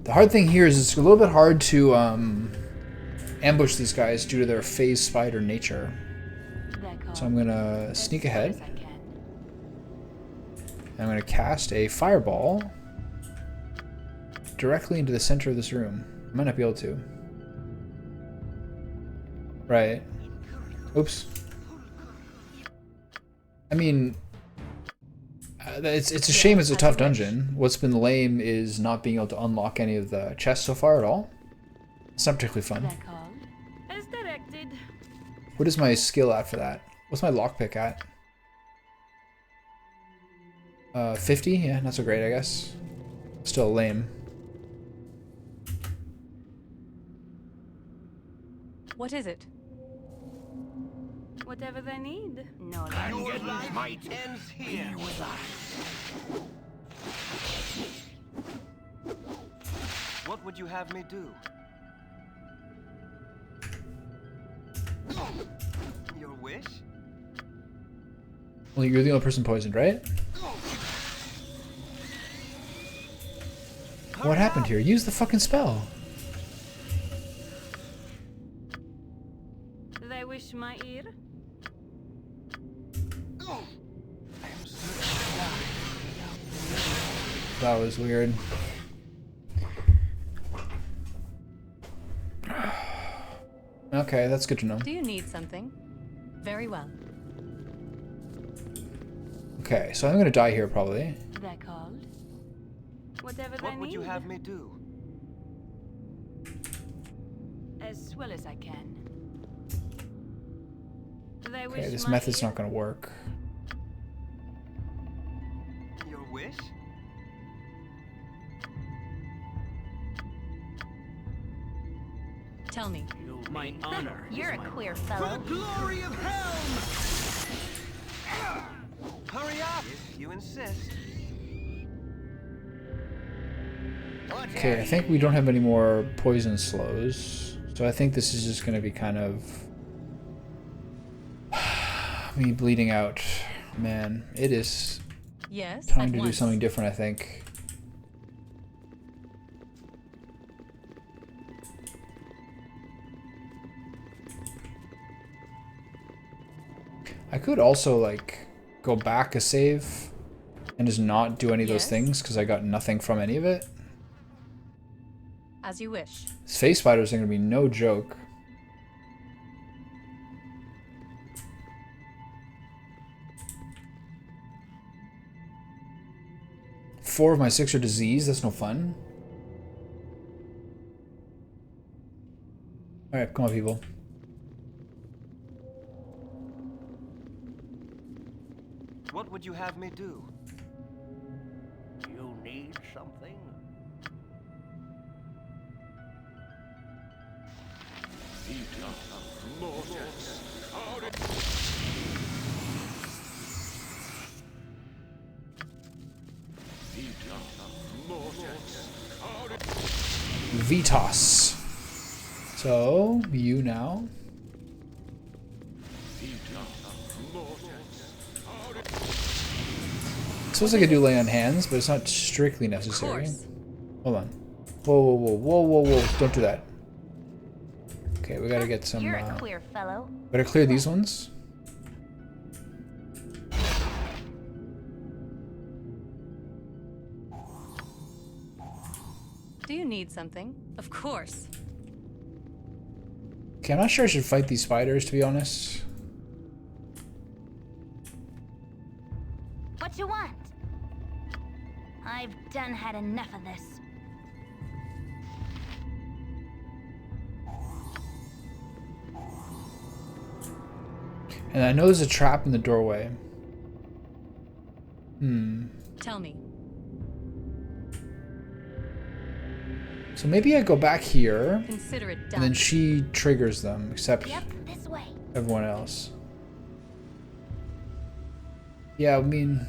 The hard thing here is it's a little bit hard to ambush these guys due to their phase spider nature. So I'm gonna sneak ahead. I'm gonna cast a fireball directly into the center of this room. I might not be able to. Right. Oops. I mean, it's a shame it's a tough dungeon. What's been lame is not being able to unlock any of the chests so far at all. It's not particularly fun. As directed. What is my skill at for that? What's my lockpick at? 50? Yeah, not so great, I guess. Still lame. What is it? Whatever they need. No, Your might ends here. be with us. What would you have me do? Your wish? Well, you're the only person poisoned, right? What happened here? Use the fucking spell. They wish my ear. That was weird. Okay, that's good to know. Do you need something? Very well. Okay, so I'm gonna die here probably. They're called. Whatever they What would you need. have me do? As well as I can. They Okay, wish this my method's ear. not gonna work. Your wish? Tell me. My honor. You're is a my queer honor. fellow. Glory of Helm! Hurry up, if you insist. Okay, I think we don't have any more poison slows. So I think this is just gonna be kind of me bleeding out. Man, it is Yes. time at to do once. something different, I think. I could also like go back a save and just not do any of those Yes. things because I got nothing from any of it. As you wish. Space spiders are gonna be no joke. Four of my 6 are disease. That's no fun. All right, come on, people. What would you have me do? You need something? Vitas. So, you now. Suppose I could do lay on hands, but it's not strictly necessary. course. Hold on. Whoa, whoa, whoa, whoa, whoa, whoa. Don't do that. Okay, we gotta get some, You're a queer fellow. better clear these ones. Do you need something? Of course. Okay, I'm not sure I should fight these spiders, to be honest. What you want? I've done had enough of this. And I know there's a trap in the doorway. Tell me. So maybe I go back here, Consider it and done. then she triggers them, except Yep, this way. everyone else. Yeah, I mean,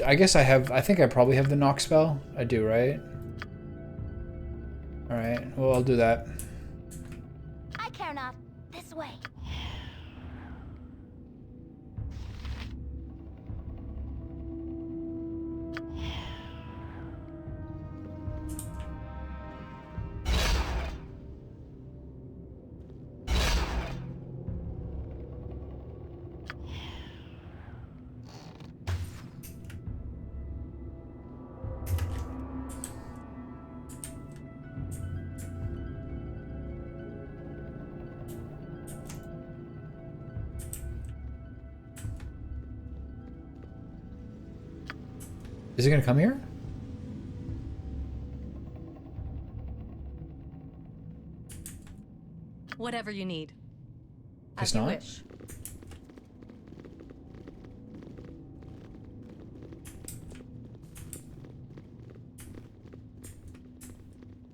I guess I think I probably have the knock spell. I do, right? Alright, well, I'll do that. I care not. This way. Is it gonna come here? Whatever you need. Guess As you not. wish.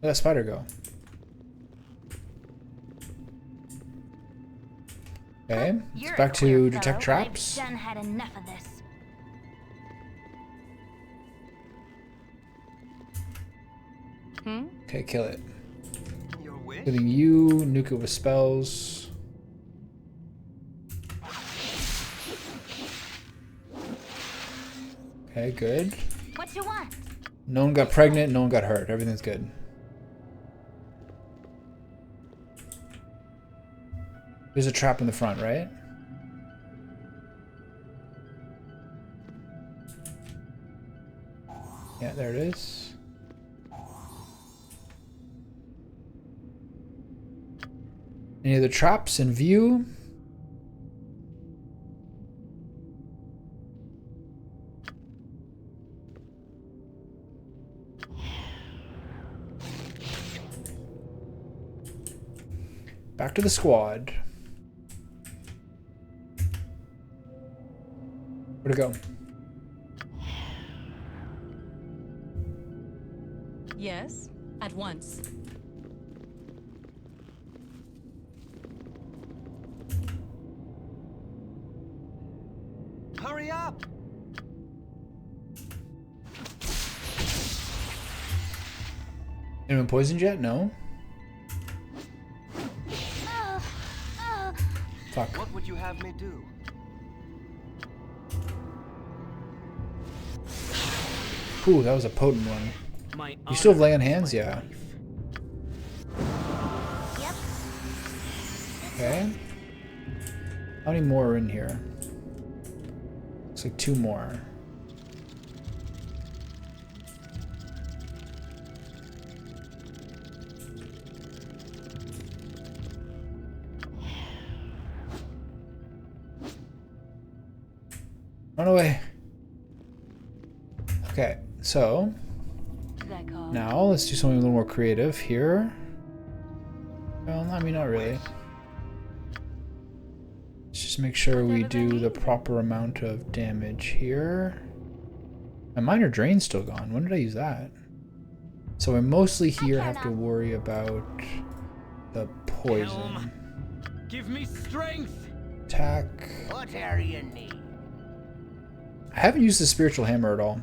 Where'd that spider go? Okay, You're it's a back queer to fellow. detect traps. I've done had enough of this. Okay, kill it. Your wish? Killing you, nuke it with spells. Okay, good. What you want? No one got pregnant, no one got hurt. Everything's good. There's a trap in the front, right? Yeah, there it is. Any other traps in view? Back to the squad. Where'd it go? Yes, at once. Hurry up! Anyone poisoned yet? No. Fuck. What would you have me do? Ooh, that was a potent one. My You still honor lay on is hands? my Yeah. life. Yep. Okay. How many more are in here? Looks like 2 more. Run away. Okay, so now let's do something a little more creative here. Well, I mean, not really. Let's just make sure we do the proper amount of damage here. My minor drain's still gone. When did I use that? So I mostly here have to worry about the poison. Give me strength. Attack. What area you need? I haven't used the spiritual hammer at all.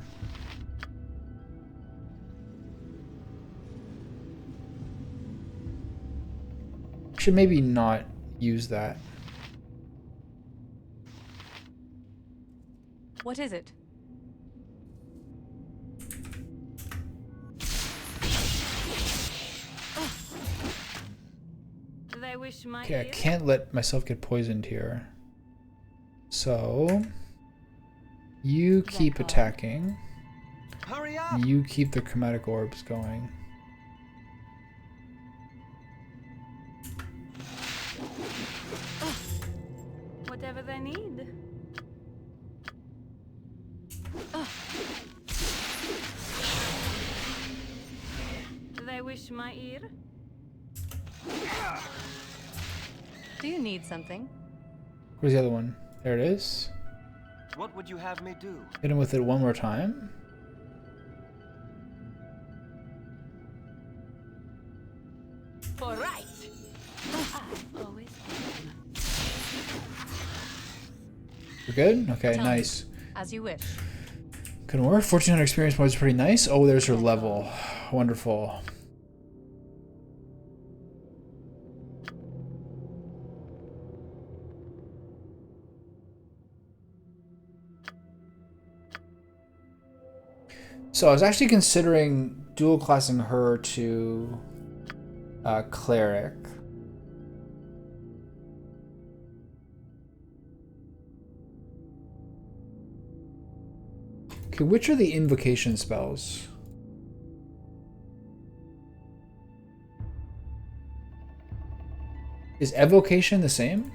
Should maybe not use that. What is it? They wish my Okay, I ear? can't let myself get poisoned here. So you keep attacking. Hurry up! You keep the chromatic orbs going. Whatever they need. They wish my ear? Do you need something? Where's the other one? There it is. What would you have me do? Hit him with it one more time. All right. Always. We're good? Okay, Tell me. nice. As you wish. Couldn't work. 1400 experience points is pretty nice. Oh, there's her level. Wonderful. So I was actually considering dual classing her to cleric. Okay, which are the invocation spells? Is evocation the same?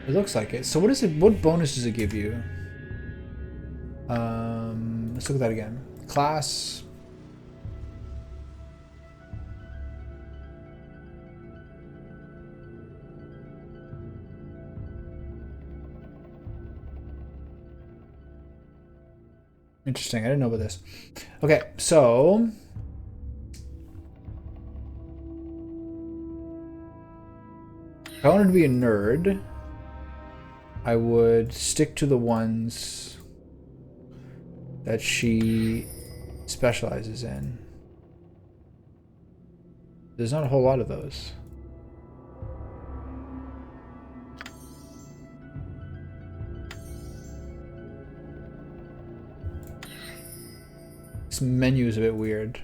It looks like it. So what is it? What bonus does it give you? Let's look at that again. Class. Interesting. I didn't know about this. Okay, so if I wanted to be a nerd, I would stick to the ones that she specializes in. There's not a whole lot of those. This menu is a bit weird.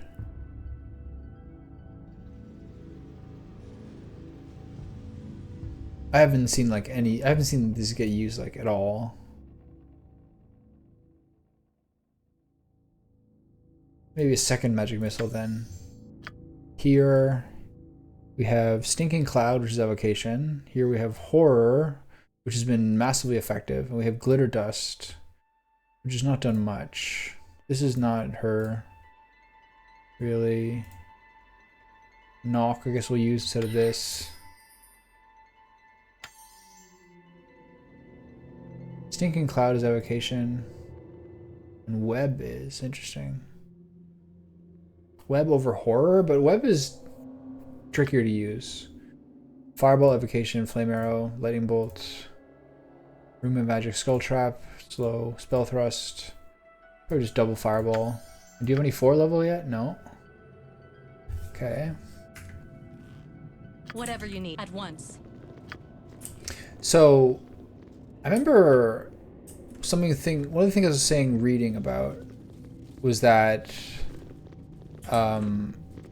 I haven't seen like any. I haven't seen these get used like at all. Maybe a second magic missile then. Here we have Stinking Cloud, which is evocation. Here we have Horror, which has been massively effective. And we have Glitter Dust, which has not done much. This is not her. Really. Knock, I guess we'll use instead of this. Stinking Cloud is evocation. And Web is interesting. Web over Horror, but Web is trickier to use. Fireball, evocation, flame arrow, lightning bolt, room of magic, skull trap, slow, spell thrust. Probably just double fireball. Do you have any 4 level yet? No. Okay. Whatever you need at once. So, I remember one of the things I was saying reading about was that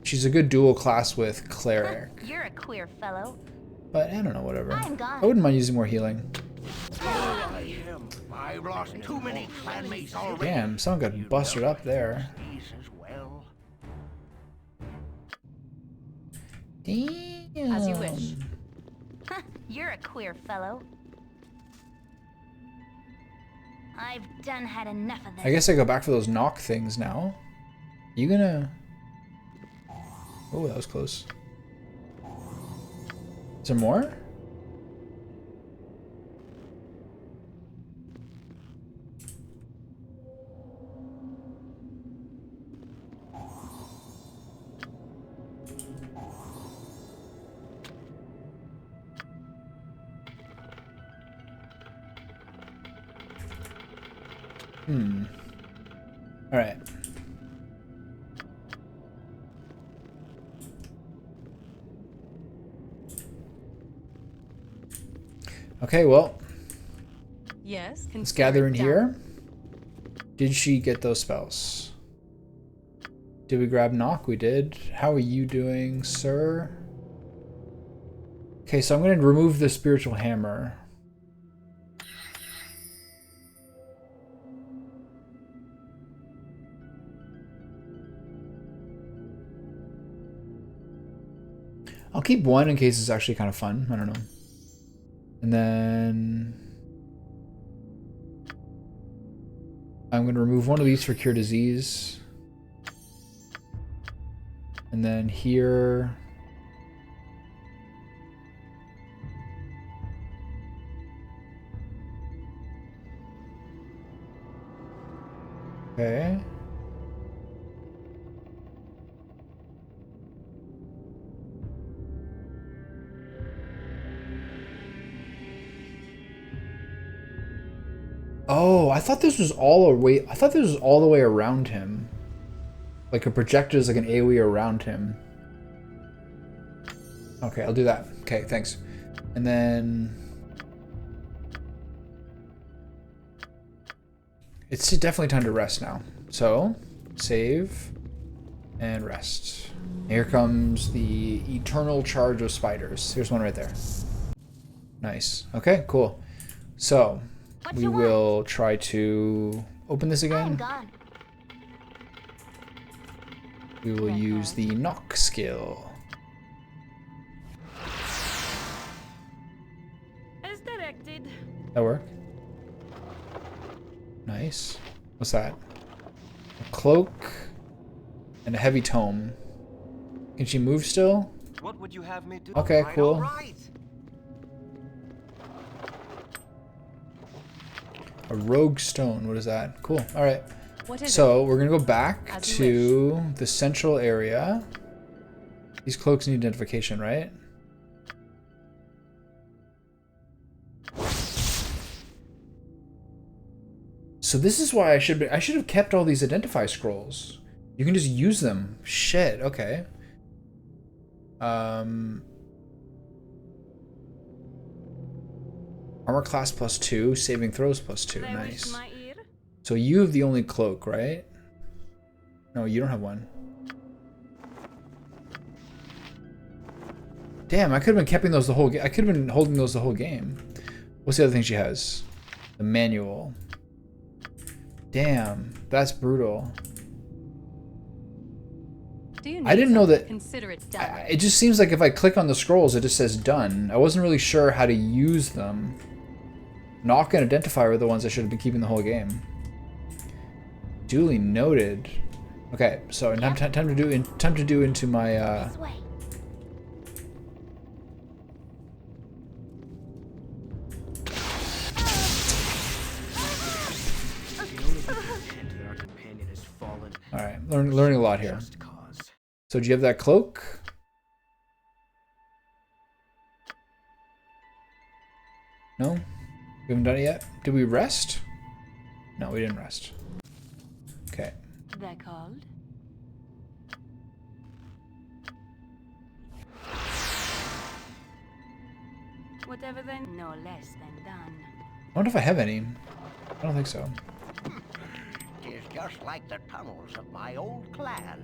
she's a good dual class with cleric. You're a queer fellow. But I don't know, whatever. I'm gone. I wouldn't mind using more healing. I've lost too many clanmates already. Damn, someone got busted up there. As well. Damn. As you wish. You're a queer fellow. I've done had enough of this. I guess I go back for those knock things now. You gonna... Oh, that was close. Is there more? All right. Okay, well, Yes. let's gather in here. Did she get those spells? Did we grab knock? We did. How are you doing, sir? Okay, so I'm going to remove the spiritual hammer. I'll keep one in case it's actually kind of fun. I don't know. And then I'm going to remove one of these for cure disease. And then here okay. Oh, I thought this was all the way around him. Like a projector is like an AoE around him. Okay, I'll do that. Okay, thanks. And then it's definitely time to rest now. So, save and rest. Here comes the eternal charge of spiders. Here's one right there. Nice. Okay, cool. So, we will try to open this again. We will use the knock skill. As directed. That work? Nice. What's that? A cloak and a heavy tome. Can she move still? What would you have me do? Okay, cool. A rogue stone. What is that? Cool. All right. So we're gonna go back to the central area. These cloaks need identification, right? So this is why I should have kept all these identify scrolls. You can just use them. Shit. Okay. Armor class +2, saving throws +2. Nice. So you have the only cloak, right? No, you don't have one. Damn, I could have been keeping those the whole game. I could have been holding those the whole game. What's the other thing she has? The manual. Damn, that's brutal. Do you need I didn't know that. Consider it done. It just seems like if I click on the scrolls, it just says done. I wasn't really sure how to use them. Knock and identify were the ones I should have been keeping the whole game. Duly noted. Okay, so time to do into my. This way. All right, learning a lot here. So do you have that cloak? No, we haven't done it yet. Did we rest? No, we didn't rest. Okay. They're called? Whatever they no less than done. I wonder if I have any. I don't think so. Tis just like the tunnels of my old clan.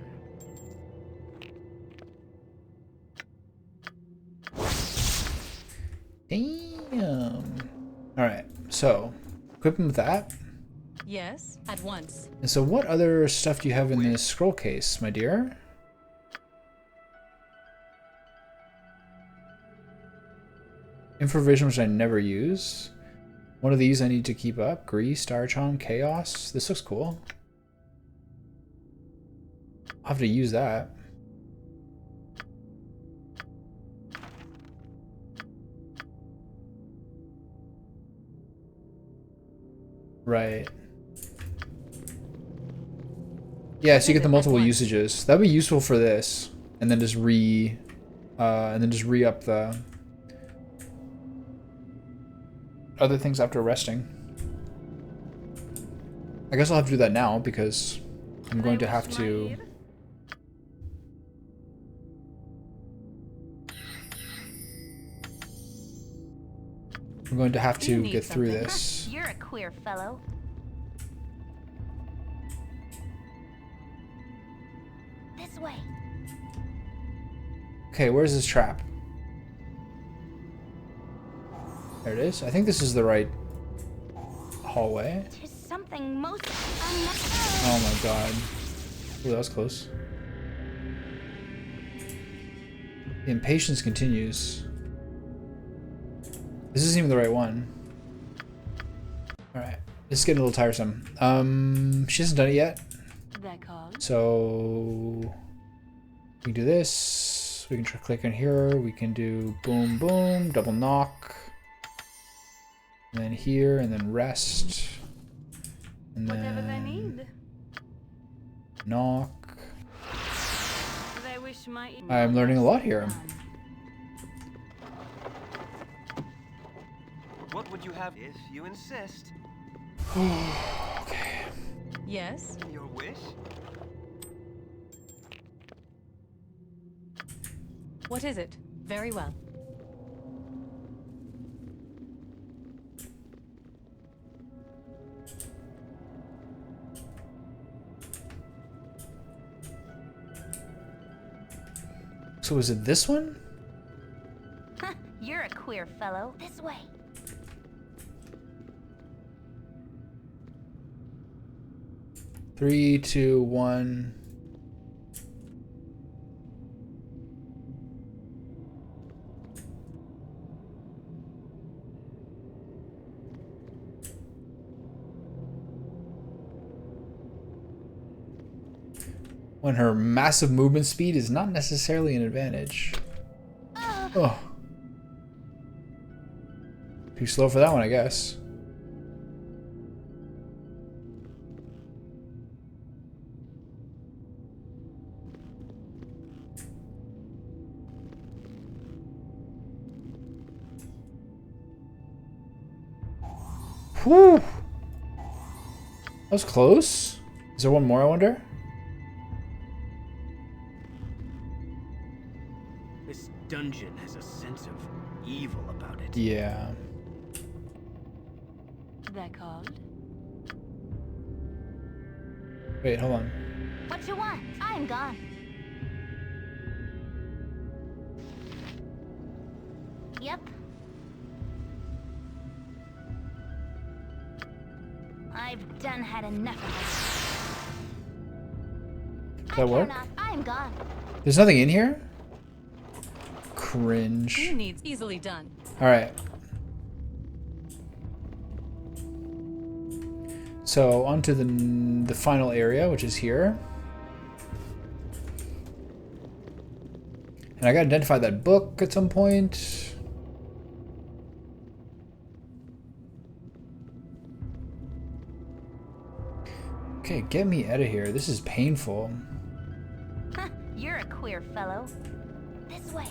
Damn. All right, so equip him with that. Yes, at once. And so what other stuff do you have in this scroll case, my dear? Infravision, which I never use. One of these I need to keep up. Grease, Star Charm, Chaos. This looks cool. I'll have to use that. Right. Yeah, so you get the multiple usages. That'd be useful for this, and then just re-up the other things after resting. I guess I'll have to do that now because I'm going to have to. I'm going to have to get through this. You're a queer fellow. This way. Okay, where's this trap? There it is. I think this is the right hallway. There's something most. Oh my god. Ooh, that was close. The impatience continues. This isn't even the right one. Alright. This is getting a little tiresome. She hasn't done it yet. So we can do this. We can try click on here. We can do boom boom, double knock. And then here, and then rest. And Whatever they then need. knock. They wish my I'm learning a lot here. What would you have if you insist? Okay. Yes? Your wish? What is it? Very well. So is it this one? You're a queer fellow. This way. Three, two, one. When her massive movement speed is not necessarily an advantage. Oh. Too slow for that one, I guess. Whew. That was close. Is there one more, I wonder? This dungeon has a sense of evil about it. Yeah. They're called? Wait, hold on. What you want? I'm gone. Yep. I've done had enough of this. Does that work? I'm gone. There's nothing in here? Cringe. Who needs easily done? Alright. So, onto the final area, which is here. And I gotta identify that book at some point. Okay, get me out of here. This is painful. You're a queer fellow. This way.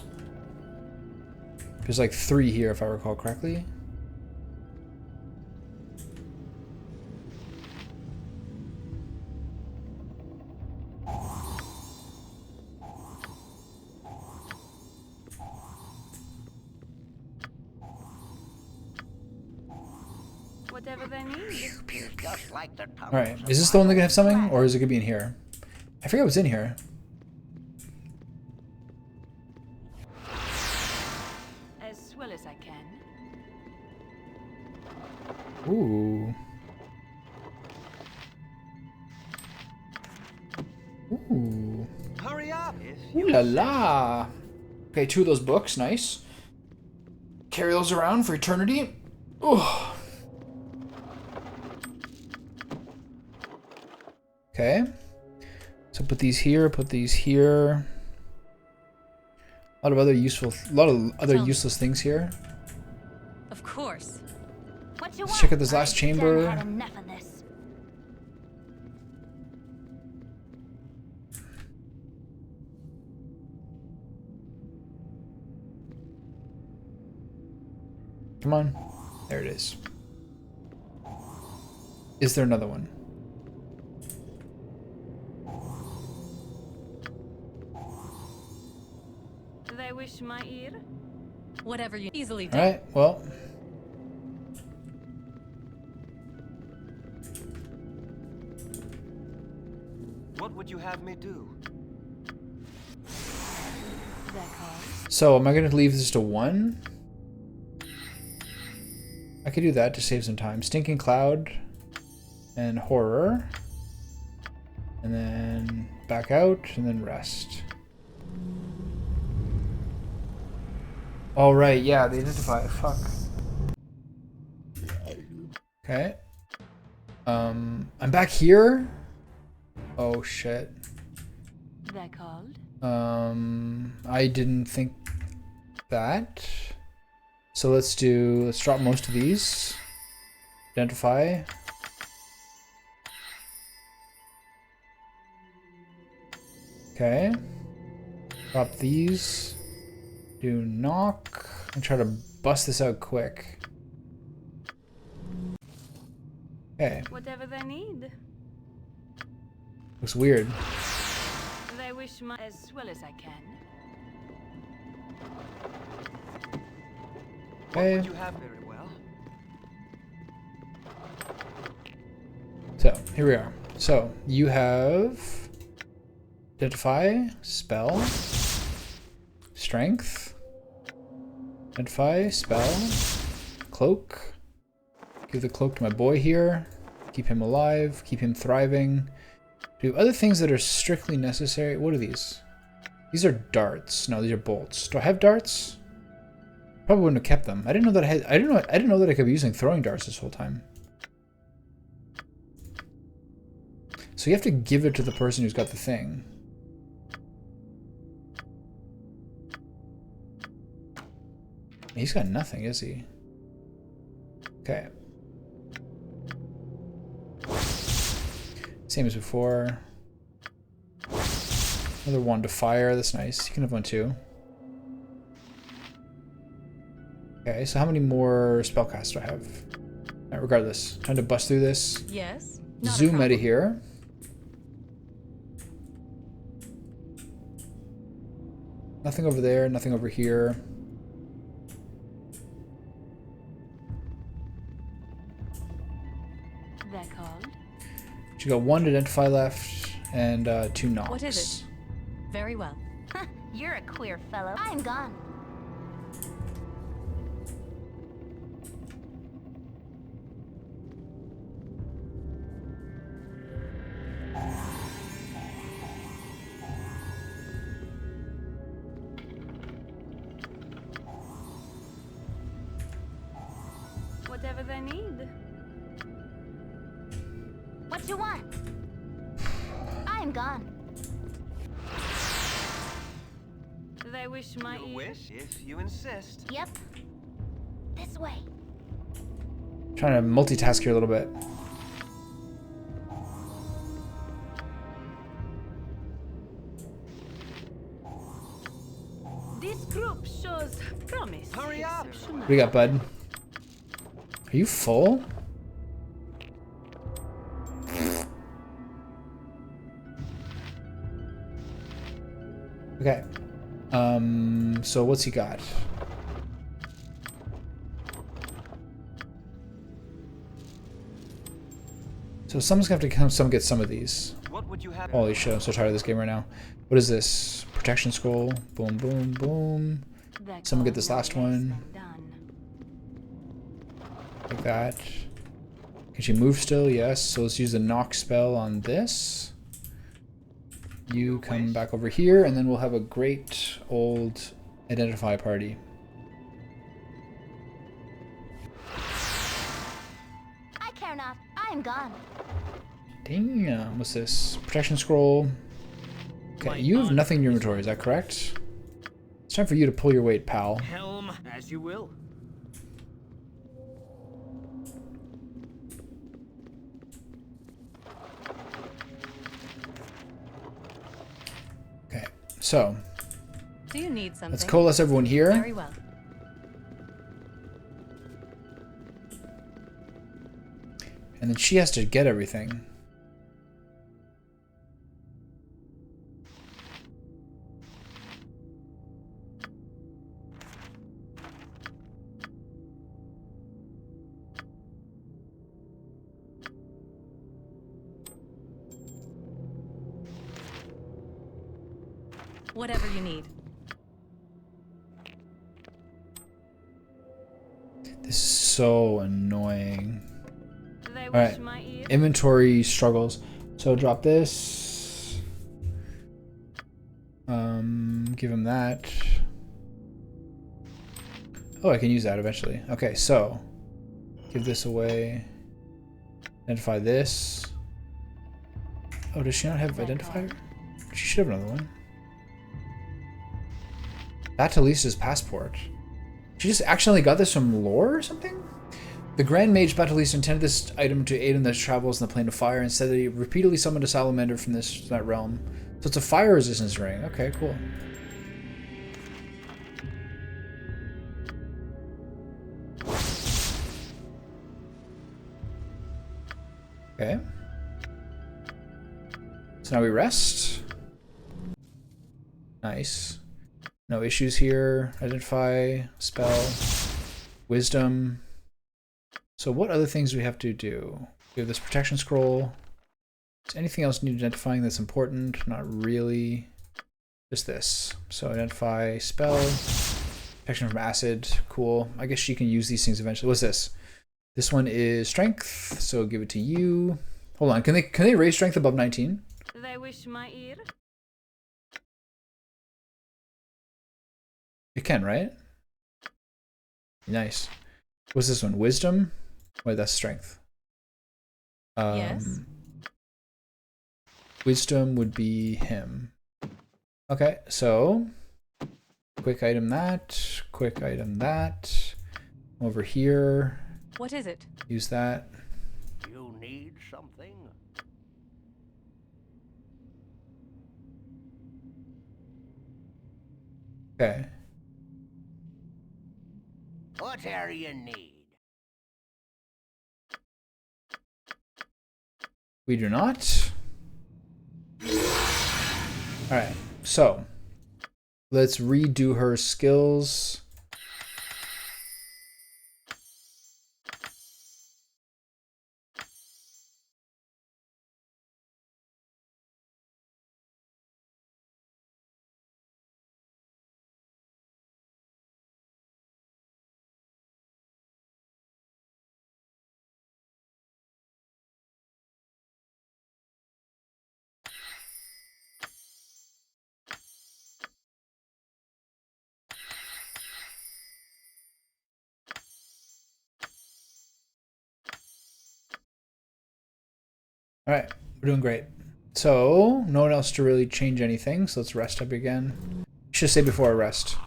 There's like 3 here, if I recall correctly. Whatever they need. Just like the Alright, is this the one that can have something? Or is it gonna be in here? I forget what's in here. As well as I can. Ooh. Ooh. Hurry up! Ooh la la. Okay, 2 of those books, nice. Carry those around for eternity. Ooh. Okay. So put these here, put these here. A lot of other useless things here. Of course. What you Let's want? check out this last I've chamber. done had enough of this. Come on. There it is. Is there another one? They wish my ear. Whatever you easily done. Alright, well. What would you have me do? So, am I going to leave this to 1? I could do that to save some time. Stinking Cloud and Horror. And then back out and then rest. All right, yeah, they identify. Fuck. Okay. I'm back here. Oh shit. They're called. I didn't think that. So let's drop most of these. Identify. Okay. Drop these. Do knock. And try to bust this out quick. Okay. Whatever they need. Looks weird. They wish my as well as I can. Okay. What would you have very well? So, here we are. So, you have identify, spell, strength, identify, spell, cloak. Give the cloak to my boy here. Keep him alive, keep him thriving. Do other things that are strictly necessary. What are these? These are darts. No, these are bolts. Do I have darts? Probably wouldn't have kept them. I didn't know that I had. I didn't know that I could be using throwing darts this whole time. So you have to give it to the person who's got the thing. He's got nothing, is he? Okay. Same as before. Another wand of fire. That's nice. You can have one too. Okay, so how many more spellcasts do I have? Right, regardless, time to bust through this. Yes. Zoom out of here. Nothing over there, nothing over here. They're called. You got 1 to identify left and 2 knocks. What is it? Very well. You're a queer fellow. I'm gone. need? What you want? I'm gone. They wish my Your ear. wish, if you insist. Yep. This way. Trying to multitask here a little bit. This group shows promise. Hurry up! What do you got, bud? Are you full? Okay. So what's he got? So someone's gonna have to come get some of these. What would you have? Holy shit, I'm so tired of this game right now. What is this? Protection scroll. Boom, boom, boom. Someone get this last one. Like that. Can she move still? Yes. So let's use the knock spell on this. You come back over here, and then we'll have a great old identify party. I care not. I'm gone. Damn, what's this? Protection scroll. Okay, you have nothing in your inventory, is that correct? It's time for you to pull your weight, pal. Helm, as you will. Okay, so Do you need something? let's coalesce everyone here. Very well. And then she has to get everything. Whatever you need. This is so annoying. They wish Alright, my ear. inventory struggles. So drop this. Give him that. Oh, I can use that eventually. Okay, so give this away. Identify this. Oh, does she not have identifier? She should have another one. Batalista's passport. She just accidentally got this from lore or something? The Grand Mage Batalista intended this item to aid in the travels in the Plane of Fire and said that he repeatedly summoned a salamander from that realm. So it's a fire resistance ring. Okay, cool. Okay. So now we rest. Nice. No issues here. Identify, spell, wisdom. So what other things do we have to do? We have this protection scroll. Is anything else need identifying that's important? Not really. Just this. So identify, spell, protection from acid. Cool. I guess she can use these things eventually. What's this? This one is strength, so give it to you. Hold on, can they raise strength above 19? They wish my ear. It can, right? Nice. What's this one? Wisdom? Wait, that's strength. Yes. Wisdom would be him. Okay, so quick item that, quick item that. Over here. What is it? Use that. You need something? Okay. What area you need? We do not. Alright, so let's redo her skills. All right, we're doing great. So no one else to really change anything. So let's rest up again. Should say before I rest.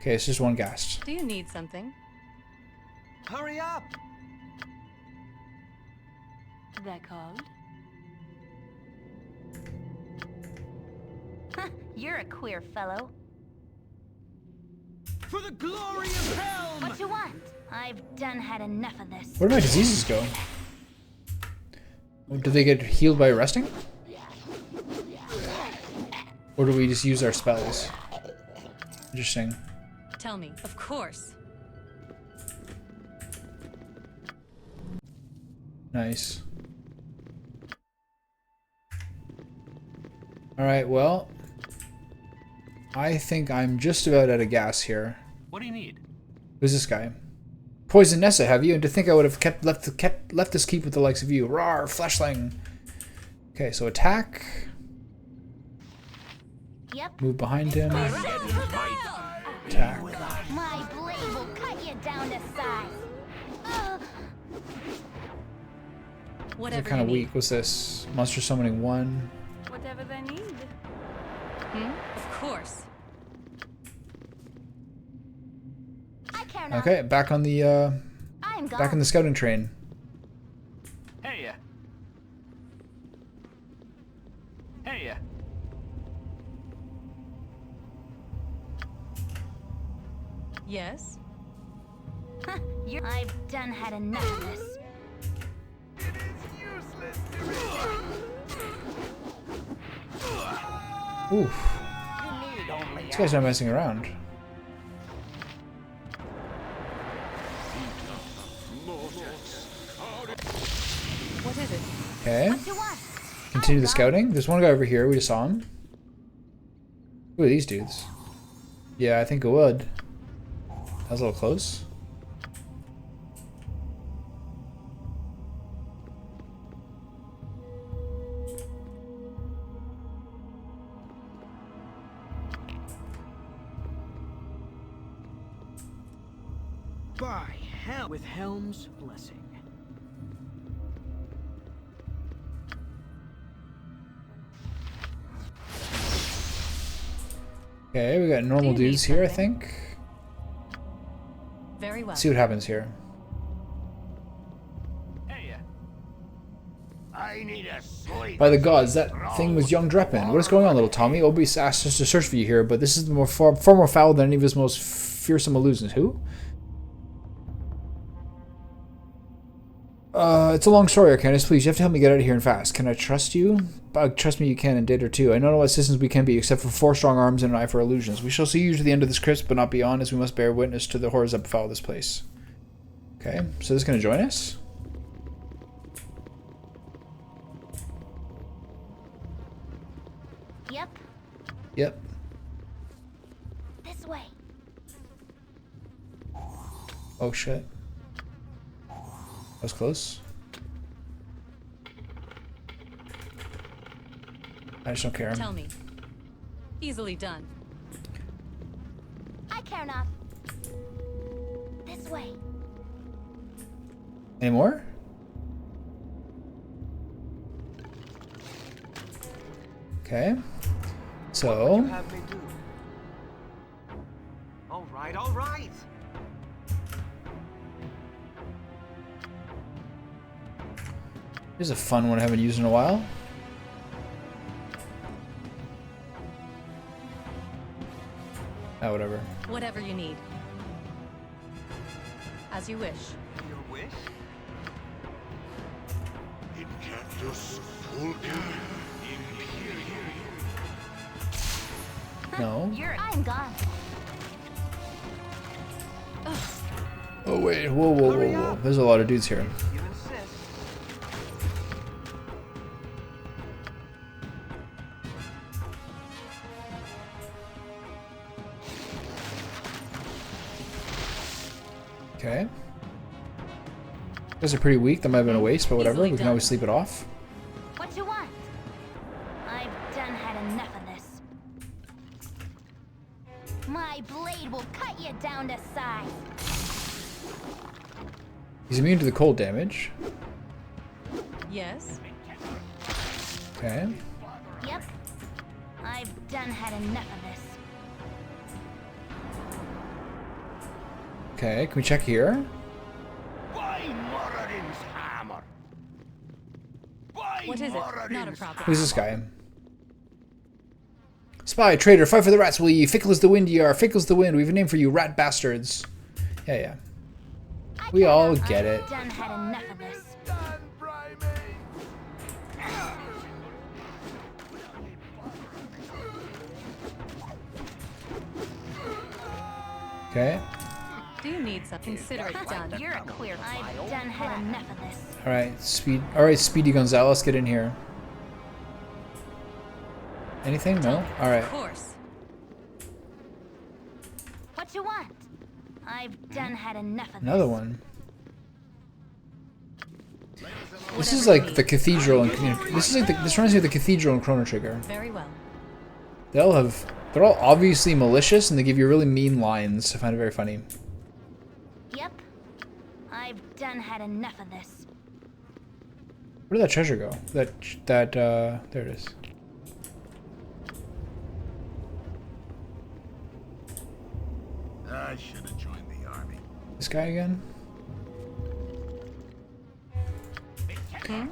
Okay, it's just one gas. Do you need something? Hurry up! That called? You're a queer fellow. For the glory of Helm! What you want? I've done had enough of this. Where do my diseases go? Do they get healed by resting? Or do we just use our spells? Interesting. Tell me. Of course. Nice. Alright, well, I think I'm just about out of gas here. What do you need? Who's this guy? Poison Nessa, have you? And to think I would have left this keep with the likes of you. Rawr, fleshling. Okay, so attack. Yep. Move behind him. Attack. My blade will cut you down to size. They're kind of weak. What's this? Monster summoning 1. Whatever they need. Of course. I care not. Okay, back on the I'm gone. back in the scouting train. Hey, hey. Yes. I've done had enough of this. Oof. These guys are messing around. What is it? Okay. Continue the scouting. There's one guy over here. We just saw him. Who are these dudes? Yeah, I think it would. That was a little close. By hell, with Helm's blessing. Okay, we got normal dudes here, I think. Very well. Let's see what happens here. Hey, I need a sleep. By the gods, that thing was young Dreppen. What is going on, little Tommy? Obi asked us to search for you here, but this is far more foul than any of his most fearsome illusions. Who? It's a long story, Arcanus. Please, you have to help me get out of here and fast. Can I trust you? Trust me you can, and did or two. I don't know what assistance we can be, except for 4 strong arms and an eye for illusions. We shall see you to the end of this crypt, but not beyond, as we must bear witness to the horrors that befall this place. Okay, so this is going to join us? Yep. Yep. This way. Oh, shit. That was close. I just don't care. Tell me. Easily done. I care not. This way. Any more? Okay. So. What would you have me do? All right, all right. Here's a fun one I haven't used in a while. Ah, whatever. Whatever you need. As you wish. Your wish? Incactus Vulcan No. I'm gone. Oh wait, whoa. There's a lot of dudes here. You insist. Okay. Those are pretty weak. That might have been a waste, but whatever. We can always sleep it off. What you want? I've done had enough of this. My blade will cut you down to size. He's immune to the cold damage. Yes. Okay. Yep. I've done had enough of this. Okay, can we check here? By Moradin's hammer! By What is it? Not a Moradin's problem. Who's this guy? Spy, traitor, fight for the rats, will ye? Fickle as the wind ye are, fickle as the wind. We've a name for you, rat bastards. Yeah, yeah. We all get it. I've done had enough of this. Okay. Do you need some? Consider it done. You're a queer. I've done had enough of this. Alright, Speedy Gonzalez, get in here. Anything? No? Alright. Of course. What you want? I've done had enough of Another this. one. This is like the cathedral and this reminds me of the cathedral in Chrono Trigger. Very well. They're all obviously malicious and they give you really mean lines. I find it very funny. Yep. I've done had enough of this. Where did that treasure go? There it is. I should have joined the army. This guy again?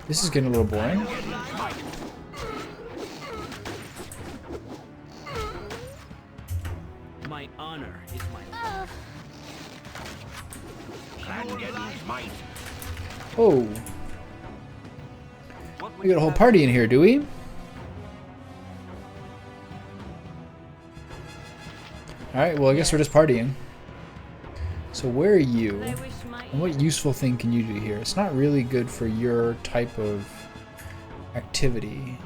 This is getting a little boring. My honor is my might. Oh. We got a whole party in here, do we? Alright, well I guess we're just partying. So where are you? And what useful thing can you do here? It's not really good for your type of activity.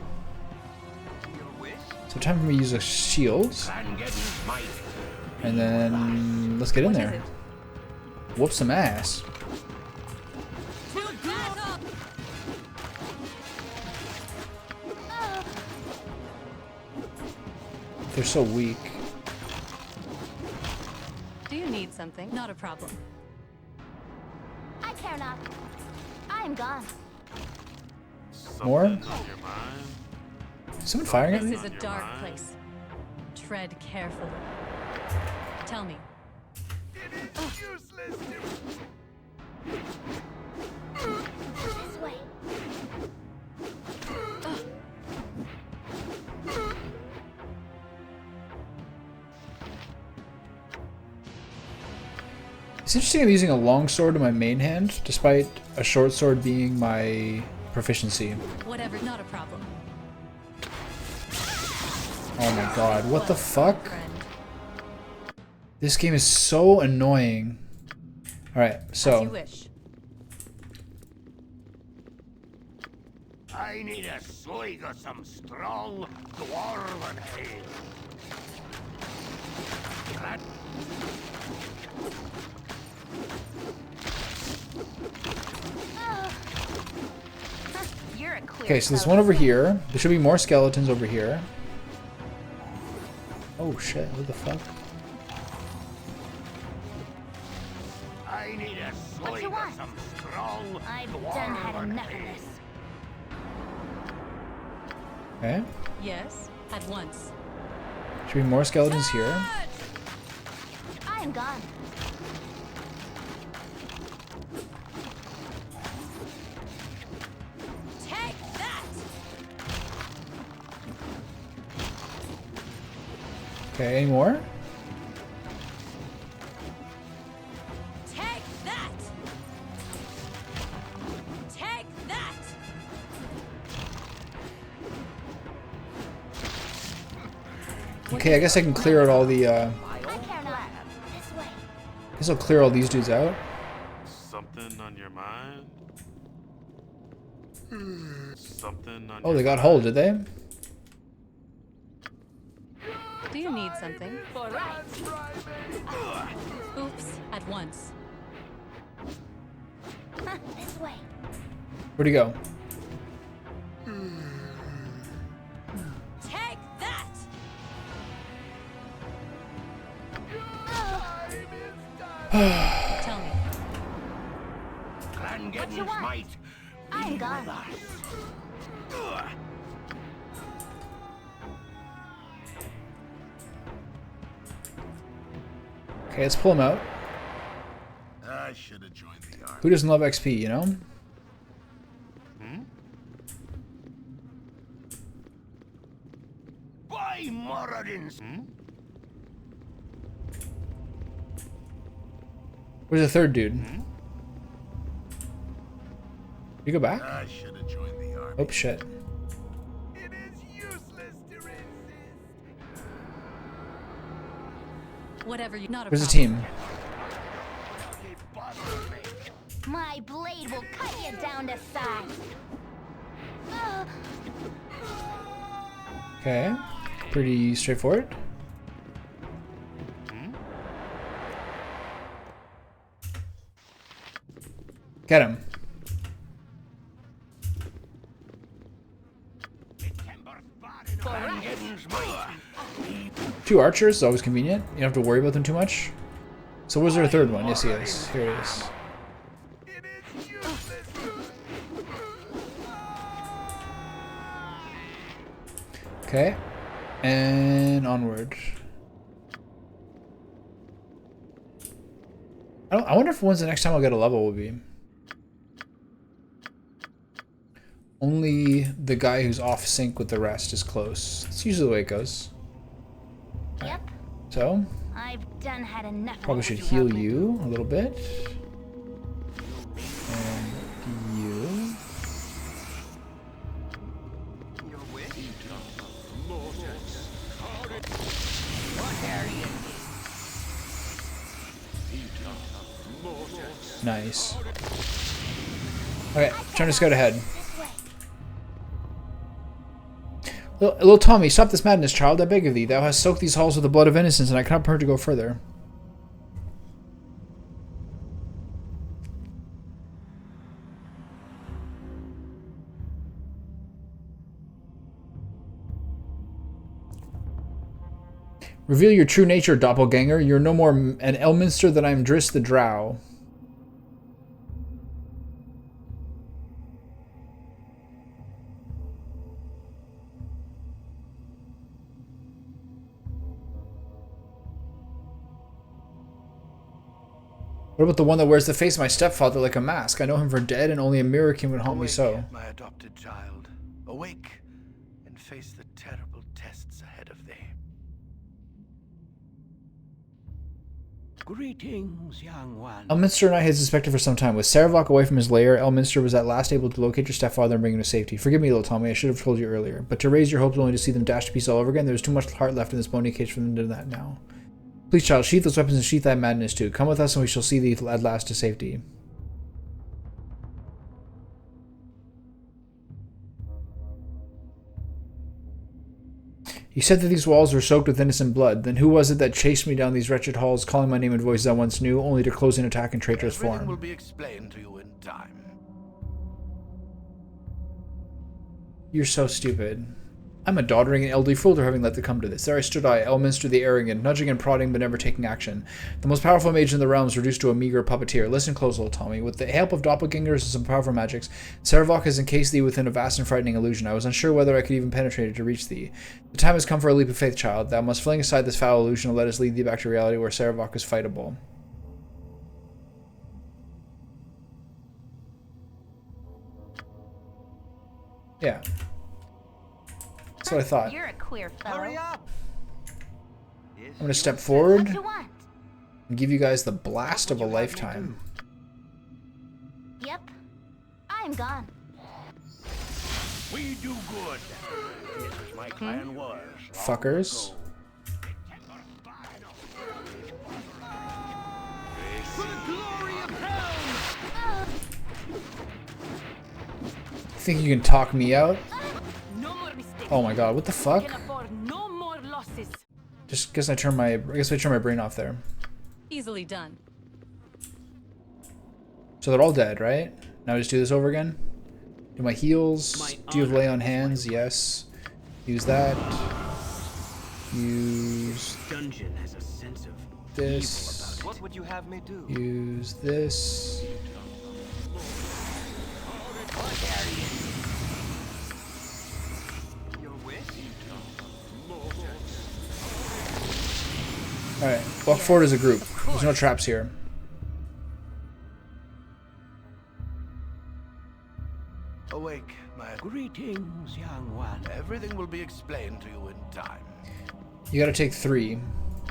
So time for me to use a shield. And then let's get in there. Whoop some ass. They're so weak. Do you need something? Not a problem. I care not. I am gone. More? Is someone firing at This me? is a dark place. Tread carefully. Tell me. This way. It's interesting I'm using a long sword in my main hand, despite a short sword being my proficiency. Whatever, not a problem. Oh my god, what the fuck? Friend. This game is so annoying. Alright, As you so... wish. I need a swig of some strong dwarven ale. That You're a queer. Okay, so there's one over here. There should be more skeletons over here. Oh shit, what the fuck? I need a What you swig of want? some strong I've done had dwarven enough of ale. this. Okay. Yes, at once. Should be more skeletons here. I am gone. Take that! Okay, any more? Take that! Take that! Okay, I guess I can clear out all the, I care not. This way. I guess I'll clear all these dudes out. Something on your mind? Something on Oh, they got hold, did they? Do you need something? Oops, at once. This way. Where'd he go? Take that! Tell me. gone. Okay, let's pull him out. I should have joined the army. Who doesn't love XP, you know? By Moradin's. Where's the third dude? You go back? I should have joined the army. Oh shit. It is useless to resist. Whatever you not a Where's the problem. team? My blade will cut you down to size. Ugh. Okay. Pretty straightforward. Get him. Two archers is always convenient. You don't have to worry about them too much. So was there a third one? Yes, he is. Here it is. Okay. And onward. I wonder if when's the next time I'll get a level will be. Only the guy who's off sync with the rest is close. It's usually the way it goes. Yep. So, I've done had enough. probably should heal you a little bit. And you. Nice. Okay, trying to scout ahead. Little Tommy, stop this madness, child, I beg of thee. Thou hast soaked these halls with the blood of innocence, and I cannot permit to go further. Reveal your true nature, doppelganger. You're no more an Elminster than I am Driss the Drow. What about the one that wears the face of my stepfather like a mask? I know him for dead, and only a mirror can would haunt me so. My adopted child, awake and face the terrible tests ahead of thee. Greetings, young one. Elminster and I had suspected for some time. With Saravok away from his lair, Elminster was at last able to locate your stepfather and bring him to safety. Forgive me, little Tommy, I should have told you earlier. But to raise your hopes only to see them dashed to pieces all over again, there's too much heart left in this bony cage for them to do that now. Please, child, sheath those weapons and sheath that madness too. Come with us and we shall see thee at last to safety. You said that these walls were soaked with innocent blood. Then who was it that chased me down these wretched halls, calling my name in voices I once knew, only to close in attack in traitorous Everything form? will be explained to you in time. You're so stupid. I'm a doddering and elderly fool for having let it come to this. There I stood I, Elminster the arrogant, nudging and prodding but never taking action. The most powerful mage in the realms reduced to a meager puppeteer. Listen close, little Tommy. With the help of doppelgangers and some powerful magics, Saravok has encased thee within a vast and frightening illusion. I was unsure whether I could even penetrate it to reach thee. The time has come for a leap of faith, child. Thou must fling aside this foul illusion and let us lead thee back to reality where Saravok is fightable. Yeah. That's what I thought. You're a queer fellow. Hurry up! I'm going to step forward What you want? and give you guys the blast of a lifetime. Yep. I'm gone. We do good. This is my clan was. Fuckers. For the glory of hell! Think you can talk me out? No more mistakes. Oh my god, what the fuck? Can afford no more losses. Just guess I turn my brain off there. Easily done. So they're all dead, right? Now I just do this over again. Do my heals. Do you have lay on hands? Yes. Use that. Use Dungeon has a sense of this. What would you have me do? Use this. Your wish? Alright, walk forward as a group. There's no traps here. Awake, my... Greetings, young one. Everything will be explained to you in time. You gotta take 3.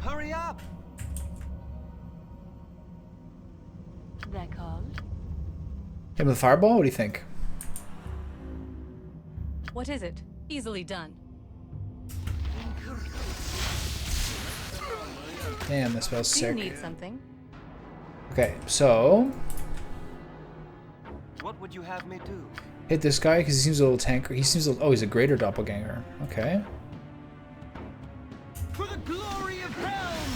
Hurry up! They're called. Hit him with a fireball? What do you think? What is it? Easily done. Damn, this spell's Do you sick. need something? Okay, so What would you have me do? hit this guy because he seems a little tanker. He seems oh, he's a greater doppelganger. Okay. For the glory of Helm!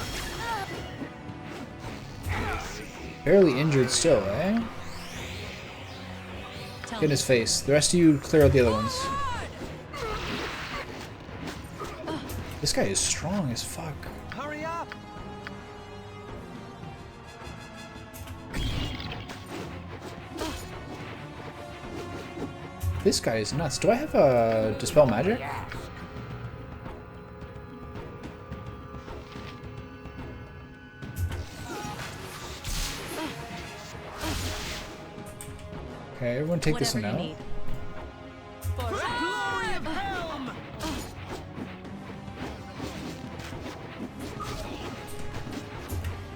Barely injured still, eh? Tell Get in me. his face. The rest of you clear out the other ones. This guy is strong as fuck. Hurry up! This guy is nuts. Do I have a dispel magic? Okay, everyone take this one Whatever you out. need. For the glory of Helm!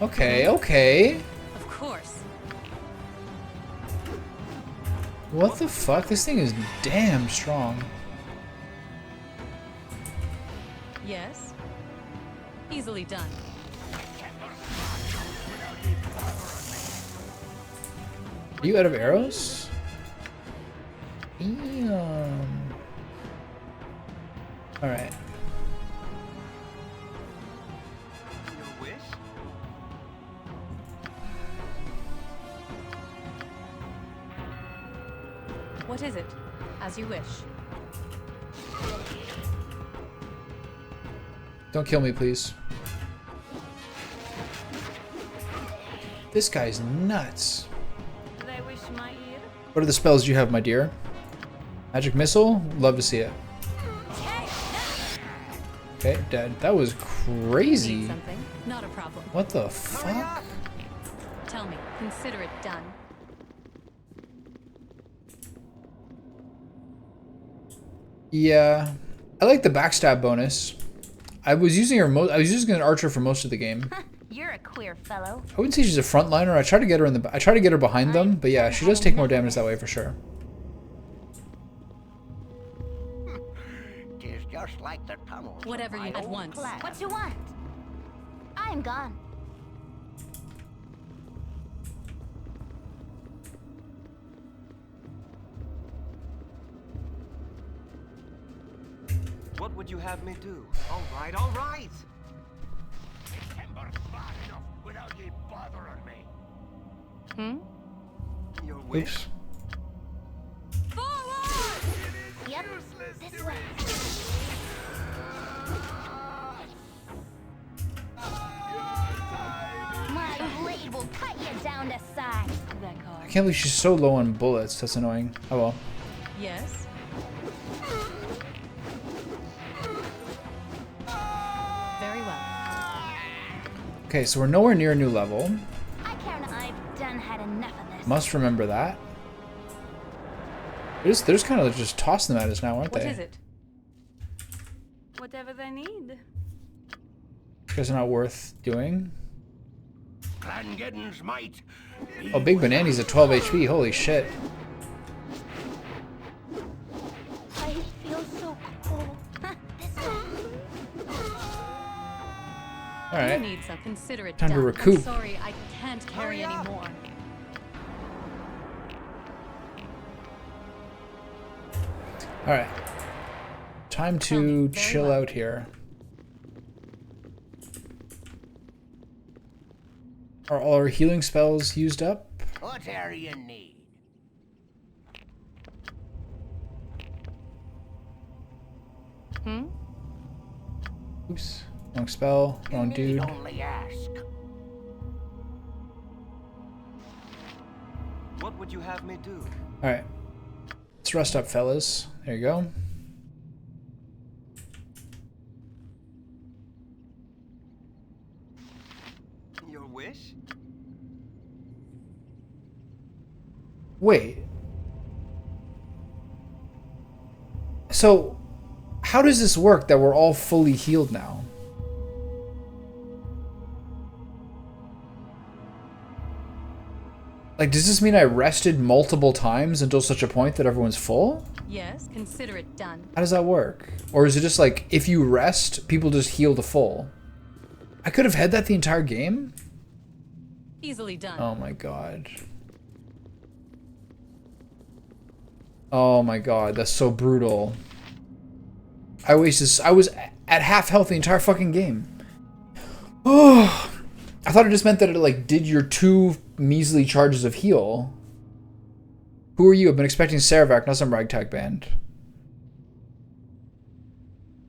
Okay, okay. Of course. What the fuck? This thing is damn strong. Yes. Easily done. Are you out of arrows? Damn. Alright. Your wish? What is it? As you wish. Don't kill me, please. This guy's nuts. They wish my ear. What are the spells you have, my dear? Magic missile? Love to see it. Okay, dead. That was crazy. Need something? Not a problem. What the fuck? Tell me. Consider it done. Yeah, I like the backstab bonus. I was using her. I was using an archer for most of the game. You're a queer fellow. I wouldn't say she's a frontliner. I try to get her in the. I try to get her behind them, but yeah, she does take more damage that way for sure. Tis just like the tunnels. Whatever you at once. What you want? I'm gone. What would you have me do? All right, all right. Timber's bad enough without ye bothering me. Hmm? Your wish? Oops. Yep. This way. My blade will cut you down to size. They're I called. can't believe she's so low on bullets. That's annoying. Oh well. Yes. Very well. Okay, so we're nowhere near a new level. I've done had enough of this. Must remember that. They're just kind of just tossing them at us now, aren't What they? is it? Whatever they need. Guess not worth doing. Clangeddon's might. Oh, Big Banani's at 12 HP. Holy shit. I feel so cold. This way. You Alright. need some. Consider it Time to done. recoup. I'm sorry, I can't carry any more. Alright. Time Tell me, to very chill well. out here. Are all our healing spells used up? Whatever you need. Hmm? Oops. Wrong spell. Wrong Need dude. only ask. What would you have me do? Alright. Let's rest up, fellas. There you go. Your wish? Wait. So, how does this work that we're all fully healed now? Like, does this mean I rested multiple times until such a point that everyone's full? Yes, consider it done. How does that work? Or is it just like, if you rest, people just heal to full? I could have had that the entire game? Easily done. Oh my god. Oh my god, that's so brutal. I was at half health the entire fucking game. Oh, I thought it just meant that it like did your 2 measly charges of heal. Who are you? I've been expecting Saravac, not some ragtag band.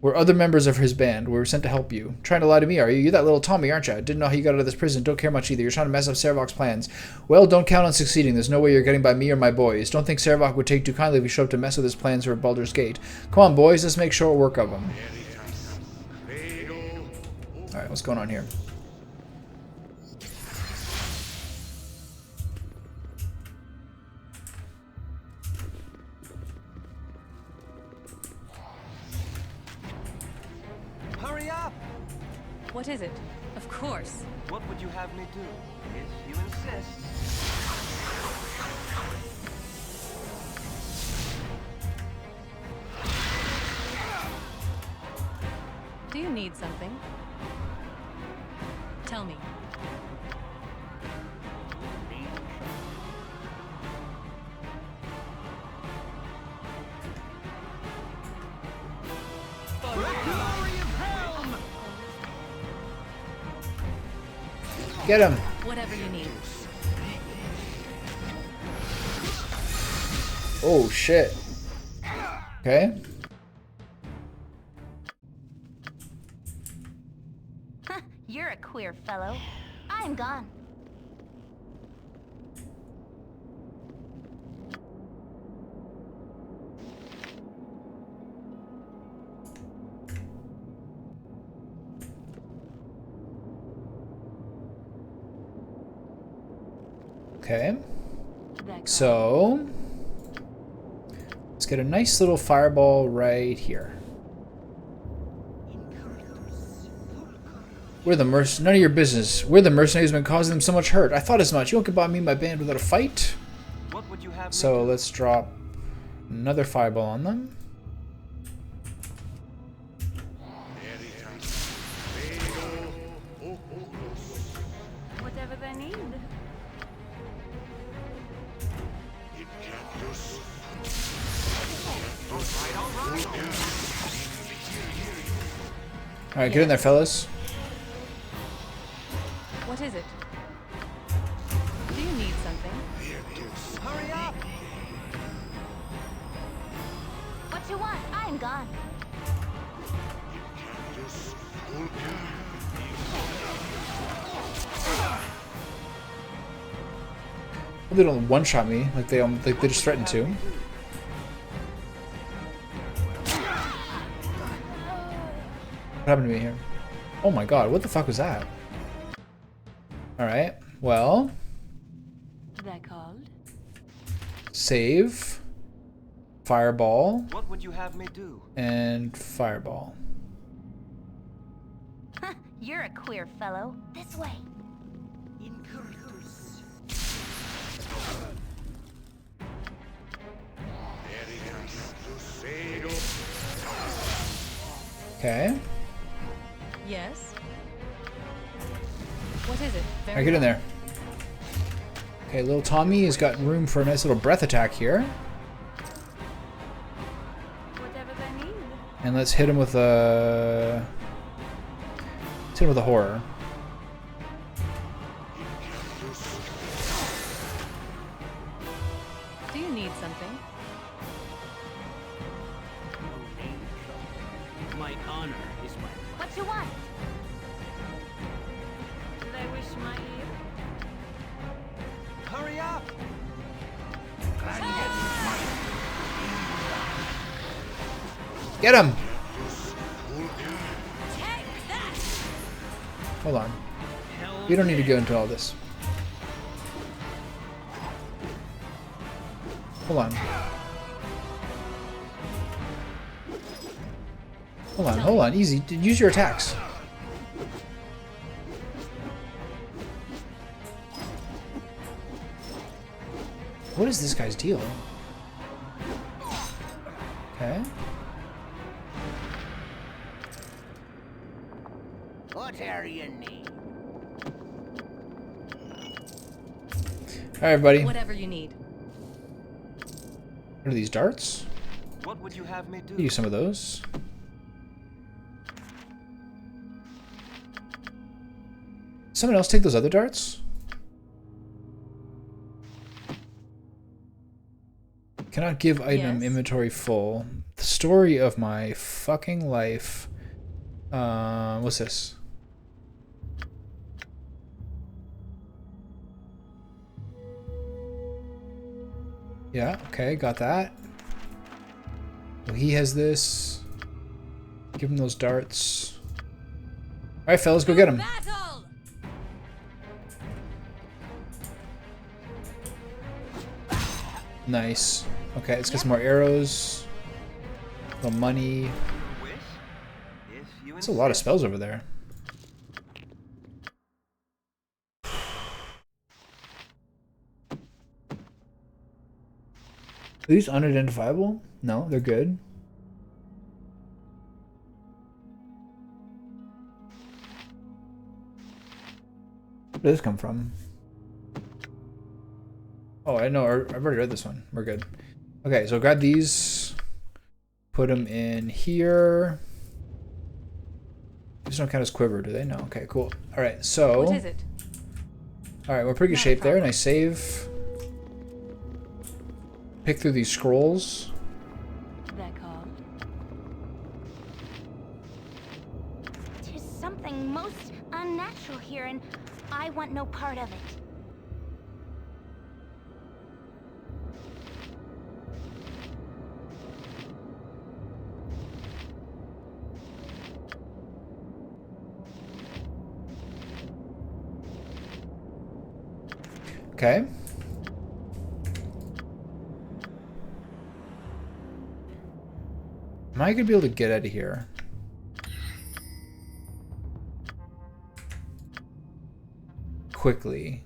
We're other members of his band. We were sent to help you. Trying to lie to me, are you? You're that little Tommy, aren't you? Didn't know how you got out of this prison. Don't care much either. You're trying to mess up Saravoc's plans. Well, don't count on succeeding. There's no way you're getting by me or my boys. Don't think Saravoc would take too kindly if we show up to mess with his plans for Baldur's Gate. Come on, boys. Let's make short work of him. Alright, what's going on here? Hurry up! What is it? Of course. What would you have me do? If you insist. Do you need something? Tell me. Get him! Whatever you need. Oh shit. Okay. You're a queer fellow. I'm gone. Okay. So let's get a nice little fireball right here. We're the none of your business. We're the mercenaries who've been causing them so much hurt. I thought as much. You won't get by me and my band without a fight. What would you have So let's drop another fireball on them. Whatever they need. Alright, get in there, fellas. What is it? Do you need something? Hurry up! What you want? I'm gone. Well, they don't one-shot me like they just threatened to. What happened to me here? Oh my god, what the fuck was that? Alright, well. They're called? Save. Fireball. What would you have me do? And fireball. You're a queer fellow. This way. Okay. Yes. What is it? Alright, get in there. Okay, little Tommy has got room for a nice little breath attack here. Whatever they need. And let's hit him with a... Let's hit him with a horror. Do you need something? My honor is my right. What you want? They wish my ear. Hurry up! Get him! Hold on. We don't need to go into all this. Hold on. Hold on. Easy. Use your attacks. What is this guy's deal? Okay. Whatever you need. Alright, buddy. Whatever you need. What are these darts? What would you have me do? Use some of those. Someone else take those other darts? Cannot give item inventory full. The story of my fucking life. What's this? Yeah, okay, got that. Well, he has this. Give him those darts. Alright, fellas, go get him. Nice. Okay, let's get some more arrows. A little money. There's a lot of spells over there. Are these unidentifiable? No, they're good. Where did this come from? Oh, I know. I've already read this one. We're good. Okay, so grab these. Put them in here. These don't count as quiver, do they? No. Okay, cool. All right, so. What is it? All right, we're pretty good shape there. Nice save. Pick through these scrolls. There's something most unnatural here, and I want no part of it. Okay. Am I gonna be able to get out of here? Quickly.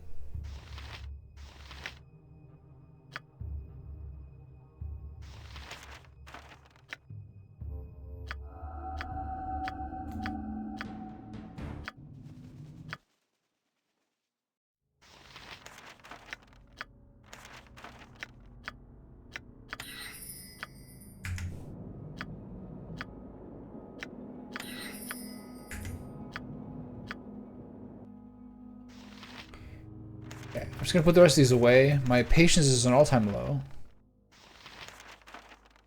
Okay, I'm just gonna put the rest of these away. My patience is an all-time low.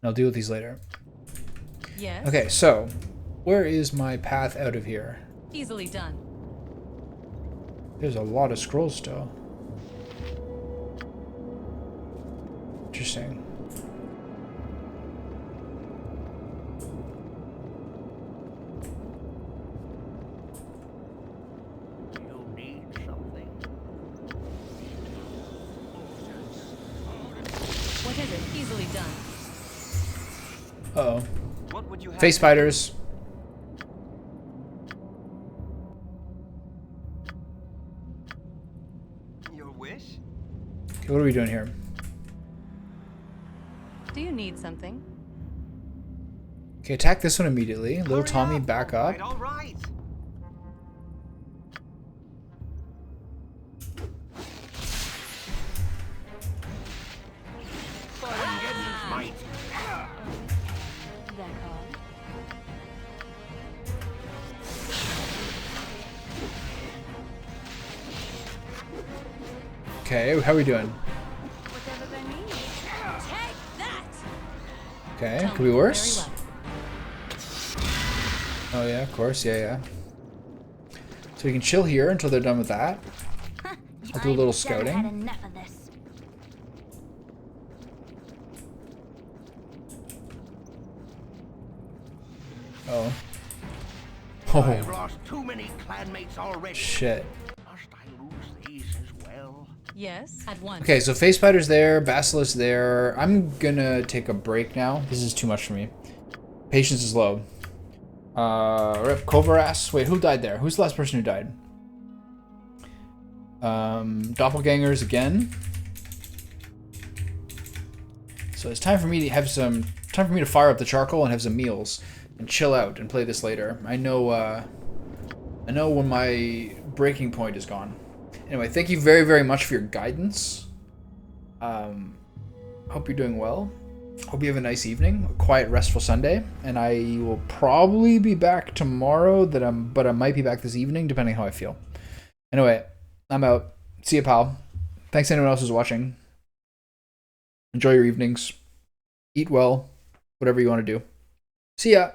I'll deal with these later. Yes. Okay, so where is my path out of here? Easily done. There's a lot of scrolls still. Interesting. What is it? Easily done. Uh-oh. What would you have Face spiders. Your wish? Okay, what are we doing here? Do you need something? Okay, attack this one immediately. Little Tommy, back up. All right. Okay, how are we doing? Whatever they need. Take that. Okay, could be worse. Oh yeah, of course, yeah. So we can chill here until they're done with that. I'll do a little scouting. Had enough of this. Oh. I've Oh. lost too many clanmates already. Shit. Must I lose these as well? Yes, at once. Okay, so Face Spider's there, Basilisk there. I'm gonna take a break now. This is too much for me. Patience is low. Rip Kovaras. Wait, who died there? Who's the last person who died? Doppelgangers again. So it's time for me to have some time for me to fire up the charcoal and have some meals and chill out and play this later. I know when my breaking point is gone. Anyway, thank you very, very much for your guidance. Hope you're doing well. Hope you have a nice evening, a quiet, restful Sunday, and I will probably be back tomorrow. But I might be back this evening, depending how I feel. Anyway, I'm out. See you, pal. Thanks to anyone else who's watching. Enjoy your evenings. Eat well. Whatever you want to do. See ya.